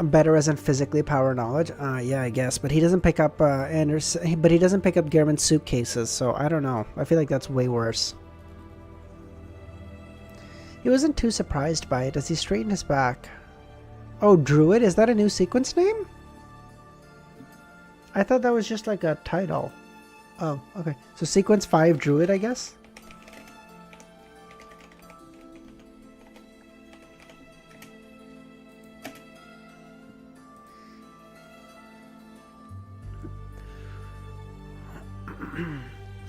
Better as in physically power knowledge? Yeah, I guess. But he doesn't pick up Anderson. But he doesn't pick up Gehrman's suitcases, so I don't know. I feel like that's way worse. He wasn't too surprised by it as he straightened his back. Oh, Druid? Is that a new sequence name? I thought that was just like a title. Oh, okay. So sequence 5 Druid, I guess?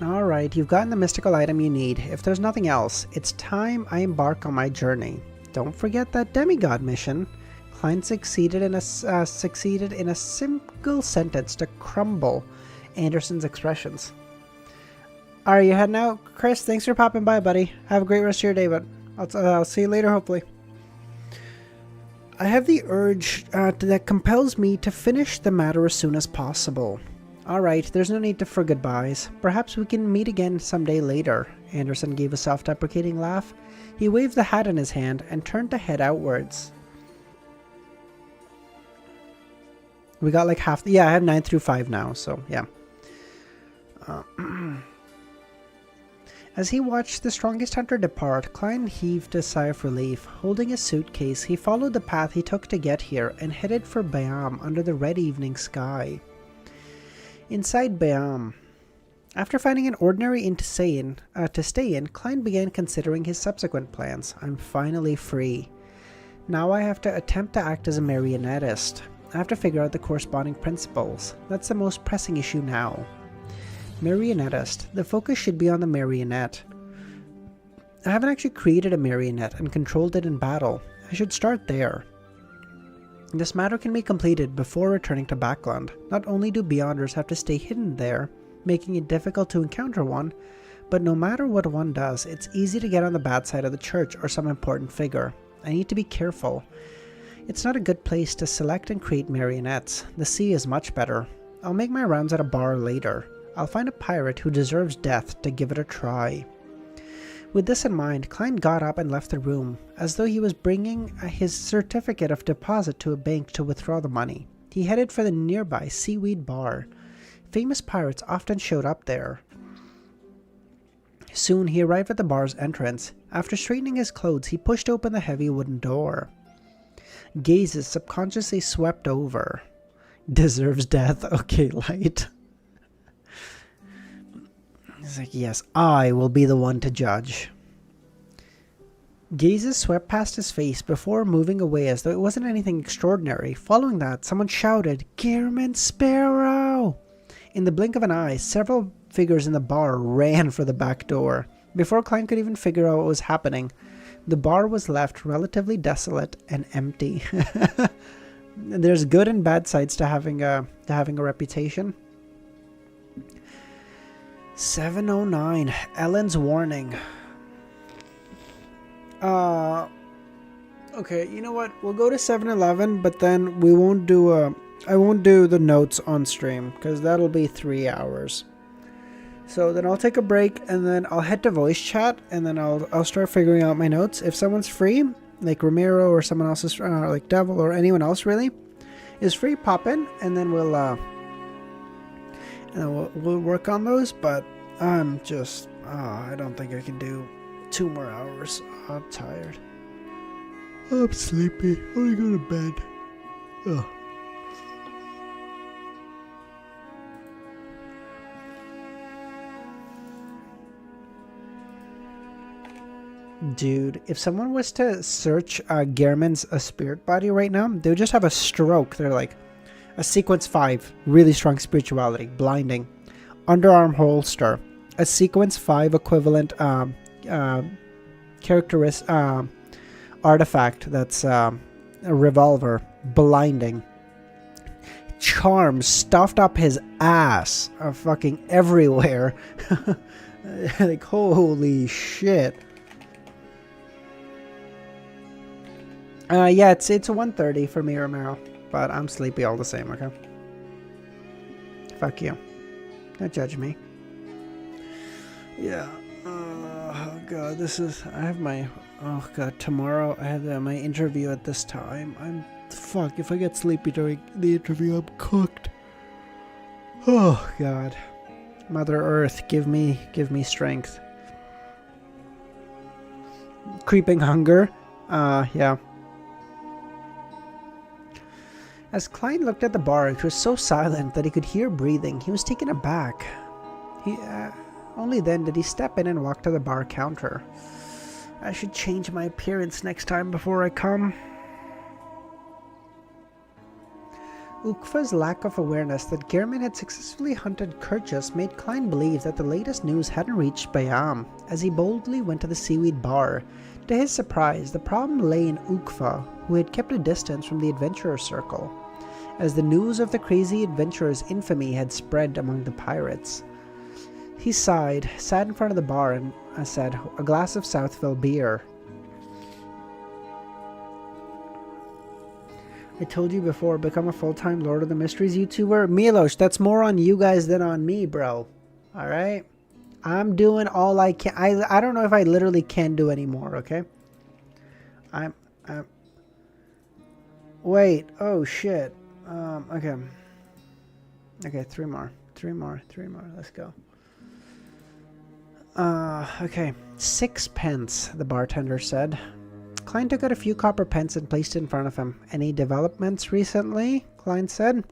Alright, you've gotten the mystical item you need. If there's nothing else, it's time I embark on my journey. Don't forget that demigod mission. Klein succeeded in a single sentence to crumble Anderson's expressions. Alright, you heading out? Chris, thanks for popping by, buddy. Have a great rest of your day, but I'll see you later, hopefully. I have the urge that compels me to finish the matter as soon as possible. Alright, there's no need for goodbyes. Perhaps we can meet again someday later. Anderson gave a self-deprecating laugh. He waved the hat in his hand and turned to head outwards. We got like half... Yeah, I have 9 through 5 now, so yeah. As he watched the strongest hunter depart, Klein heaved a sigh of relief. Holding his suitcase, he followed the path he took to get here and headed for Bayam under the red evening sky. Inside Bayam, after finding an ordinary inn to stay in, Klein began considering his subsequent plans. I'm finally free. Now I have to attempt to act as a marionettist. I have to figure out the corresponding principles. That's the most pressing issue now. Marionettist. The focus should be on the marionette. I haven't actually created a marionette and controlled it in battle. I should start there. This matter can be completed before returning to Backlund. Not only do Beyonders have to stay hidden there, making it difficult to encounter one, but no matter what one does, it's easy to get on the bad side of the church or some important figure. I need to be careful. It's not a good place to select and create marionettes. The sea is much better. I'll make my rounds at a bar later. I'll find a pirate who deserves death to give it a try. With this in mind, Klein got up and left the room, as though he was bringing his certificate of deposit to a bank to withdraw the money. He headed for the nearby Seaweed Bar. Famous pirates often showed up there. Soon he arrived at the bar's entrance. After straightening his clothes, he pushed open the heavy wooden door. Gazes subconsciously swept over. Deserves death. Okay, light. He's like, yes, I will be the one to judge. Gazes swept past his face before moving away as though it wasn't anything extraordinary. Following that, someone shouted, Gehrman Sparrow! In the blink of an eye, several figures in the bar ran for the back door. Before Klein could even figure out what was happening, the bar was left relatively desolate and empty. There's good and bad sides to having a reputation. 7:09. Ellen's warning. Okay, you know what? We'll go to 7-Eleven, but then we won't do I won't do the notes on stream because that'll be 3 hours. So then I'll take a break and then I'll head to voice chat and then I'll start figuring out my notes. If someone's free, like Ramiro or someone else is like Devil or anyone else really is free, pop in and then we'll work on those. But I'm just I don't think I can do 2 more hours. I'm tired. I'm sleepy. I want to go to bed. Ugh. Dude, if someone was to search Gehrman's spirit body right now, they would just have a stroke. They're like, a sequence 5, really strong spirituality, blinding, underarm holster, a sequence 5 equivalent characteristic artifact that's a revolver, blinding, charms stuffed up his ass, fucking everywhere. Like, holy shit. Yeah, it's 1:30 for me, Romero, but I'm sleepy all the same, okay? Fuck you. Don't judge me. Yeah. Oh, God, I have my... Oh, God, tomorrow I have my interview at this time. I'm Fuck, if I get sleepy during the interview, I'm cooked. Oh, God. Mother Earth, give me strength. Creeping hunger? Yeah. As Klein looked at the bar, it was so silent that he could hear breathing. He was taken aback. Only then did he step in and walk to the bar counter. I should change my appearance next time before I come. Ukfa's lack of awareness that Gehrman had successfully hunted Kirchhoff made Klein believe that the latest news hadn't reached Bayam, as he boldly went to the seaweed bar. To his surprise, the problem lay in Ukfa, who had kept a distance from the adventurer circle, as the news of the crazy adventurer's infamy had spread among the pirates. He sighed, sat in front of the bar, and said, "A glass of Southville beer." I told you before, become a full-time Lord of the Mysteries YouTuber. Milos, that's more on you guys than on me, bro. Alright? I'm doing all I can. I don't know if I literally can do any more, okay? I'm wait, oh shit. Okay. Okay, three more. Let's go. Okay. 6 pence, the bartender said. Klein took out a few copper pence and placed it in front of him. Any developments recently? Klein said.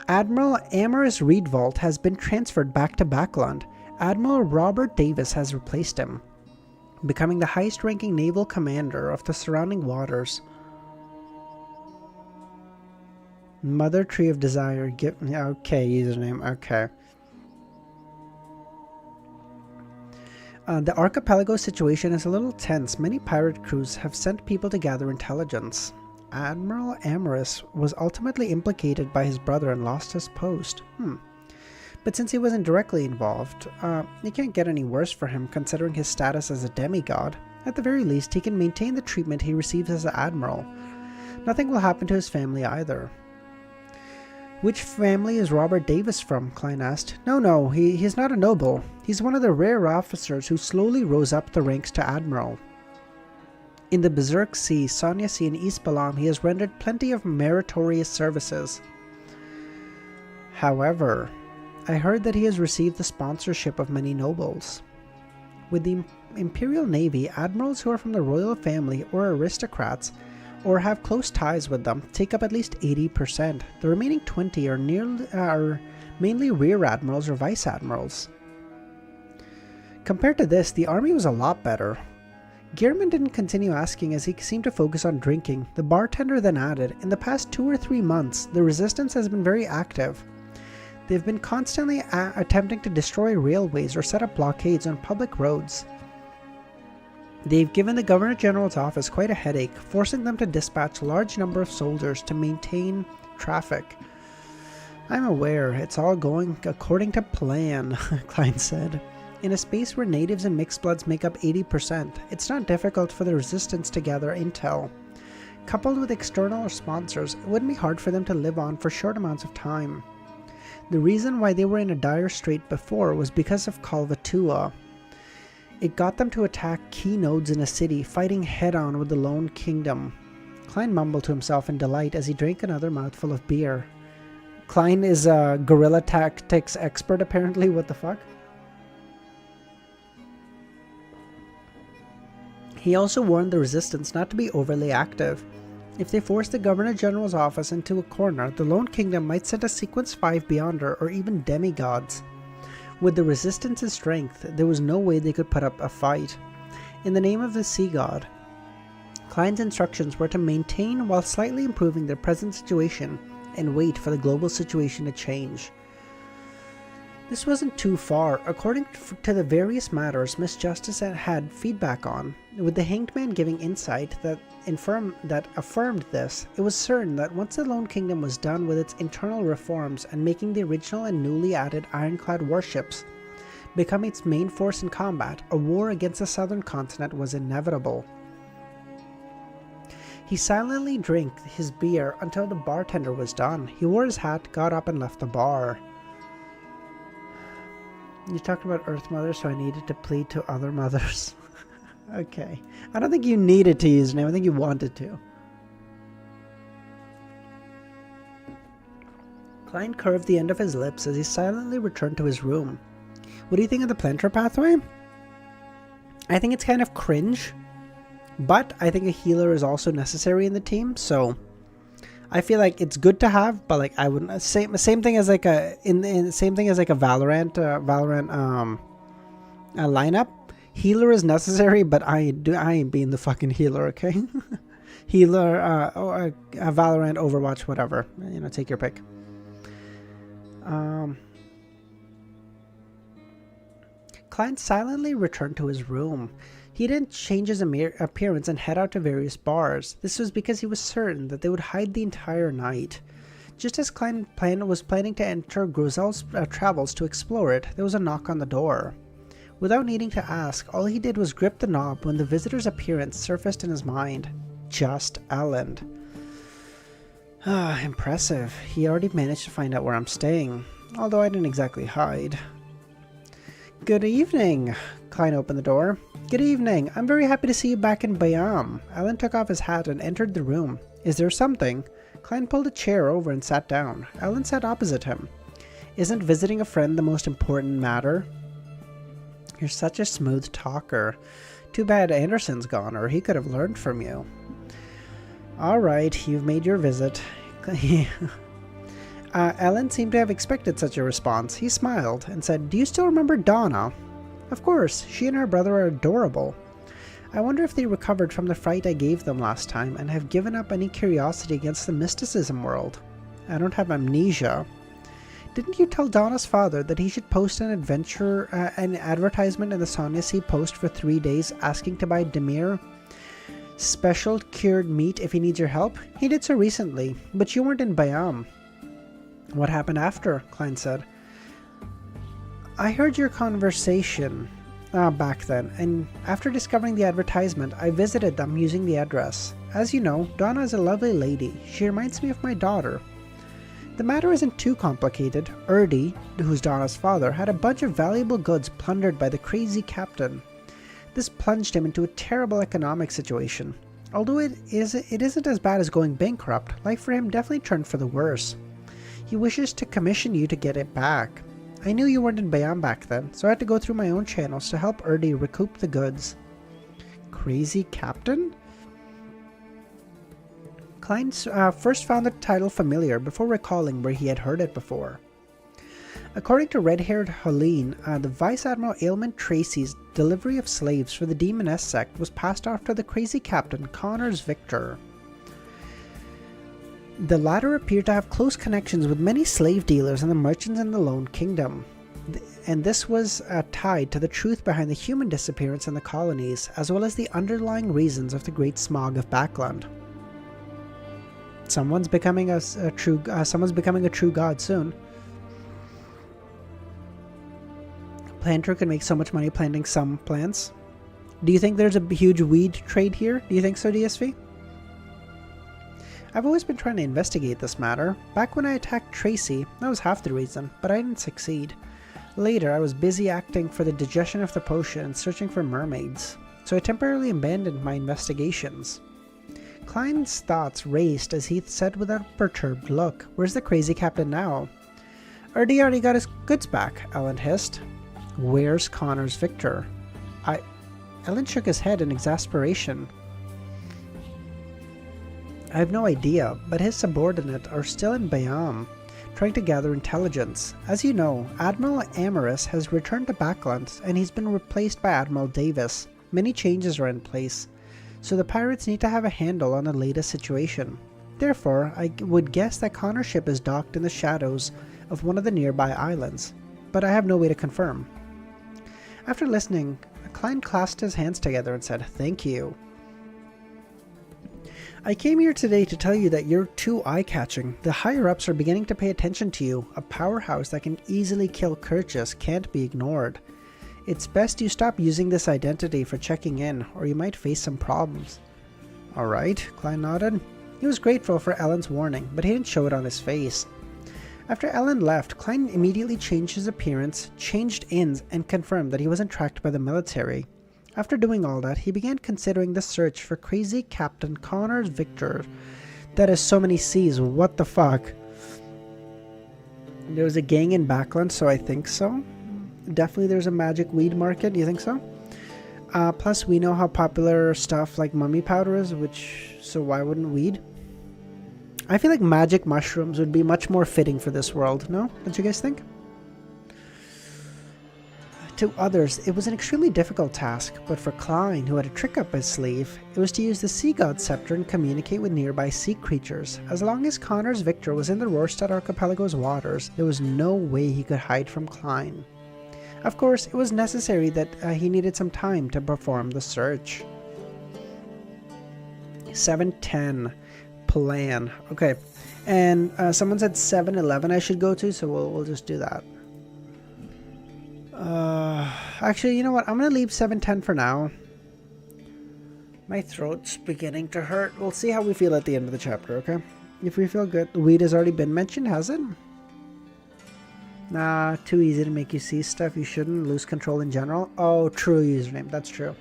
Admiral Amorous Reedvault has been transferred back to Backlund. Admiral Robert Davis has replaced him, becoming the highest-ranking naval commander of the surrounding waters. Mother Tree of Desire. Okay, username. Okay. The archipelago situation is a little tense. Many pirate crews have sent people to gather intelligence. Admiral Amorous was ultimately implicated by his brother and lost his post. But since he wasn't directly involved, it can't get any worse for him considering his status as a demigod. At the very least, he can maintain the treatment he receives as an admiral. Nothing will happen to his family either. Which family is Robert Davis from? Klein asked. No, he's not a noble. He's one of the rare officers who slowly rose up the ranks to admiral. In the Berserk Sea, Sonia Sea, and East Balam, he has rendered plenty of meritorious services. However, I heard that he has received the sponsorship of many nobles. With the Imperial Navy, admirals who are from the royal family or aristocrats or have close ties with them take up at least 80%. The remaining 20 are mainly rear admirals or vice admirals. Compared to this, the army was a lot better. Gehrman didn't continue asking as he seemed to focus on drinking. The bartender then added, in the past 2 or 3 months, the resistance has been very active. They've been constantly attempting to destroy railways or set up blockades on public roads. They've given the Governor General's office quite a headache, forcing them to dispatch a large number of soldiers to maintain traffic. I'm aware, it's all going according to plan, Klein said. In a space where natives and mixed bloods make up 80%, it's not difficult for the resistance to gather intel. Coupled with external sponsors, it wouldn't be hard for them to live on for short amounts of time. The reason why they were in a dire strait before was because of Kalvatua. It got them to attack key nodes in a city, fighting head-on with the Lone Kingdom. Klein mumbled to himself in delight as he drank another mouthful of beer. Klein is a guerrilla tactics expert apparently, what the fuck? He also warned the resistance not to be overly active. If they forced the Governor General's office into a corner, the Lone Kingdom might send a Sequence 5 Beyonder or even demigods. With the resistance's strength, there was no way they could put up a fight. In the name of the sea god, Klein's instructions were to maintain while slightly improving their present situation and wait for the global situation to change. This wasn't too far, according to the various matters Miss Justice had feedback on, with the Hanged Man giving insight that affirmed this. It was certain that once the Lone Kingdom was done with its internal reforms and making the original and newly added ironclad warships become its main force in combat, a war against the southern continent was inevitable. He silently drank his beer until the bartender was done. He wore his hat, got up, and left the bar. You talked about Earth Mother, so I needed to plead to other mothers. Okay. I don't think you needed to use his name. I think you wanted to. Klein curved the end of his lips as he silently returned to his room. What do you think of the planter pathway? I think it's kind of cringe, but I think a healer is also necessary in the team, so I feel like it's good to have, but like I wouldn't same thing as like a same thing as like a Valorant a lineup. Healer is necessary, but I ain't being the fucking healer, okay? Healer or a Valorant, Overwatch, whatever. You know, take your pick. Klein silently returned to his room. He didn't change his appearance and head out to various bars. This was because he was certain that they would hide the entire night. Just as Klein was planning to enter Groselle's travels to explore it, there was a knock on the door. Without needing to ask, all he did was grip the knob when the visitor's appearance surfaced in his mind. Just Elend. Impressive. He already managed to find out where I'm staying, although I didn't exactly hide. Good evening. Klein opened the door. Good evening. I'm very happy to see you back in Bayam. Elend took off his hat and entered the room. Is there something? Klein pulled a chair over and sat down. Elend sat opposite him. Isn't visiting a friend the most important matter? You're such a smooth talker. Too bad Anderson's gone, or he could have learned from you. Alright, you've made your visit. Elend seemed to have expected such a response. He smiled and said, Do you still remember Donna? Of course, she and her brother are adorable. I wonder if they recovered from the fright I gave them last time and have given up any curiosity against the mysticism world. I don't have amnesia. Didn't you tell Donna's father that he should post an advertisement in the Sonia Sea Post for 3 days asking to buy Demir special cured meat if he needs your help? He did so recently, but you weren't in Bayam. What happened after? Klein said. I heard your conversation back then, and after discovering the advertisement, I visited them using the address. As you know, Donna is a lovely lady. She reminds me of my daughter. The matter isn't too complicated. Erdi, who's Donna's father, had a bunch of valuable goods plundered by the crazy captain. This plunged him into a terrible economic situation. Although it isn't as bad as going bankrupt, life for him definitely turned for the worse. He wishes to commission you to get it back. I knew you weren't in Bayam back then, so I had to go through my own channels to help Erdi recoup the goods. Crazy captain? Klein first found the title familiar before recalling where he had heard it before. According to red-haired Helene, the Vice Admiral Ailment Tracy's delivery of slaves for the Demoness sect was passed off to the crazy captain Connors Victor. The latter appeared to have close connections with many slave dealers and the merchants in the Lone Kingdom, and this was tied to the truth behind the human disappearance in the colonies, as well as the underlying reasons of the Great Smog of Backlund. Someone's becoming a true god soon. Planter could make so much money planting some plants. Do you think there's a huge weed trade here? Do you think so, DSV? I've always been trying to investigate this matter. Back when I attacked Tracy, that was half the reason, but I didn't succeed. Later, I was busy acting for the digestion of the potion and searching for mermaids, so I temporarily abandoned my investigations. Klein's thoughts raced as he said with a perturbed look, Where's the crazy captain now? Erdi already got his goods back, Elend hissed. Where's Connors Victor? Elend shook his head in exasperation. I have no idea, but his subordinates are still in Bayam, trying to gather intelligence. As you know, Admiral Amaris has returned to Backlund, and he's been replaced by Admiral Davis. Many changes are in place, so the pirates need to have a handle on the latest situation. Therefore, I would guess that Connor's ship is docked in the shadows of one of the nearby islands, but I have no way to confirm. After listening, Klein clasped his hands together and said, Thank you. I came here today to tell you that you're too eye-catching. The higher-ups are beginning to pay attention to you. A powerhouse that can easily kill Kirchis can't be ignored. It's best you stop using this identity for checking in, or you might face some problems. Alright, Klein nodded. He was grateful for Elend's warning, but he didn't show it on his face. After Elend left, Klein immediately changed his appearance, changed inns, and confirmed that he wasn't tracked by the military. After doing all that, he began considering the search for crazy Captain Connors Victor. That is so many C's, what the fuck? There was a gang in Backlund, so I think so. Definitely there's a magic weed market. Do you think so? Plus, we know how popular stuff like mummy powder is, so why wouldn't weed? I feel like magic mushrooms would be much more fitting for this world, no? Don't you guys think? To others, it was an extremely difficult task, but for Klein, who had a trick up his sleeve, it was to use the sea god scepter and communicate with nearby sea creatures. As long as Connor's Victor was in the Rorstad Archipelago's waters, there was no way he could hide from Klein. Of course, it was necessary that he needed some time to perform the search. 7:10 plan. Okay, and someone said 7:11 I should go to, so we'll just do that. Actually, you know what? I'm gonna leave 7:10 for now. My throat's beginning to hurt. We'll see how we feel at the end of the chapter, okay? If we feel good. Weed has already been mentioned, has it? Nah, too easy to make you see stuff you shouldn't. Lose control in general. Oh, true username. That's true.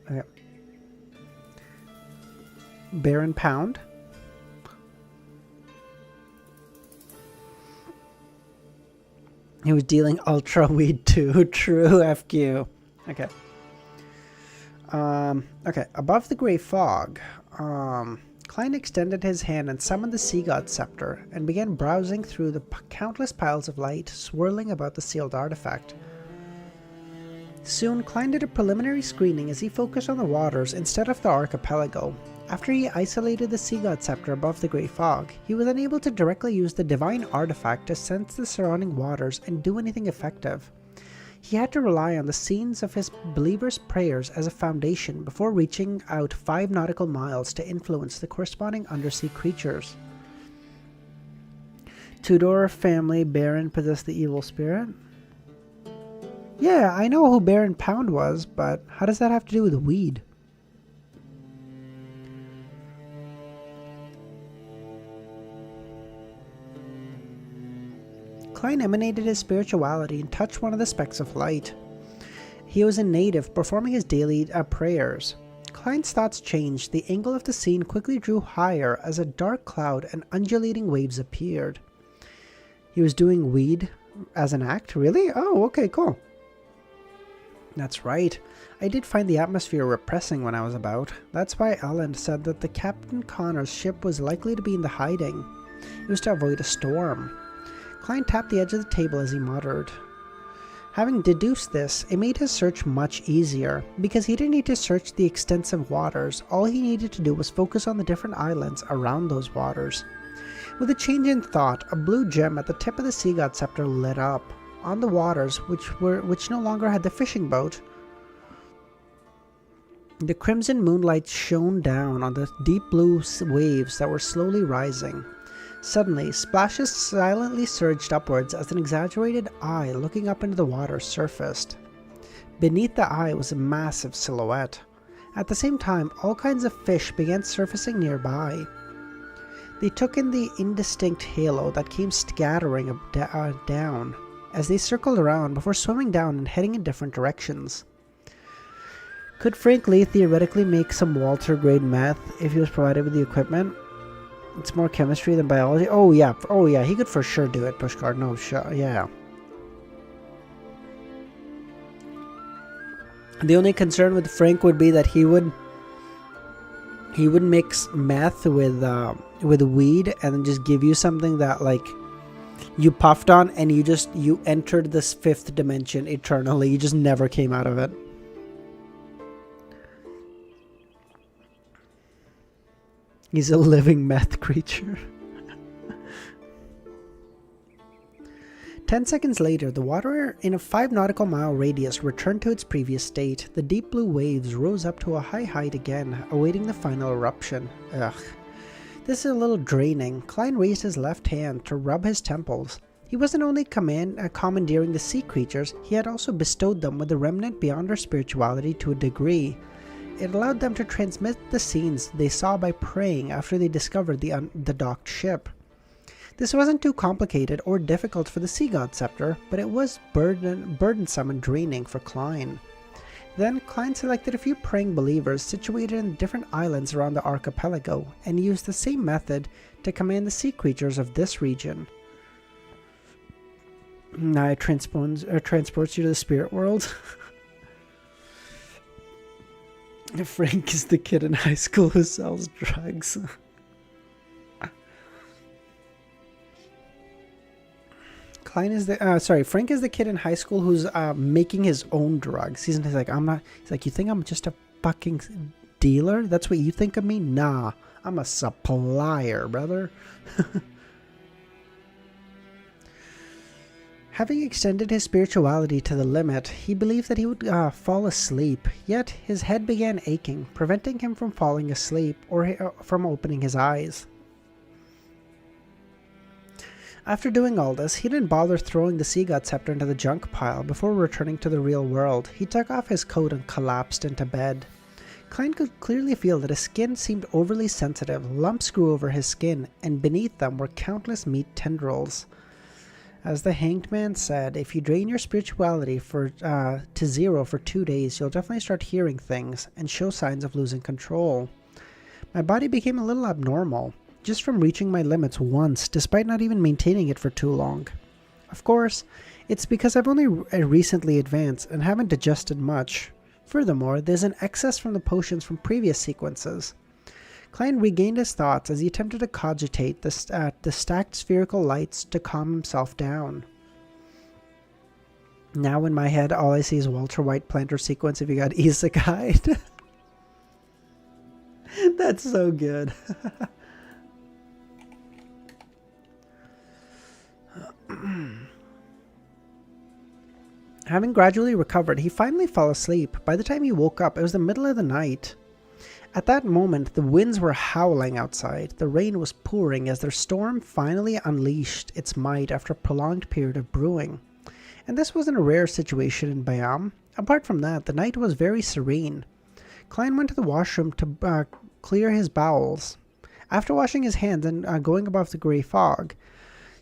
Okay. Baron Pound. He was dealing ultra weed too. True FQ. Okay. Okay. Above the gray fog, Klein extended his hand and summoned the sea god scepter and began browsing through the countless piles of light swirling about the sealed artifact. Soon, Klein did a preliminary screening as he focused on the waters instead of the archipelago. After he isolated the sea god scepter above the great fog, he was unable to directly use the divine artifact to sense the surrounding waters and do anything effective. He had to rely on the scenes of his believers' prayers as a foundation before reaching out 5 nautical miles to influence the corresponding undersea creatures. Tudor family Baron possessed the evil spirit? Yeah, I know who Baron Pound was, but how does that have to do with weed? Klein emanated his spirituality and touched one of the specks of light. He was a native, performing his daily prayers. Klein's thoughts changed. The angle of the scene quickly drew higher as a dark cloud and undulating waves appeared. He was doing weed as an act? Really? Oh, okay, cool. That's right. I did find the atmosphere repressing when I was about. That's why Ellen said that the Captain Connor's ship was likely to be in the hiding. It was to avoid a storm. Klein tapped the edge of the table as he muttered. Having deduced this, it made his search much easier, because he didn't need to search the extensive waters. All he needed to do was focus on the different islands around those waters. With a change in thought, a blue gem at the tip of the sea god scepter lit up. On the waters, which no longer had the fishing boat, the crimson moonlight shone down on the deep blue waves that were slowly rising. Suddenly, splashes silently surged upwards as an exaggerated eye looking up into the water surfaced. Beneath the eye was a massive silhouette. At the same time, all kinds of fish began surfacing nearby. They took in the indistinct halo that came scattering down as they circled around before swimming down and heading in different directions. Could Frank Lee theoretically make some Walter-grade meth if he was provided with the equipment? It's more chemistry than biology. Oh yeah, he could for sure do it, Pushcard. No, sure, yeah. The only concern with Frank would be that he would mix meth with weed and then just give you something that like you puffed on and you entered this 5th dimension eternally. You just never came out of it. He's a living meth creature. 10 seconds later, the water in a 5 nautical mile radius returned to its previous state. The deep blue waves rose up to a high height again, awaiting the final eruption. Ugh. This is a little draining. Klein raised his left hand to rub his temples. He wasn't only commandeering the sea creatures, he had also bestowed them with a remnant beyond their spirituality to a degree. It allowed them to transmit the scenes they saw by praying after they discovered the docked ship. This wasn't too complicated or difficult for the Sea God Scepter, but it was burdensome and draining for Klein. Then Klein selected a few praying believers situated in different islands around the archipelago and used the same method to command the sea creatures of this region. Now it transports you to the spirit world. Frank is the kid in high school who sells drugs. Frank is the kid in high school who's making his own drugs. He's like, you think I'm just a fucking dealer? That's what you think of me? Nah, I'm a supplier, brother. Having extended his spirituality to the limit, he believed that he would fall asleep, yet his head began aching, preventing him from falling asleep or from opening his eyes. After doing all this, he didn't bother throwing the Sea God Scepter into the junk pile before returning to the real world. He took off his coat and collapsed into bed. Klein could clearly feel that his skin seemed overly sensitive. Lumps grew over his skin, and beneath them were countless meat tendrils. As the Hanged Man said, if you drain your spirituality to zero for 2 days, you'll definitely start hearing things and show signs of losing control. My body became a little abnormal, just from reaching my limits once, despite not even maintaining it for too long. Of course, it's because I've only recently advanced and haven't adjusted much. Furthermore, there's an excess from the potions from previous sequences. Klein regained his thoughts as he attempted to cogitate the stacked spherical lights to calm himself down. Now in my head, all I see is Walter White planter sequence if you got isekai. That's so good. Having gradually recovered, he finally fell asleep. By the time he woke up, it was the middle of the night. At that moment, the winds were howling outside. The rain was pouring as their storm finally unleashed its might after a prolonged period of brewing. And this wasn't a rare situation in Bayam. Apart from that, the night was very serene. Klein went to the washroom to clear his bowels. After washing his hands and going above the grey fog,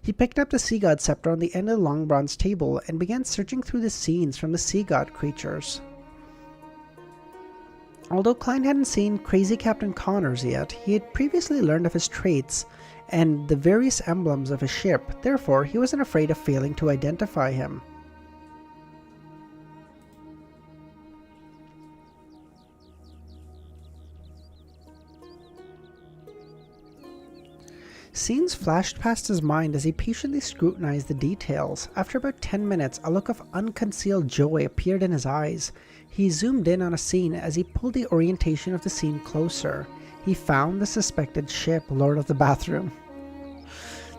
he picked up the Sea God Scepter on the end of the long bronze table and began searching through the scenes from the Sea God creatures. Although Klein hadn't seen Crazy Captain Connors yet, he had previously learned of his traits and the various emblems of his ship. Therefore, he wasn't afraid of failing to identify him. Scenes flashed past his mind as he patiently scrutinized the details. After about 10 minutes, a look of unconcealed joy appeared in his eyes. He zoomed in on a scene as he pulled the orientation of the scene closer. He found the suspected ship, Lord of the Bathroom.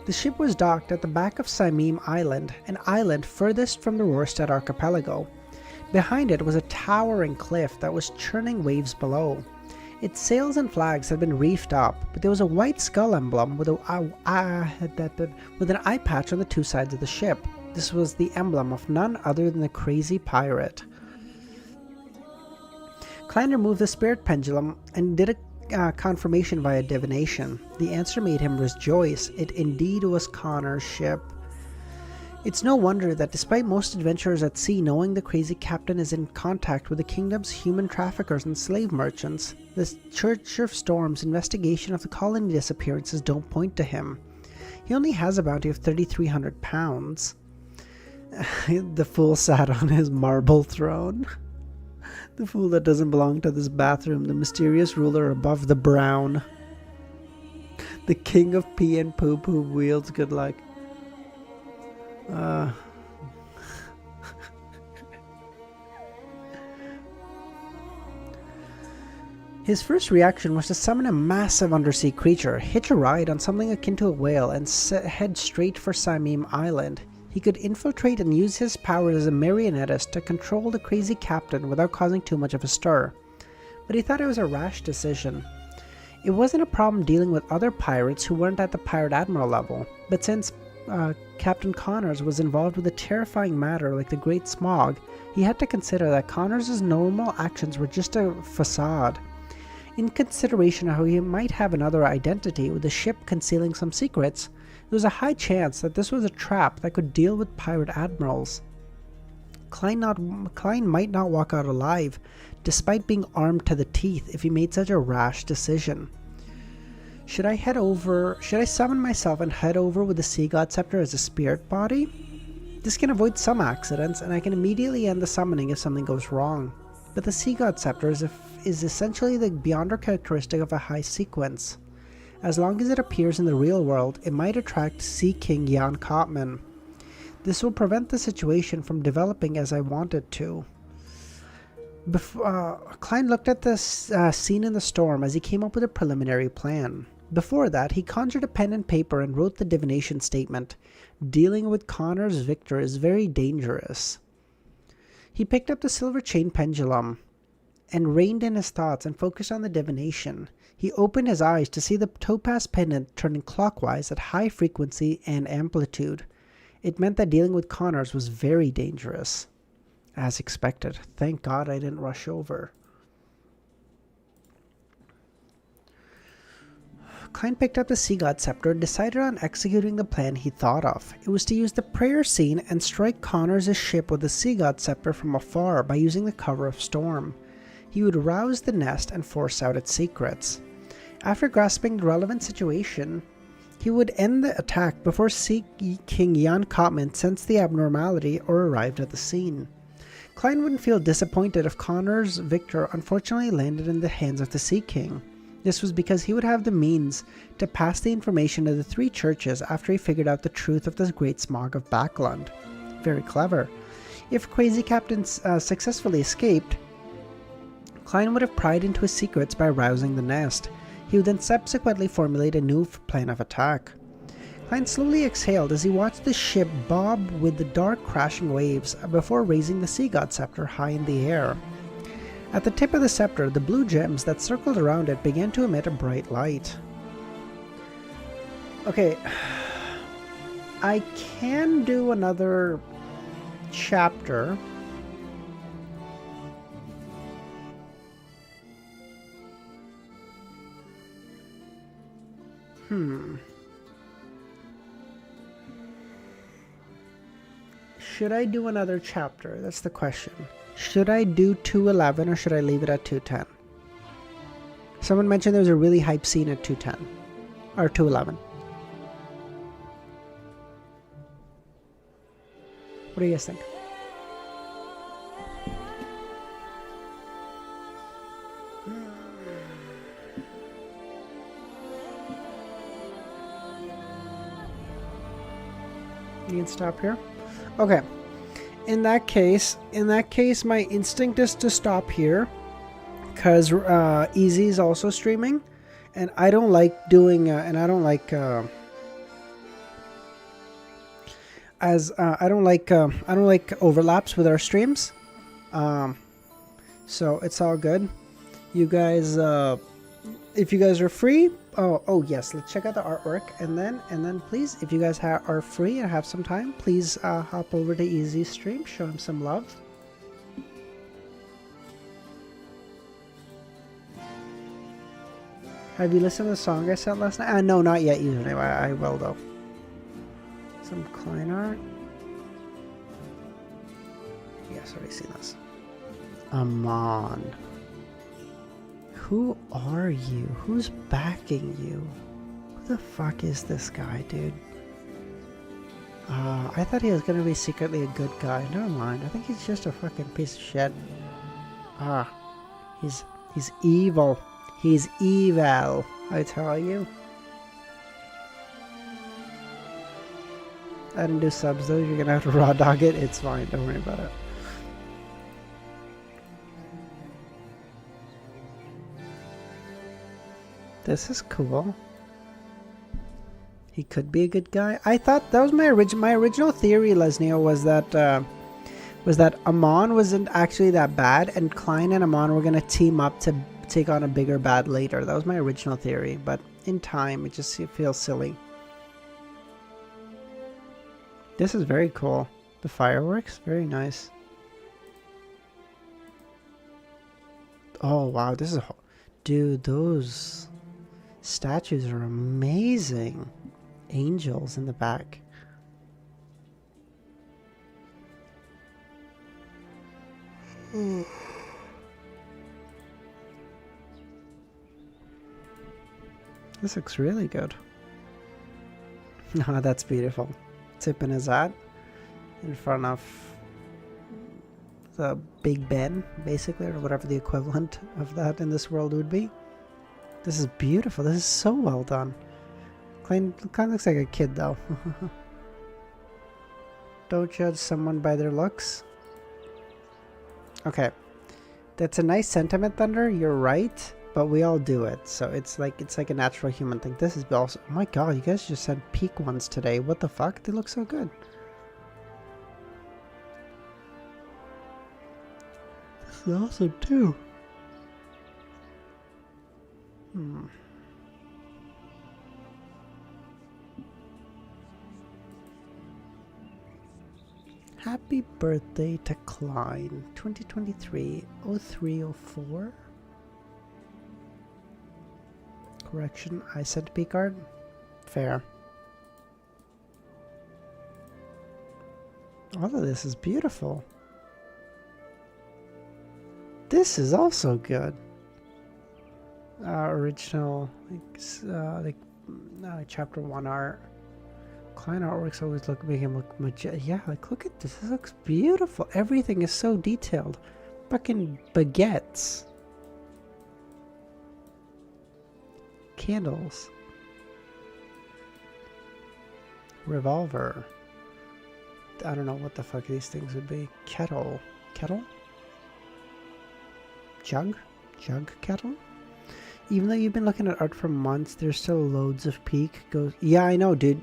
The ship was docked at the back of Saimim Island, an island furthest from the Rorstad archipelago. Behind it was a towering cliff that was churning waves below. Its sails and flags had been reefed up, but there was a white skull emblem with an eye patch on the two sides of the ship. This was the emblem of none other than the crazy pirate. Klein removed the spirit pendulum and did a confirmation via divination. The answer made him rejoice. It indeed was Connor's ship. It's no wonder that despite most adventurers at sea knowing the crazy captain is in contact with the kingdom's human traffickers and slave merchants, the Church of Storm's investigation of the colony disappearances don't point to him. He only has a bounty of 3,300 pounds. The fool sat on his marble throne. The fool that doesn't belong to this bathroom, the mysterious ruler above the brown. The king of pee and poop who wields good luck. His first reaction was to summon a massive undersea creature, hitch a ride on something akin to a whale, and head straight for Saimim Island. He could infiltrate and use his powers as a marionettist to control the crazy captain without causing too much of a stir. But he thought it was a rash decision. It wasn't a problem dealing with other pirates who weren't at the Pirate Admiral level, but since Captain Connors was involved with a terrifying matter like the Great Smog, he had to consider that Connors' normal actions were just a facade. In consideration of how he might have another identity with the ship concealing some secrets, was a high chance that this was a trap that could deal with pirate admirals. Klein might not walk out alive, despite being armed to the teeth if he made such a rash decision. Should I summon myself and head over with the Sea God Scepter as a spirit body? This can avoid some accidents, and I can immediately end the summoning if something goes wrong. But the Sea God Scepter is essentially the beyonder characteristic of a high sequence. As long as it appears in the real world, it might attract Sea King Jan Kottman. This will prevent the situation from developing as I want it to. Klein looked at the scene in the storm as he came up with a preliminary plan. Before that, he conjured a pen and paper and wrote the divination statement. Dealing with Connor's Victor is very dangerous. He picked up the silver chain pendulum and reined in his thoughts and focused on the divination. He opened his eyes to see the topaz pendant turning clockwise at high frequency and amplitude. It meant that dealing with Connors was very dangerous. As expected. Thank God I didn't rush over. Klein picked up the Sea God Scepter and decided on executing the plan he thought of. It was to use the prayer scene and strike Connors' ship with the Sea God Scepter from afar by using the cover of storm. He would rouse the nest and force out its secrets. After grasping the relevant situation, he would end the attack before Sea King Jan Kottman sensed the abnormality or arrived at the scene. Klein wouldn't feel disappointed if Connor's Victor unfortunately landed in the hands of the Sea King. This was because he would have the means to pass the information to the three churches after he figured out the truth of the Great Smog of Backlund. Very clever. If Crazy Captain successfully escaped, Klein would have pried into his secrets by rousing the nest. He would then subsequently formulate a new plan of attack. Klein slowly exhaled as he watched the ship bob with the dark crashing waves before raising the Sea God Scepter high in the air. At the tip of the scepter, the blue gems that circled around it began to emit a bright light. Okay, I can do another chapter. Should I do another chapter? That's the question. Should I do 211 or should I leave it at 210? Someone mentioned there was a really hype scene at 210. Or 211. What do you guys think? You can stop here. Okay. In that case, my instinct is to stop here, because Easy is also streaming, and I don't like doing, I don't like overlaps with our streams. So it's all good. You guys, if you guys are free, oh yes, let's check out the artwork, and then please, if you guys are free and have some time, please hop over to Easy's stream, show him some love. Have you listened to the song I sent last night? No, not yet, username. I will though. Some Klein art. Yes, already seen this. Amon. Who are you? Who's backing you? Who the fuck is this guy, dude? I thought he was gonna be secretly a good guy. Never mind. I think he's just a fucking piece of shit. He's evil. He's evil, I tell you. I didn't do subs though. You're gonna have to raw dog it. It's fine. Don't worry about it. This is cool. He could be a good guy. I thought that was my original theory, Lesnio, was that Amon wasn't actually that bad, and Klein and Amon were gonna team up to take on a bigger bad later. That was my original theory, but in time, it feels silly. This is very cool. The fireworks, very nice. Oh wow, this is, dude, those statues are amazing. angels in the back. This looks really good. Oh, that's beautiful. Tipping his hat in front of the Big Ben, basically, or whatever the equivalent of that in this world would be. This is beautiful. This is so well done. Kind of looks like a kid, though. Don't judge someone by their looks. Okay. That's a nice sentiment, Thunder. You're right. But we all do it. So it's like a natural human thing. This is also... Oh my god, you guys just had peak ones today. What the fuck? They look so good. This is awesome, too. Happy birthday to Klein. 2023 0304. Correction, I sent P card. Fair. All of this is beautiful. This is also good. Original, chapter 1 art. Klein artworks always make him look yeah, like look at this. This looks beautiful. Everything is so detailed. Fucking baguettes. Candles. Revolver. I don't know what the fuck these things would be. Kettle. Kettle? Jug? Jug kettle? Even though you've been looking at art for months, there's still loads of peak. Yeah, I know, dude.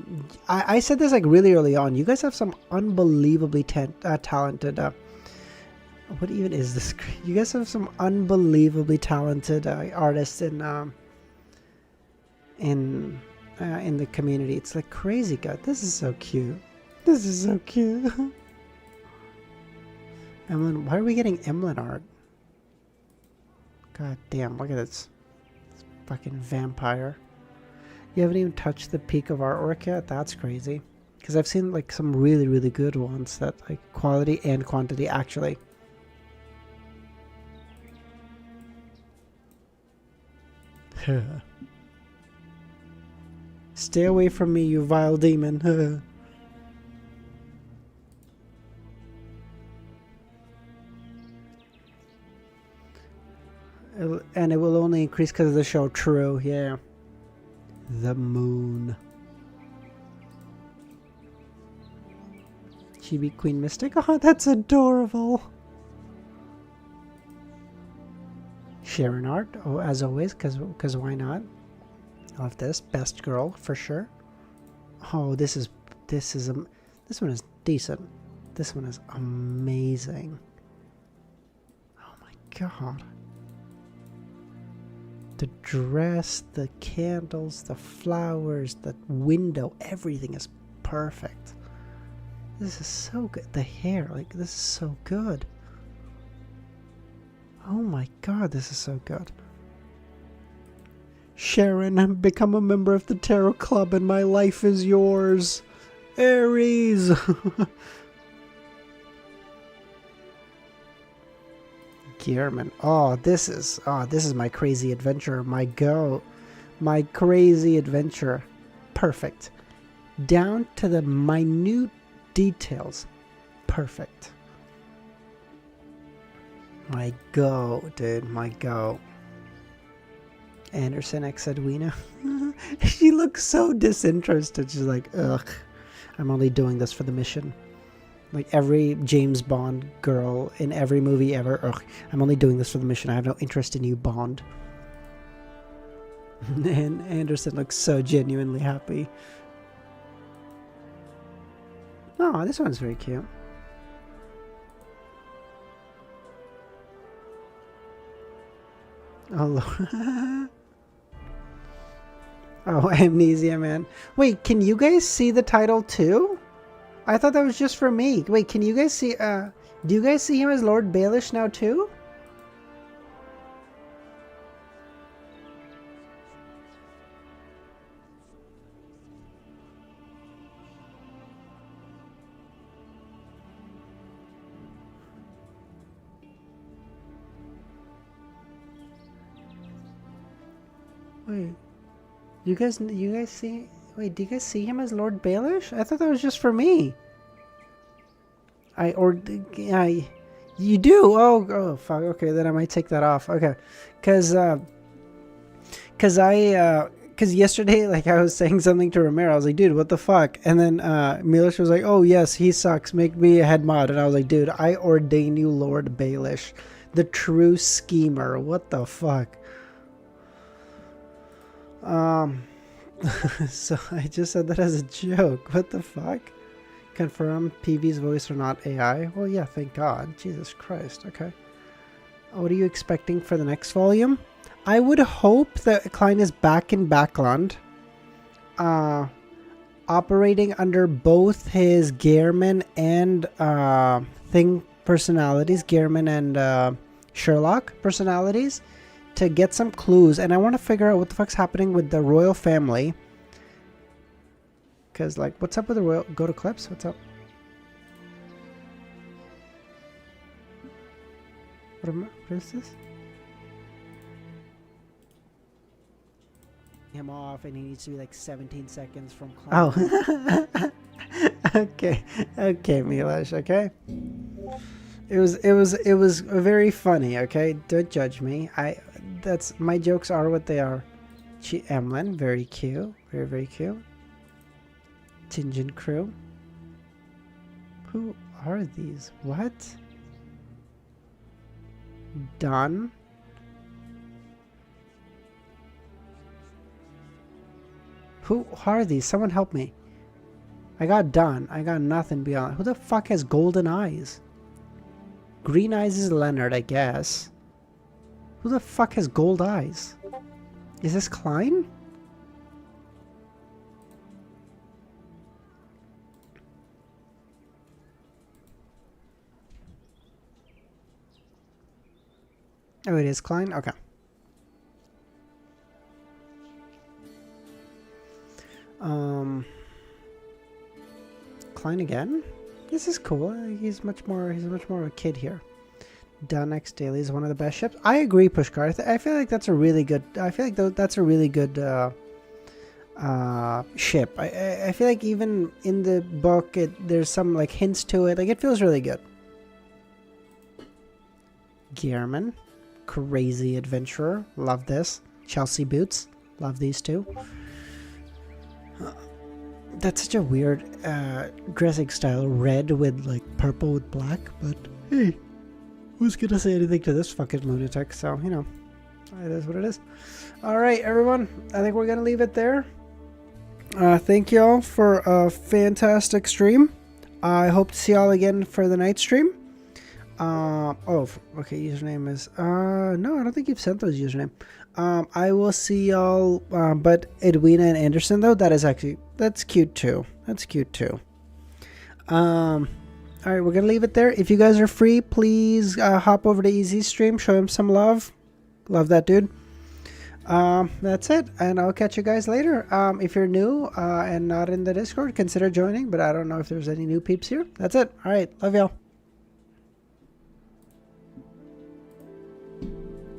I said this like really early on. You guys have some unbelievably talented... what even is this? You guys have some unbelievably talented artists in the community. It's like crazy good. This is so cute. This is so cute. Emlyn, why are we getting Emlyn art? God damn, look at this. This fucking vampire. You haven't even touched the peak of artwork yet? That's crazy. Because I've seen like some really, really good ones that like quality and quantity actually. Stay away from me, you vile demon. And it will only increase because of the show. True, yeah. The moon. Chibi Queen Mystic. Oh, that's adorable. Sharon art. Oh, as always, because why not? I love this. Best girl for sure. Oh, this one is decent. This one is amazing. Oh my god. The dress, the candles, the flowers, the window, everything is perfect. This is so good. The hair, like, this is so good. Oh my god, this is so good. Sharon, become a member of the Tarot Club and my life is yours. Aries! Gearman. Oh, this is my crazy adventure. My crazy adventure. Perfect. Down to the minute details. Perfect. My go, dude. My go. Anderson X Edwina. She looks so disinterested. She's like, ugh. I'm only doing this for the mission. Like every James Bond girl in every movie ever. Ugh, I'm only doing this for the mission. I have no interest in you, Bond. And Anderson looks so genuinely happy. Oh, this one's very cute. Oh, oh, Amnesia Man. Wait, can you guys see the title too? I thought that was just for me. Wait, can you guys see, do you guys see him as Lord Baelish now too? Wait, you guys see? Wait, do you guys see him as Lord Baelish? I thought that was just for me. You do? Oh, fuck. Okay, then I might take that off. Okay, cause yesterday, like, I was saying something to Romero. I was like, dude, what the fuck? And then Milish was like, oh yes, he sucks. Make me a head mod. And I was like, dude, I ordain you Lord Baelish, the true schemer. What the fuck? So I just said that as a joke. What the fuck? Confirm PV's voice or not AI? Well, yeah, thank God. Jesus Christ. Okay. What are you expecting for the next volume? I would hope that Klein is back in Backlund, operating under both his Gehrman and Thing personalities, Gehrman and Sherlock personalities, to get some clues. And I want to figure out what the fuck's happening with the royal family. Because, like, what's up with the royal... Go to clips? What's up? What is this? Him off, and he needs to be like 17 seconds from climbing. Oh. okay, Milosh. Okay. It was very funny. Okay, don't judge me. That's my jokes are what they are. Emlyn, very cute, very cute. Tinjin crew. Who are these? What? Done. Who are these? Someone help me. I got done. I got nothing beyond. Who the fuck has golden eyes? Green eyes is Leonard, I guess. Who the fuck has gold eyes? Is this Klein? Oh, it is Klein? Okay. Klein again? This is cool. He's much more of a kid here. Dunx Daily is one of the best ships. I agree, Pushkar. I feel like that's a really good. I feel like that's a really good ship. I feel like even in the book, there's some like hints to it. Like it feels really good. Gehrman, crazy adventurer. Love this. Chelsea boots. Love these two. That's such a weird dressing style. Red with like purple with black. But hey, who's gonna say anything to this fucking lunatic? So, you know, it is what it is. Alright, everyone. I think we're gonna leave it there. Thank you all for a fantastic stream. I hope to see y'all again for the night stream. Okay, username is no, I don't think you've sent those username. I will see y'all, but Edwina and Anderson though, that's cute too. That's cute too. Alright, we're gonna leave it there. If you guys are free, please hop over to Easy's stream, show him some love. Love that dude. That's it, and I'll catch you guys later. If you're new and not in the Discord, consider joining, but I don't know if there's any new peeps here. That's it. Alright, love y'all.